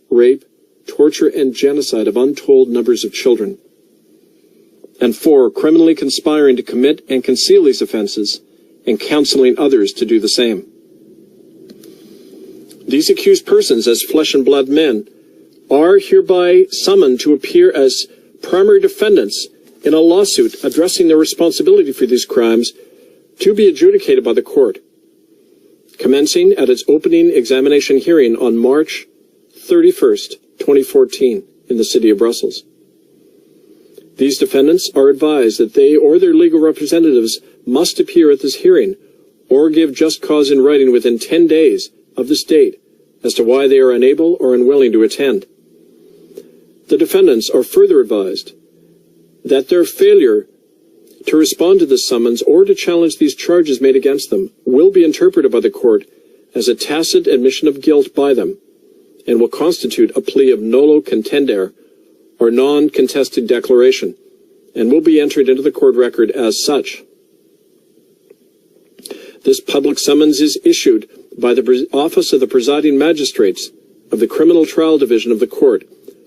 rape, torture, and genocide of untold numbers of children. And 4. Criminally conspiring to commit and conceal these offenses and counseling others to do the same. These accused persons, as flesh and blood men, are hereby summoned to appear as primary defendants in a lawsuit addressing their responsibility for these crimes to be adjudicated by the court, commencing at its opening examination hearing on March 31st, 2014, in the city of Brussels. These defendants are advised that they or their legal representatives must appear at this hearing or give just cause in writing within 10 days of this date as to why they are unable or unwilling to attend. The defendants are further advised that their failure to respond to this summons or to challenge these charges made against them will be interpreted by the court as a tacit admission of guilt by them and will constitute a plea of nolo contendere, or non-contested declaration, and will be entered into the court record as such. This public summons is issued by the Office of the Presiding Magistrates of the Criminal Trial Division of the Court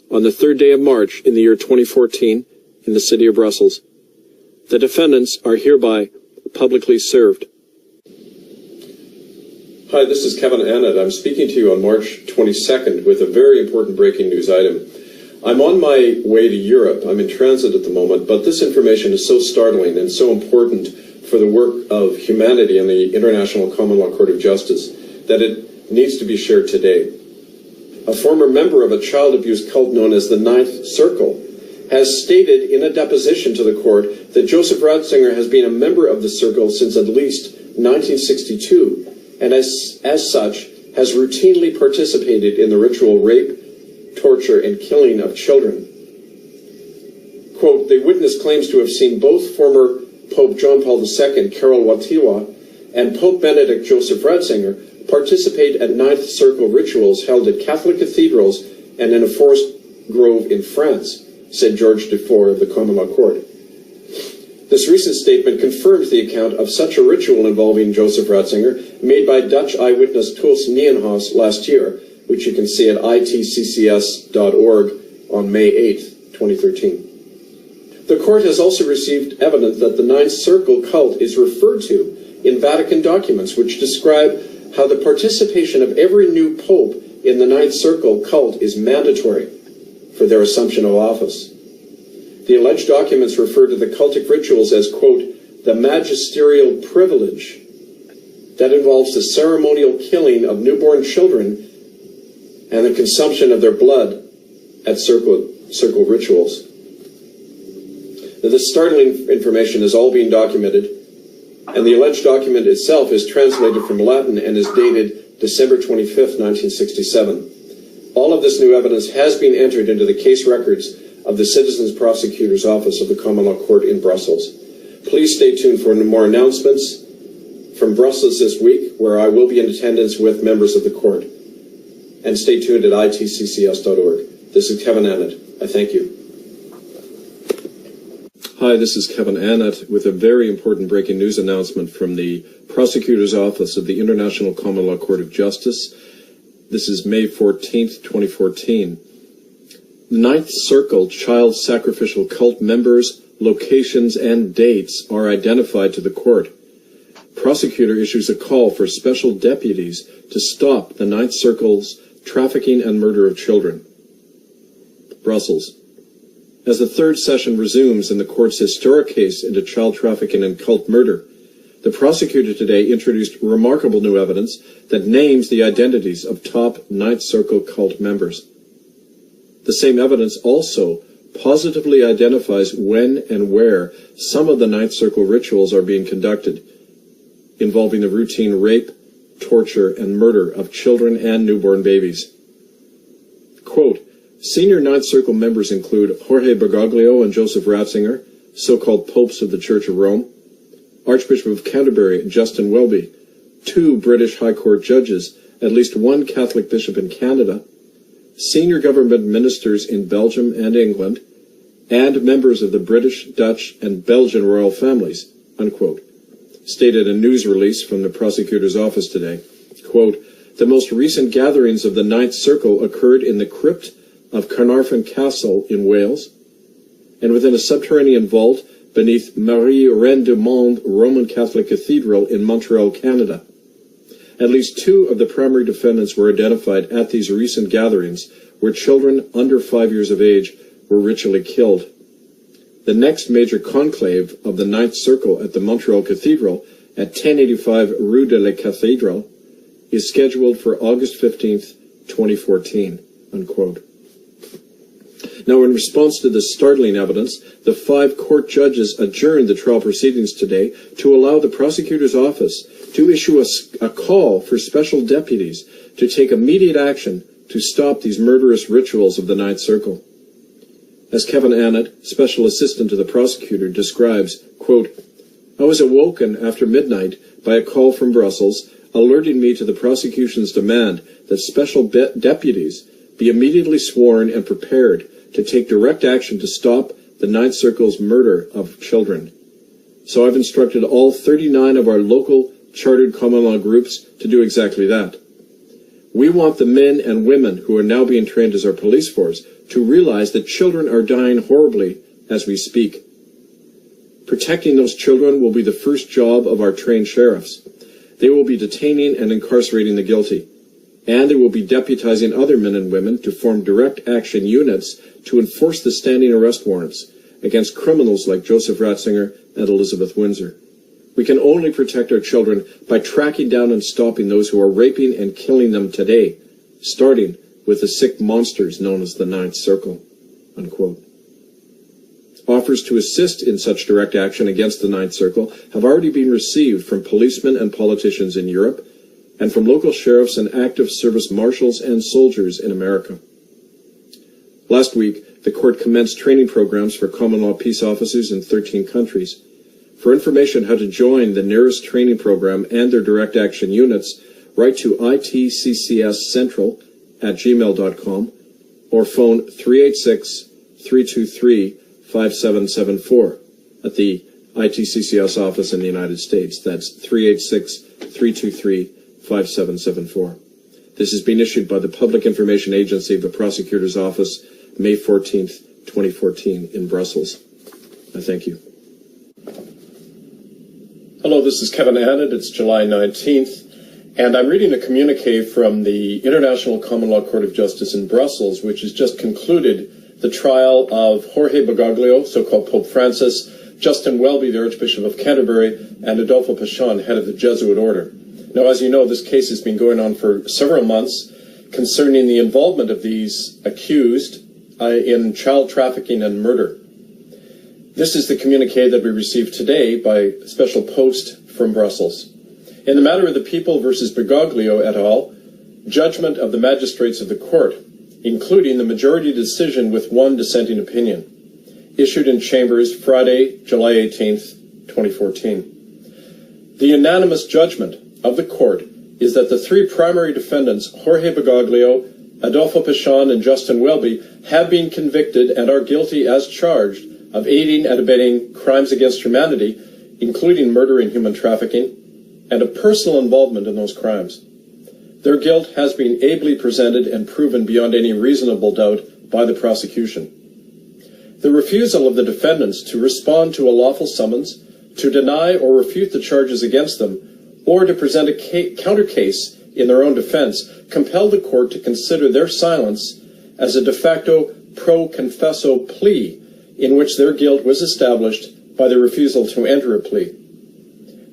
on the 3rd day of March in the year 2014 in the city of Brussels. The defendants are hereby publicly served. Hi, this is Kevin Annett. I'm speaking to you on March 22nd with a very important breaking news item. I'm on my way to Europe. I'm in transit at the moment, but this information is so startling and so important for the work of humanity and the International Common Law Court of Justice that it needs to be shared today. A former member of a child abuse cult known as the Ninth Circle has stated in a deposition to the court that Joseph Ratzinger has been a member of the circle since at least 1962 and as such has routinely participated in the ritual rape, torture, and killing of children. Quote, the witness claims to have seen both former Pope John Paul II, Karol Wojtyła, and Pope Benedict Joseph Ratzinger participate at Ninth Circle rituals held at Catholic cathedrals and in a forest grove in France, said George Dufour of the Common Law Court. This recent statement confirms the account of such a ritual involving Joseph Ratzinger made by Dutch eyewitness Toos Nienhuis last year, which you can see at itccs.org on May 8, 2013. The court has also received evidence that the Ninth Circle cult is referred to in Vatican documents which describe how the participation of every new pope in the Ninth Circle cult is mandatory for their assumption of office. The alleged documents refer to the cultic rituals as, quote, the magisterial privilege that involves the ceremonial killing of newborn children and the consumption of their blood at circle rituals. Now, this startling information is all being documented, and the alleged document itself is translated from Latin and is dated December 25th, 1967. All of this new evidence has been entered into the case records of the Citizens Prosecutor's Office of the Common Law Court in Brussels. Please stay tuned for more announcements from Brussels this week, where I will be in attendance with members of the court. And stay tuned at itccs.org. This is Kevin Annett. I thank you. Hi, this is Kevin Annett with a very important breaking news announcement from the Prosecutor's Office of the International Common Law Court of Justice. This is May 14th, 2014. The Ninth Circle child sacrificial cult members, locations, and dates are identified to the court. Prosecutor issues a call for special deputies to stop the Ninth Circle's trafficking and murder of children. Brussels. As the third session resumes in the court's historic case into child trafficking and cult murder, the prosecutor today introduced remarkable new evidence that names the identities of top Ninth Circle cult members. The same evidence also positively identifies when and where some of the Ninth Circle rituals are being conducted, involving the routine rape, torture, and murder of children and newborn babies. Quote, senior Ninth Circle members include Jorge Bergoglio and Joseph Ratzinger, so-called popes of the Church of Rome, Archbishop of Canterbury Justin Welby, 2 British High Court judges, at least 1 Catholic bishop in Canada, senior government ministers in Belgium and England, and members of the British, Dutch, and Belgian royal families, unquote, stated a news release from the prosecutor's office today. Quote, the most recent gatherings of the Ninth Circle occurred in the crypt of Carnarvon Castle in Wales, and within a subterranean vault beneath Marie Reine du Monde Roman Catholic Cathedral in Montreal, Canada. At least 2 of the primary defendants were identified at these recent gatherings where children under 5 years of age were ritually killed. The next major conclave of the Ninth Circle at the Montreal Cathedral at 1085 Rue de la Cathédrale is scheduled for August 15th, 2014, unquote. Now, in response to this startling evidence, the 5 court judges adjourned the trial proceedings today to allow the prosecutor's office to issue a call for special deputies to take immediate action to stop these murderous rituals of the Ninth Circle. As Kevin Annett, special assistant to the prosecutor, describes, quote, I was awoken after midnight by a call from Brussels alerting me to the prosecution's demand that special deputies be immediately sworn and prepared to take direct action to stop the Ninth Circle's murder of children. So I've instructed all 39 of our local chartered common law groups to do exactly that. We want the men and women who are now being trained as our police force to realize that children are dying horribly as we speak. Protecting those children will be the first job of our trained sheriffs. They will be detaining and incarcerating the guilty, and they will be deputizing other men and women to form direct action units to enforce the standing arrest warrants against criminals like Joseph Ratzinger and Elizabeth Windsor. We can only protect our children by tracking down and stopping those who are raping and killing them today, starting with the sick monsters known as the Ninth Circle, unquote. Offers to assist in such direct action against the Ninth Circle have already been received from policemen and politicians in Europe and from local sheriffs and active service marshals and soldiers in America. Last week, the court commenced training programs for common law peace officers in 13 countries. For information how to join the nearest training program and their direct action units, write to itccscentral@gmail.com or phone 386-323-5774 at the ITCCS office in the United States. That's 386-323-5774. This has been issued by the Public Information Agency of the Prosecutor's Office, May 14th, 2014, in Brussels. I thank you. Hello, this is Kevin Annett. It's July 19th, and I'm reading a communique from the International Common Law Court of Justice in Brussels, which has just concluded the trial of Jorge Bergoglio, so-called Pope Francis, Justin Welby, the Archbishop of Canterbury, and Adolfo Pachon, head of the Jesuit order. Now, as you know, this case has been going on for several months concerning the involvement of these accused in child trafficking and murder. This is the communique that we received today by special post from Brussels. In the matter of the People versus Bergoglio et al., judgment of the magistrates of the court, including the majority decision with one dissenting opinion, issued in chambers Friday, July 18th, 2014. The unanimous judgment of the court is that the three primary defendants, Jorge Bergoglio, Adolfo Pachon, and Justin Welby, have been convicted and are guilty as charged of aiding and abetting crimes against humanity, including murder and human trafficking, and of personal involvement in those crimes. Their guilt has been ably presented and proven beyond any reasonable doubt by the prosecution. The refusal of the defendants to respond to a lawful summons, to deny or refute the charges against them, or to present a counter case in their own defense, compelled the court to consider their silence as a de facto pro confesso plea in which their guilt was established by the refusal to enter a plea.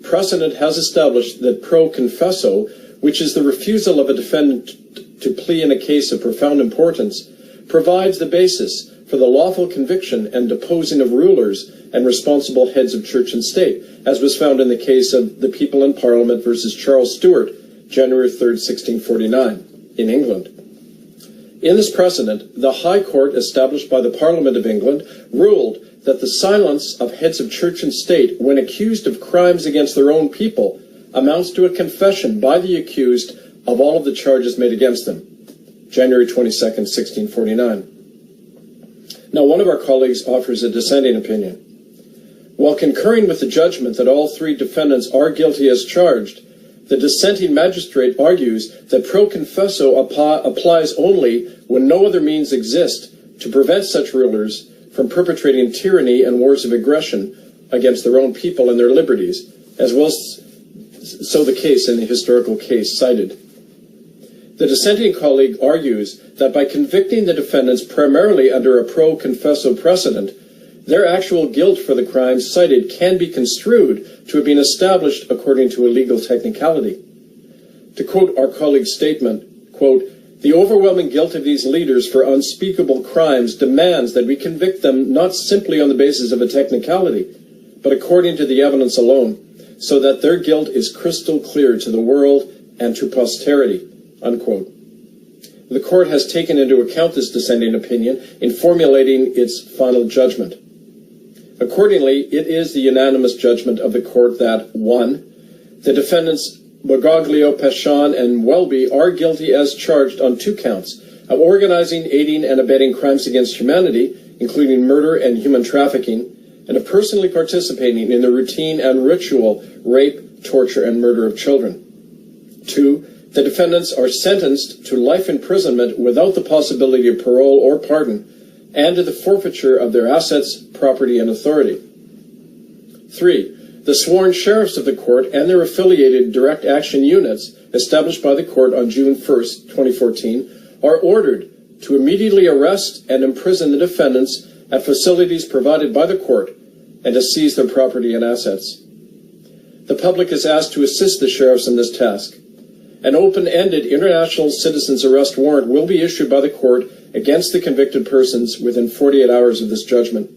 Precedent has established that pro confesso, which is the refusal of a defendant to plea in a case of profound importance, provides the basis for the lawful conviction and deposing of rulers and responsible heads of church and state, as was found in the case of the People in Parliament versus Charles Stuart, January 3rd, 1649, in England. In this precedent, the High Court, established by the Parliament of England, ruled that the silence of heads of church and state when accused of crimes against their own people amounts to a confession by the accused of all of the charges made against them. January 22nd, 1649. Now, one of our colleagues offers a dissenting opinion. While concurring with the judgment that all three defendants are guilty as charged, the dissenting magistrate argues that pro confesso applies only when no other means exist to prevent such rulers from perpetrating tyranny and wars of aggression against their own people and their liberties, as was so the case in the historical case cited. The dissenting colleague argues that by convicting the defendants primarily under a pro confesso precedent, their actual guilt for the crimes cited can be construed to have been established according to a legal technicality. To quote our colleague's statement, quote, "The overwhelming guilt of these leaders for unspeakable crimes demands that we convict them not simply on the basis of a technicality, but according to the evidence alone, so that their guilt is crystal clear to the world and to posterity," unquote. The court has taken into account this dissenting opinion in formulating its final judgment. Accordingly, it is the unanimous judgment of the court that 1. The defendants Bergoglio, Pachon, and Welby are guilty as charged on 2 counts of organizing, aiding, and abetting crimes against humanity, including murder and human trafficking, and of personally participating in the routine and ritual rape, torture, and murder of children. 2. The defendants are sentenced to life imprisonment without the possibility of parole or pardon, and to the forfeiture of their assets, property, and authority. 3. The sworn sheriffs of the court and their affiliated direct action units, established by the court on June 1st, 2014, are ordered to immediately arrest and imprison the defendants at facilities provided by the court and to seize their property and assets. The public is asked to assist the sheriffs in this task. An open-ended international citizens arrest warrant will be issued by the court against the convicted persons within 48 hours of this judgment.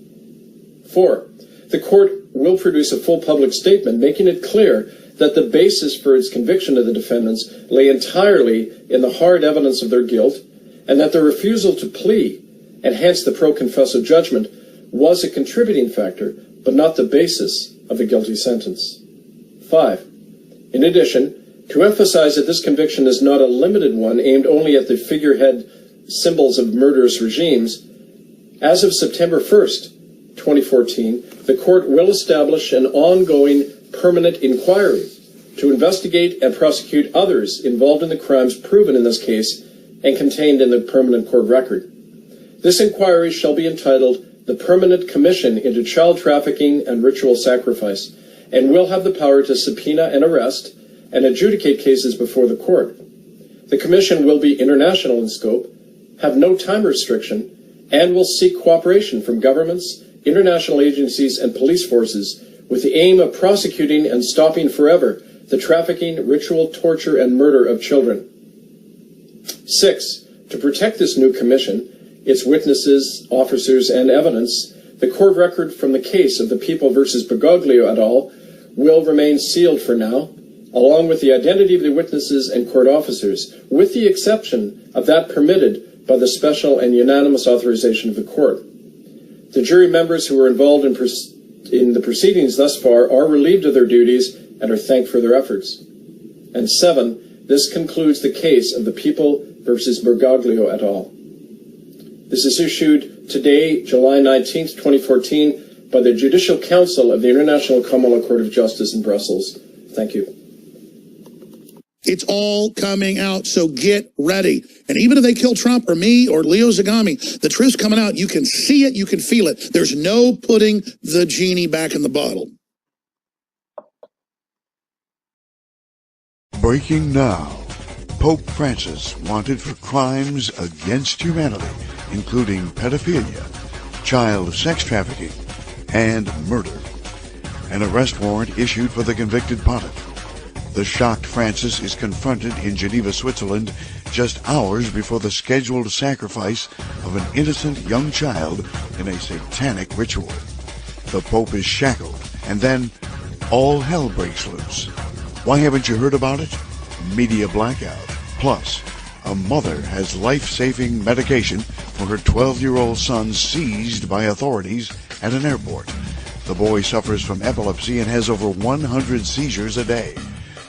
4. The court will produce a full public statement making it clear that the basis for its conviction of the defendants lay entirely in the hard evidence of their guilt, and that the refusal to plea, and hence the pro confesso judgment, was a contributing factor, but not the basis of the guilty sentence. 5. In addition, to emphasize that this conviction is not a limited one aimed only at the figurehead symbols of murderous regimes, as of September 1st, 2014, the court will establish an ongoing permanent inquiry to investigate and prosecute others involved in the crimes proven in this case and contained in the permanent court record. This inquiry shall be entitled the Permanent Commission into Child Trafficking and Ritual Sacrifice, and will have the power to subpoena and arrest and adjudicate cases before the court. The commission will be international in scope, have no time restriction, and will seek cooperation from governments, international agencies, and police forces with the aim of prosecuting and stopping forever the trafficking, ritual, torture, and murder of children. 6. To protect this new commission, its witnesses, officers, and evidence, the court record from the case of the People versus Bergoglio et al. Will remain sealed for now, along with the identity of the witnesses and court officers, with the exception of that permitted by the special and unanimous authorization of the court. The jury members who were involved in the proceedings thus far are relieved of their duties and are thanked for their efforts. And 7, this concludes the case of the People versus Bergoglio et al. This is issued today, July 19th, 2014, by the Judicial Council of the International Common Law Court of Justice in Brussels. Thank you. It's all coming out, so get ready. And even if they kill Trump or me or Leo Zagami, the truth's coming out. You can see it, you can feel it. There's no putting the genie back in the bottle. Breaking now. Pope Francis wanted for crimes against humanity, including pedophilia, child sex trafficking, and murder. An arrest warrant issued for the convicted pontiff. The shocked Francis is confronted in Geneva, Switzerland, just hours before the scheduled sacrifice of an innocent young child in a satanic ritual. The Pope is shackled, and then all hell breaks loose. Why haven't you heard about it? Media blackout. Plus, a mother has life-saving medication for her 12-year-old son seized by authorities at an airport. The boy suffers from epilepsy and has over 100 seizures a day.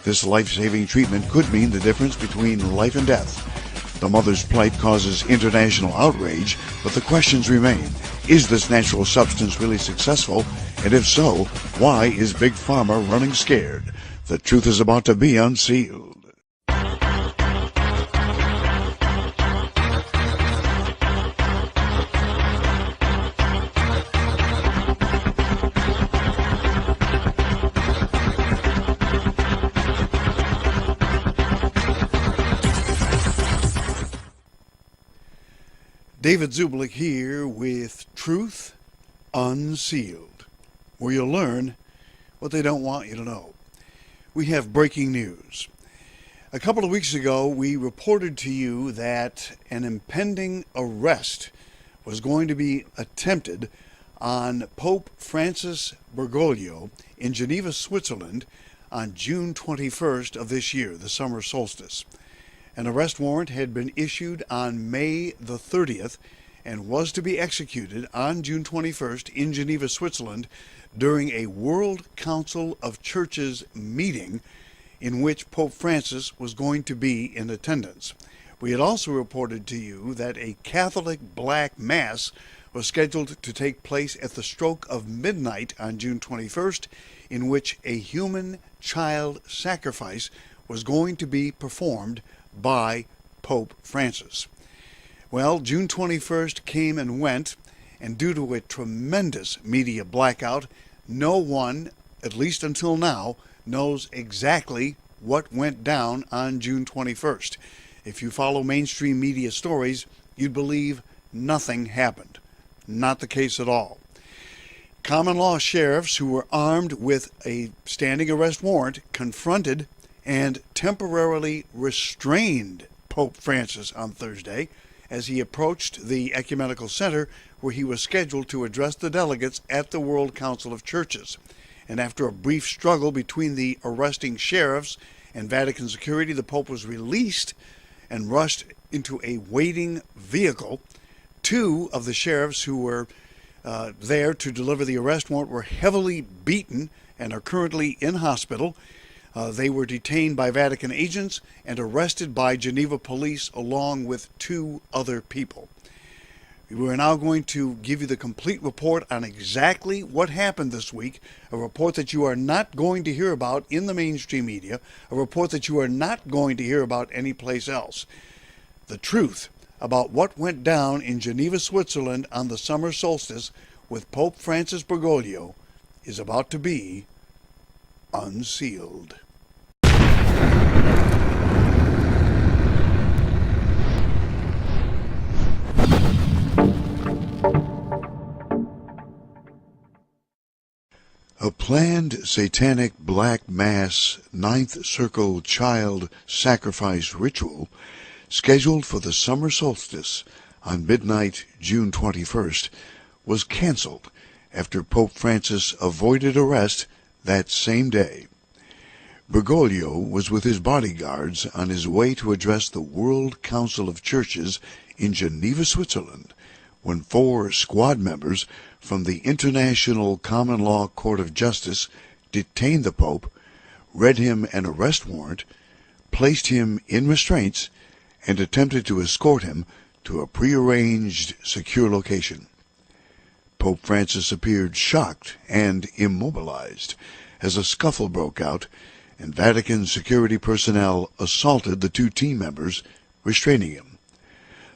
This life-saving treatment could mean the difference between life and death. The mother's plight causes international outrage, but the questions remain. Is this natural substance really successful? And if so, why is Big Pharma running scared? The truth is about to be unsealed. David Zublik here with Truth Unsealed, where you'll learn what they don't want you to know. We have breaking news. A couple of weeks ago, we reported to you that an impending arrest was going to be attempted on Pope Francis Bergoglio in Geneva, Switzerland on June 21st of this year, the summer solstice. An arrest warrant had been issued on May the 30th and was to be executed on June 21st in Geneva, Switzerland during a World Council of Churches meeting in which Pope Francis was going to be in attendance. We had also reported to you that a Catholic Black Mass was scheduled to take place at the stroke of midnight on June 21st, in which a human child sacrifice was going to be performed by Pope Francis. Well, June 21st came and went, and due to a tremendous media blackout, no one, at least until now, knows exactly what went down on June 21st. If you follow mainstream media stories, you'd believe nothing happened. Not the case at all. Common law sheriffs who were armed with a standing arrest warrant confronted and temporarily restrained Pope Francis on Thursday as he approached the Ecumenical Center where he was scheduled to address the delegates at the World Council of Churches. And after a brief struggle between the arresting sheriffs and Vatican security, the Pope was released and rushed into a waiting vehicle. Two of the sheriffs who were there to deliver the arrest warrant were heavily beaten and are currently in hospital. They were detained by Vatican agents and arrested by Geneva police along with 2 other people. We're now going to give you the complete report on exactly what happened this week, a report that you are not going to hear about in the mainstream media, a report that you are not going to hear about anyplace else. The truth about what went down in Geneva, Switzerland on the summer solstice with Pope Francis Bergoglio is about to be unsealed. A planned satanic black mass ninth circle child sacrifice ritual scheduled for the summer solstice on midnight June 21st was canceled after Pope Francis avoided arrest that same day. Bergoglio was with his bodyguards on his way to address the World Council of Churches in Geneva, Switzerland, when 4 squad members from the International Common Law Court of Justice detained the Pope, read him an arrest warrant, placed him in restraints, and attempted to escort him to a prearranged secure location. Pope Francis appeared shocked and immobilized as a scuffle broke out, and Vatican security personnel assaulted the 2 team members, restraining him.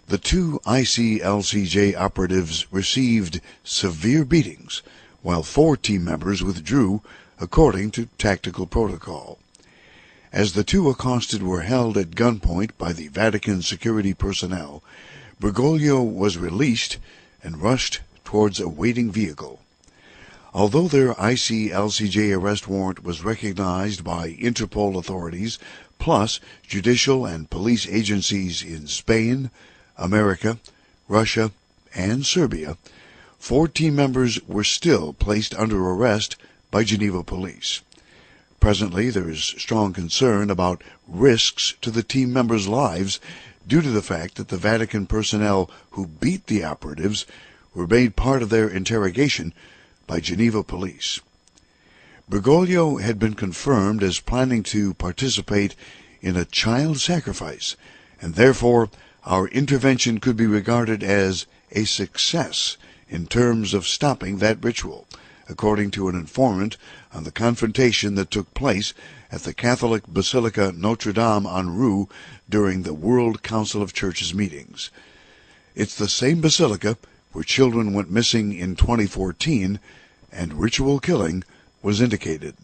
The 2 ICLCJ operatives received severe beatings, while 4 team members withdrew according to tactical protocol. As the 2 accosted were held at gunpoint by the Vatican security personnel, Bergoglio was released and rushed towards a waiting vehicle. Although their ICLCJ arrest warrant was recognized by Interpol authorities, plus judicial and police agencies in Spain, America, Russia, and Serbia, 4 team members were still placed under arrest by Geneva police. Presently, there is strong concern about risks to the team members' lives due to the fact that the Vatican personnel who beat the operatives were made part of their interrogation by Geneva police. Bergoglio had been confirmed as planning to participate in a child sacrifice, and therefore our intervention could be regarded as a success in terms of stopping that ritual, according to an informant on the confrontation that took place at the Catholic Basilica Notre Dame en Rue during the World Council of Churches meetings. It's the same basilica where children went missing in 2014 and ritual killing was indicated.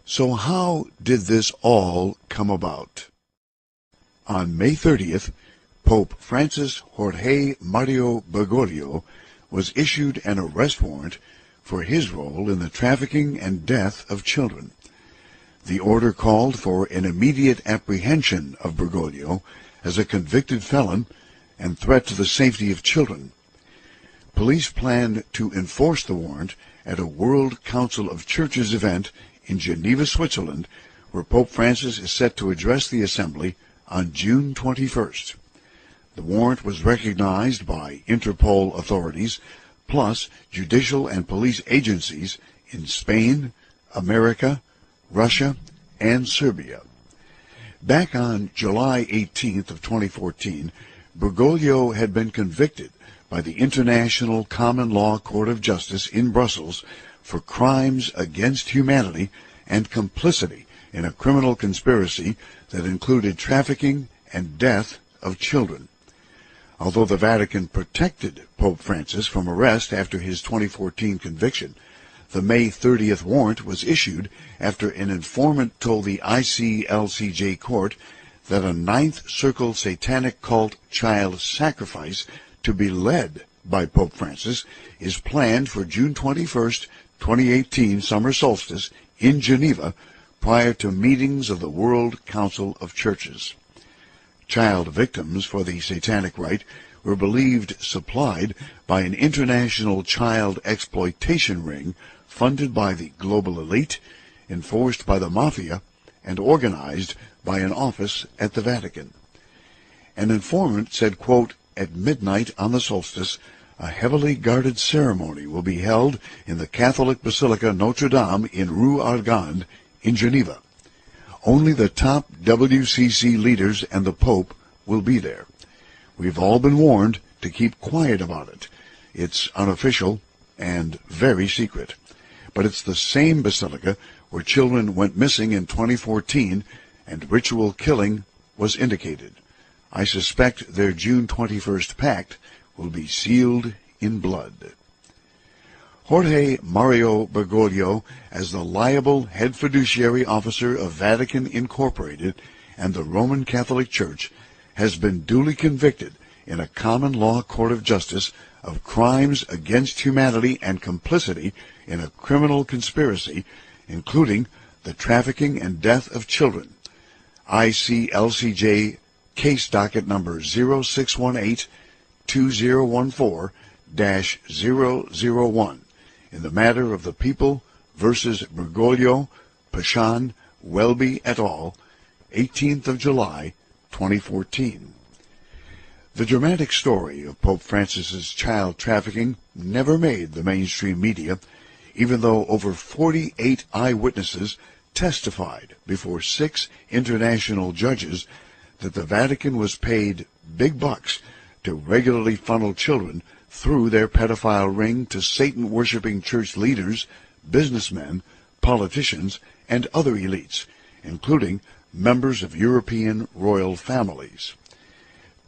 So how did this all come about? On May 30th, Pope Francis Jorge Mario Bergoglio was issued an arrest warrant for his role in the trafficking and death of children. The order called for an immediate apprehension of Bergoglio as a convicted felon and threat to the safety of children. Police planned to enforce the warrant at a World Council of Churches event in Geneva, Switzerland, where Pope Francis is set to address the assembly on June 21st. The warrant was recognized by Interpol authorities, plus judicial and police agencies in Spain, America, Russia, and Serbia. Back on July 18th of 2014, Bergoglio had been convicted by the International Common Law Court of Justice in Brussels for crimes against humanity and complicity in a criminal conspiracy that included trafficking and death of children. Although the Vatican protected Pope Francis from arrest after his 2014 conviction, the May 30th warrant was issued after an informant told the ICLCJ court that a Ninth Circle satanic cult child sacrifice to be led by Pope Francis is planned for June 21st, 2018 summer solstice in Geneva prior to meetings of the World Council of Churches. Child victims for the satanic rite were believed supplied by an international child exploitation ring funded by the global elite, enforced by the mafia, and organized by an office at the Vatican. An informant said, quote, "At midnight on the solstice, a heavily guarded ceremony will be held in the Catholic Basilica Notre Dame in Rue Argand in Geneva. Only the top WCC leaders and the Pope will be there. We've all been warned to keep quiet about it. It's unofficial and very secret. But it's the same basilica where children went missing in 2014 and ritual killing was indicated. I suspect their June 21st pact will be sealed in blood. Jorge Mario Bergoglio, as the liable head fiduciary officer of Vatican Incorporated and the Roman Catholic Church, has been duly convicted in a common law court of justice of crimes against humanity and complicity in a criminal conspiracy, including the trafficking and death of children. ICLCJ case docket number 0618-2014-001 in the matter of the People versus Bergoglio, Pashan, Welby et al., 18th of July, 2014. The dramatic story of Pope Francis's child trafficking never made the mainstream media, even though over 48 eyewitnesses testified before 6 international judges that the Vatican was paid big bucks to regularly funnel children through their pedophile ring to Satan-worshipping church leaders, businessmen, politicians, and other elites, including members of European royal families.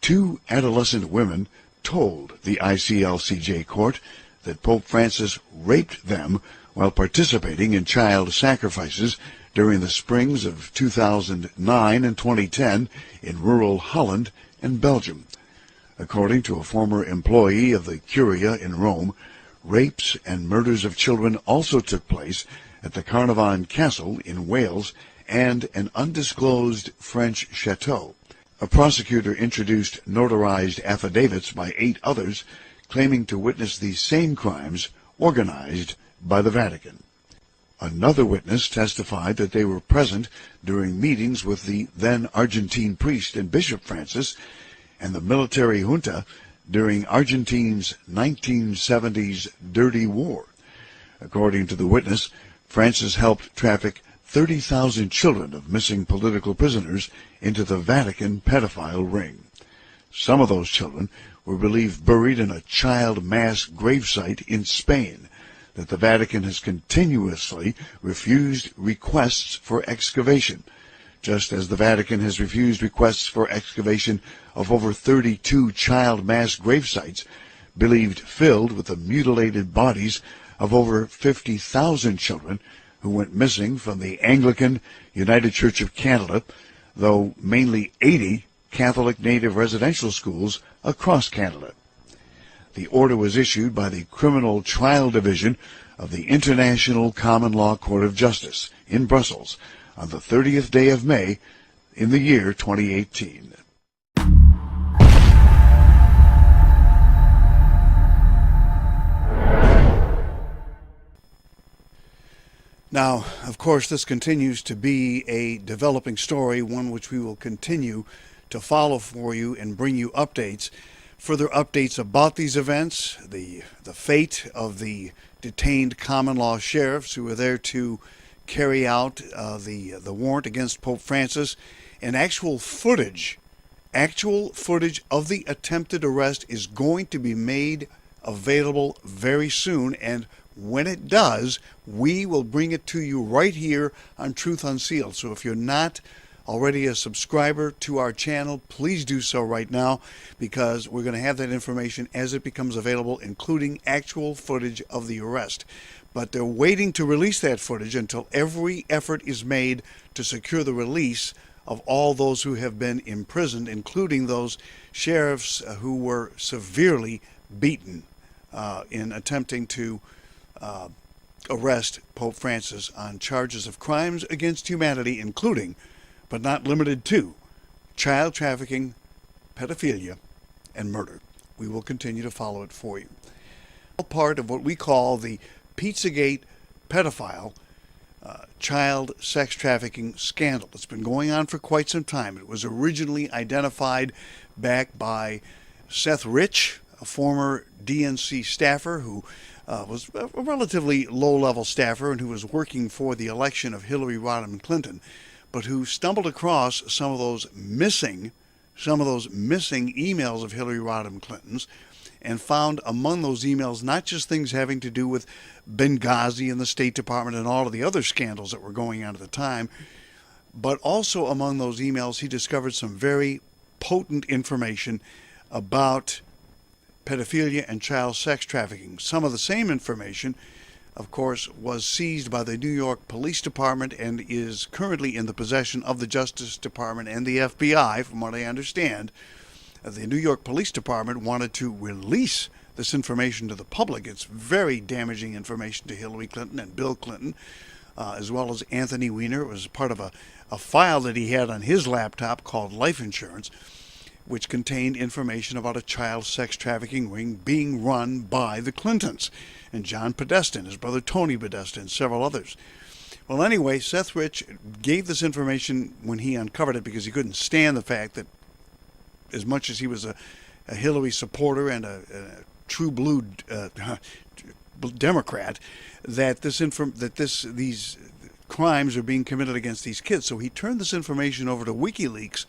2 adolescent women told the ICLCJ court that Pope Francis raped them while participating in child sacrifices during the springs of 2009 and 2010 in rural Holland and Belgium. According to a former employee of the Curia in Rome, rapes and murders of children also took place at the Carnarvon Castle in Wales and an undisclosed French chateau. A prosecutor introduced notarized affidavits by 8 others claiming to witness these same crimes organized by the Vatican. Another witness testified that they were present during meetings with the then Argentine priest and Bishop Francis and the military junta during Argentine's 1970s dirty war. According to the witness, Francis helped traffic 30,000 children of missing political prisoners into the Vatican pedophile ring. Some of those children were believed buried in a child mass gravesite in Spain that the Vatican has continuously refused requests for excavation, just as the Vatican has refused requests for excavation of over 32 child mass gravesites believed filled with the mutilated bodies of over 50,000 children who went missing from the Anglican United Church of Canada, though mainly 80 Catholic native residential schools across Canada. The order was issued by the Criminal Trial Division of the International Common Law Court of Justice in Brussels on the 30th day of May in the year 2018. Now, of course, this continues to be a developing story, one which we will continue to follow for you and bring you updates. Further updates about these events, the fate of the detained common law sheriffs who were there to carry out the warrant against Pope Francis, and actual footage of the attempted arrest is going to be made available very soon, and when it does, we will bring it to you right here on Truth Unsealed. So if you're not already a subscriber to our channel, please do so right now, because we're going to have that information as it becomes available, including actual footage of the arrest. But they're waiting to release that footage until every effort is made to secure the release of all those who have been imprisoned, including those sheriffs who were severely beaten in attempting to arrest Pope Francis on charges of crimes against humanity, including, but not limited to, child trafficking, pedophilia, and murder. We will continue to follow it for you. Part of what we call the Pizzagate pedophile child sex trafficking scandal. It's been going on for quite some time. It was originally identified back by Seth Rich, a former DNC staffer who was a relatively low-level staffer and who was working for the election of Hillary Rodham Clinton, but who stumbled across some of those missing emails of Hillary Rodham Clinton's, and found among those emails not just things having to do with Benghazi and the State Department and all of the other scandals that were going on at the time, but also among those emails he discovered some very potent information about pedophilia and child sex trafficking. Some of the same information, of course, was seized by the New York Police Department and is currently in the possession of the Justice Department and the FBI, from what I understand. The New York Police Department wanted to release this information to the public. It's very damaging information to Hillary Clinton and Bill Clinton, as well as Anthony Weiner. It was part of a file that he had on his laptop called Life Insurance, which contained information about a child sex trafficking ring being run by the Clintons, and John Podesta, his brother Tony Podesta, and several others. Well, anyway, Seth Rich gave this information when he uncovered it because he couldn't stand the fact that, as much as he was a Hillary supporter and a true blue Democrat, that these crimes are being committed against these kids. So he turned this information over to WikiLeaks,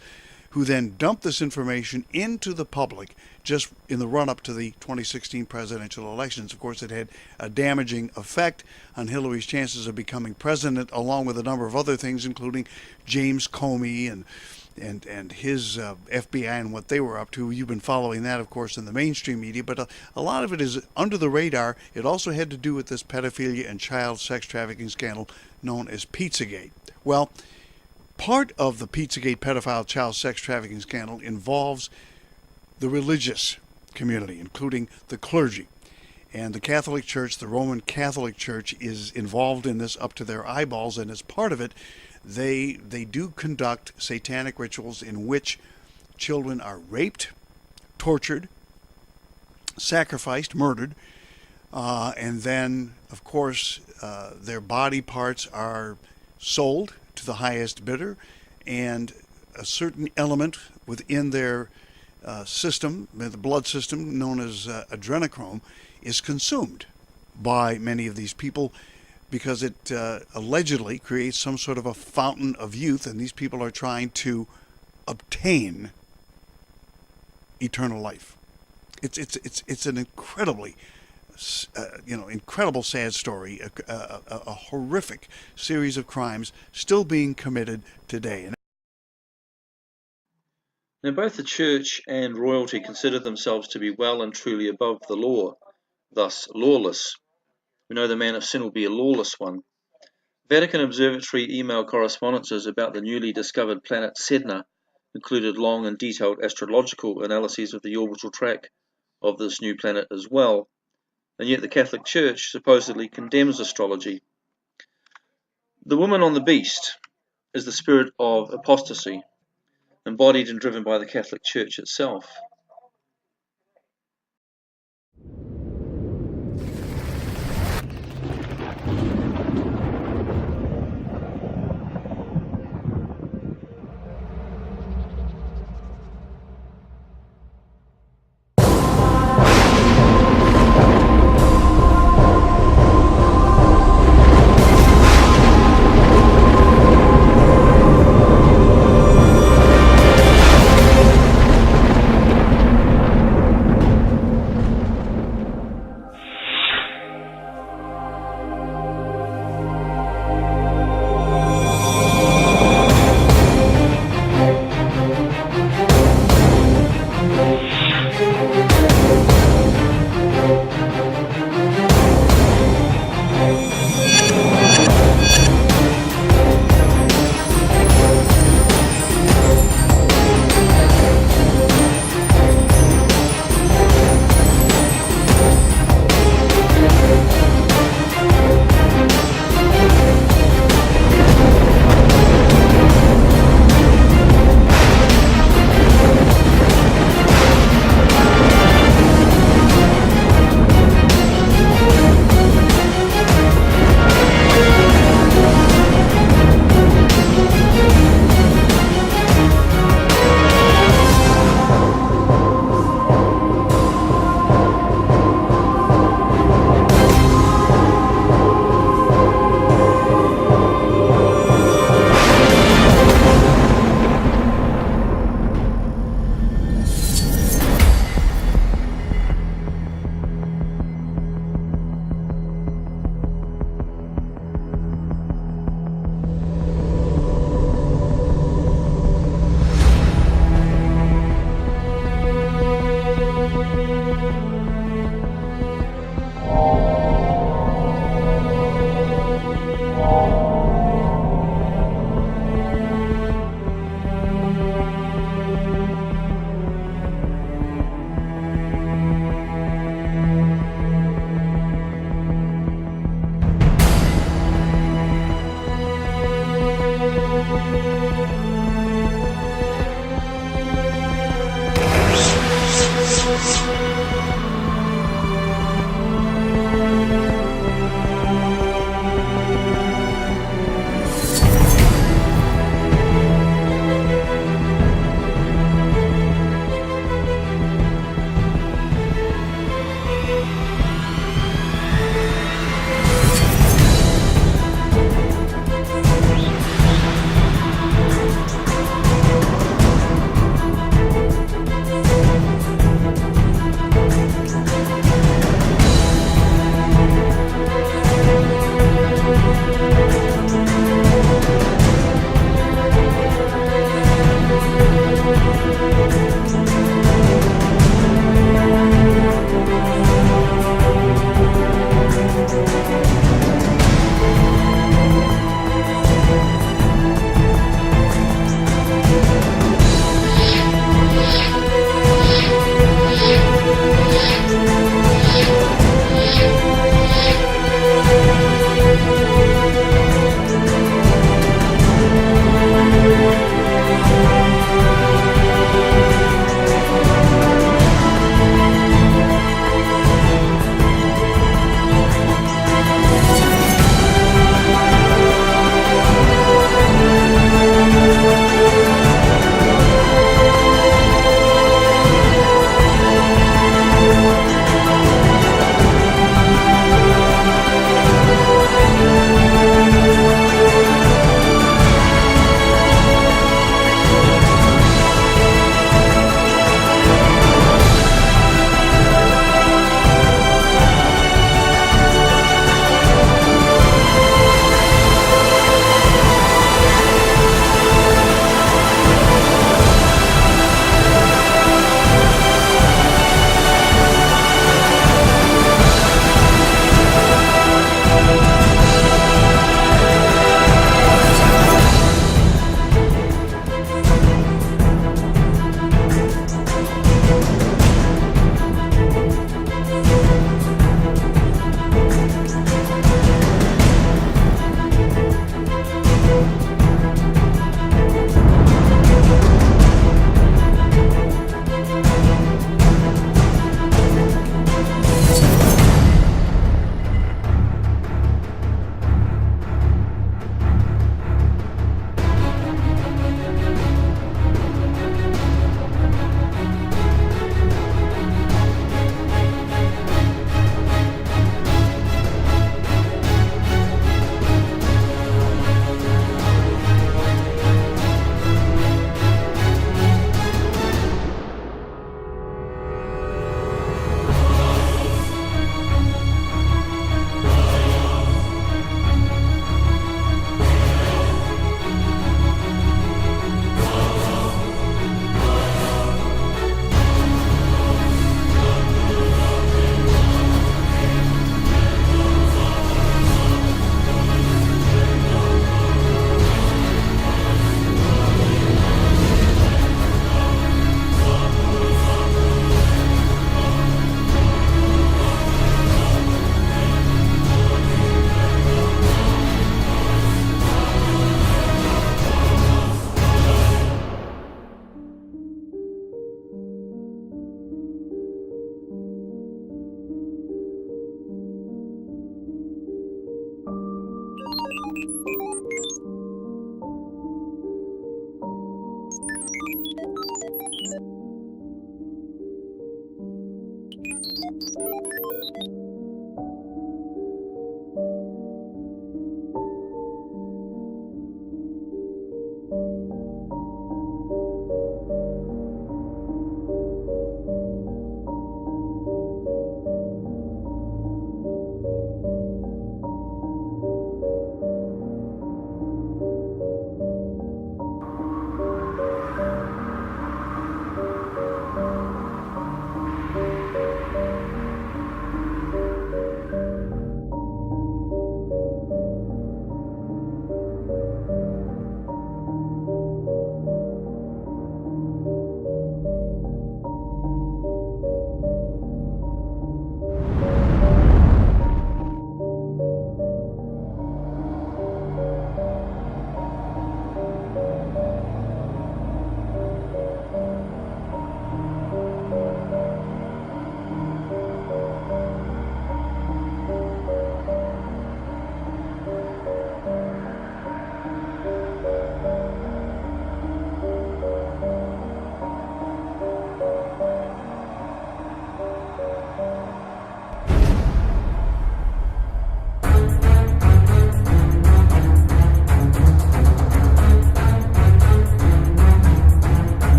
who then dumped this information into the public just in the run-up to the 2016 presidential elections. Of course, it had a damaging effect on Hillary's chances of becoming president, along with a number of other things, including James Comey and his FBI and what they were up to. You've been following that, of course, in the mainstream media, but a lot of it is under the radar. It also had to do with this pedophilia and child sex trafficking scandal known as Pizzagate. Well, part of the Pizzagate pedophile child sex trafficking scandal involves the religious community, including the clergy. And the Catholic Church, the Roman Catholic Church, is involved in this up to their eyeballs, and as part of it, they do conduct satanic rituals in which children are raped, tortured, sacrificed, murdered, and then, of course, their body parts are sold to the highest bidder, and a certain element within their system, the blood system known as adrenochrome, is consumed by many of these people because it allegedly creates some sort of a fountain of youth, and these people are trying to obtain eternal life. It's an incredibly incredible sad story, a horrific series of crimes still being committed today. Now, both the church and royalty consider themselves to be well and truly above the law, thus lawless. We know the man of sin will be a lawless one. Vatican Observatory email correspondences about the newly discovered planet Sedna included long and detailed astrological analyses of the orbital track of this new planet as well, and yet the Catholic Church supposedly condemns astrology. The woman on the beast is the spirit of apostasy, embodied and driven by the Catholic Church itself.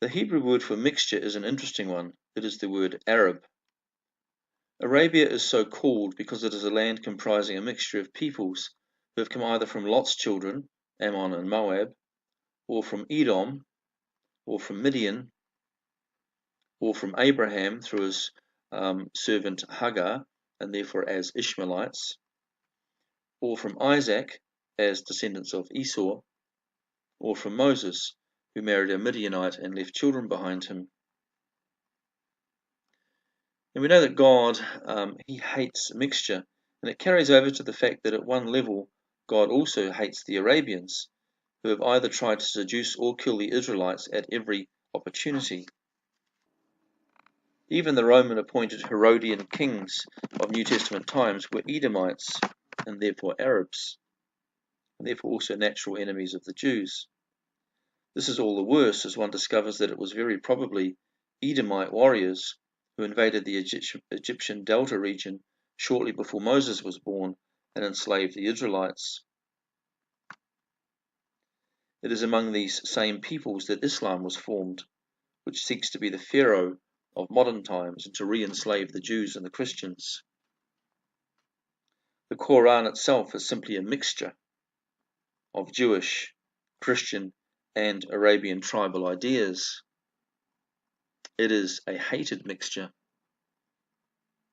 The Hebrew word for mixture is an interesting one. It is the word Arab. Arabia is so called because it is a land comprising a mixture of peoples who have come either from Lot's children, Ammon and Moab, or from Edom, or from Midian, or from Abraham through his servant Hagar, and therefore as Ishmaelites, or from Isaac as descendants of Esau, or from Moses, who married a Midianite and left children behind him. And we know that God, he hates mixture, and it carries over to the fact that at one level, God also hates the Arabians, who have either tried to seduce or kill the Israelites at every opportunity. Even the Roman-appointed Herodian kings of New Testament times were Edomites, and therefore Arabs, and therefore also natural enemies of the Jews. This is all the worse as one discovers that it was very probably Edomite warriors who invaded the Egyptian Delta region shortly before Moses was born and enslaved the Israelites. It is among these same peoples that Islam was formed, which seeks to be the Pharaoh of modern times and to re-enslave the Jews and the Christians. The Quran itself is simply a mixture of Jewish, Christian, and Arabian tribal ideas. It is a hated mixture.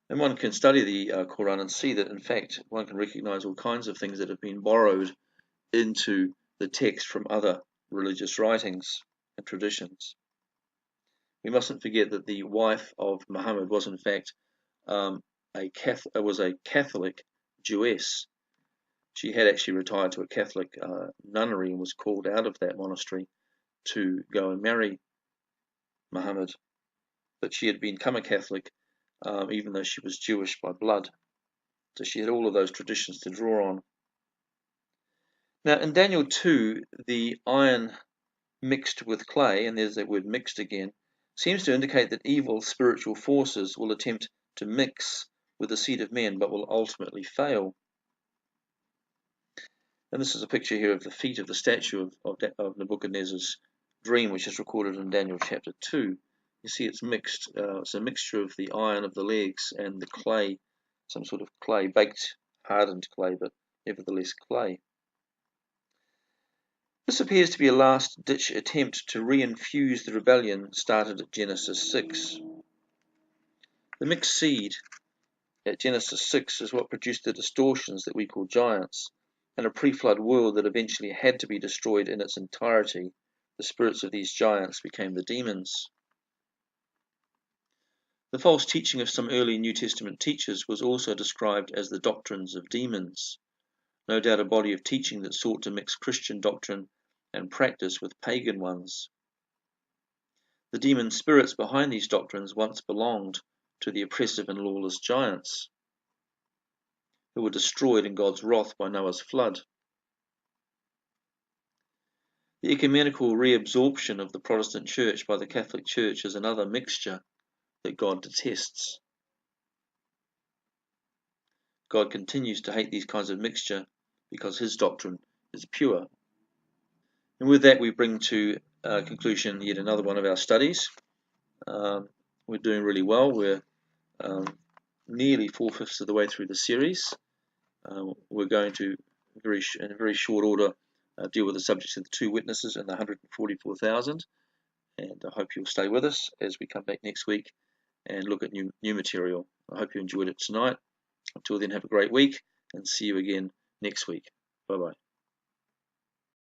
And one can study the Quran and see that, in fact, one can recognize all kinds of things that have been borrowed into the text from other religious writings and traditions. We mustn't forget that the wife of Muhammad was, in fact, a Catholic Jewess. She had actually retired to a Catholic nunnery and was called out of that monastery to go and marry Muhammad. But she had become a Catholic even though she was Jewish by blood. So she had all of those traditions to draw on. Now in Daniel 2, the iron mixed with clay, and there's that word mixed again, seems to indicate that evil spiritual forces will attempt to mix with the seed of men, but will ultimately fail. And this is a picture here of the feet of the statue of Nebuchadnezzar's dream, which is recorded in Daniel chapter 2. You see it's mixed. It's a mixture of the iron of the legs and the clay, some sort of clay, baked, hardened clay, but nevertheless clay. This appears to be a last-ditch attempt to re-infuse the rebellion started at Genesis 6. The mixed seed at Genesis 6 is what produced the distortions that we call giants, and a pre-flood world that eventually had to be destroyed in its entirety. The spirits of these giants became the demons. The false teaching of some early New Testament teachers was also described as the doctrines of demons, no doubt a body of teaching that sought to mix Christian doctrine and practice with pagan ones. The demon spirits behind these doctrines once belonged to the oppressive and lawless giants, who were destroyed in God's wrath by Noah's flood. The ecumenical reabsorption of the Protestant Church by the Catholic Church is another mixture that God detests. God continues to hate these kinds of mixture because his doctrine is pure. And with that we bring to conclusion yet another one of our studies. We're doing really well. We're nearly 4/5 of the way through the series. We're going to, in a very short order, deal with the subjects of the two witnesses and the 144,000. And I hope you'll stay with us as we come back next week and look at new material. I hope you enjoyed it tonight. Until then, have a great week and see you again next week. Bye-bye.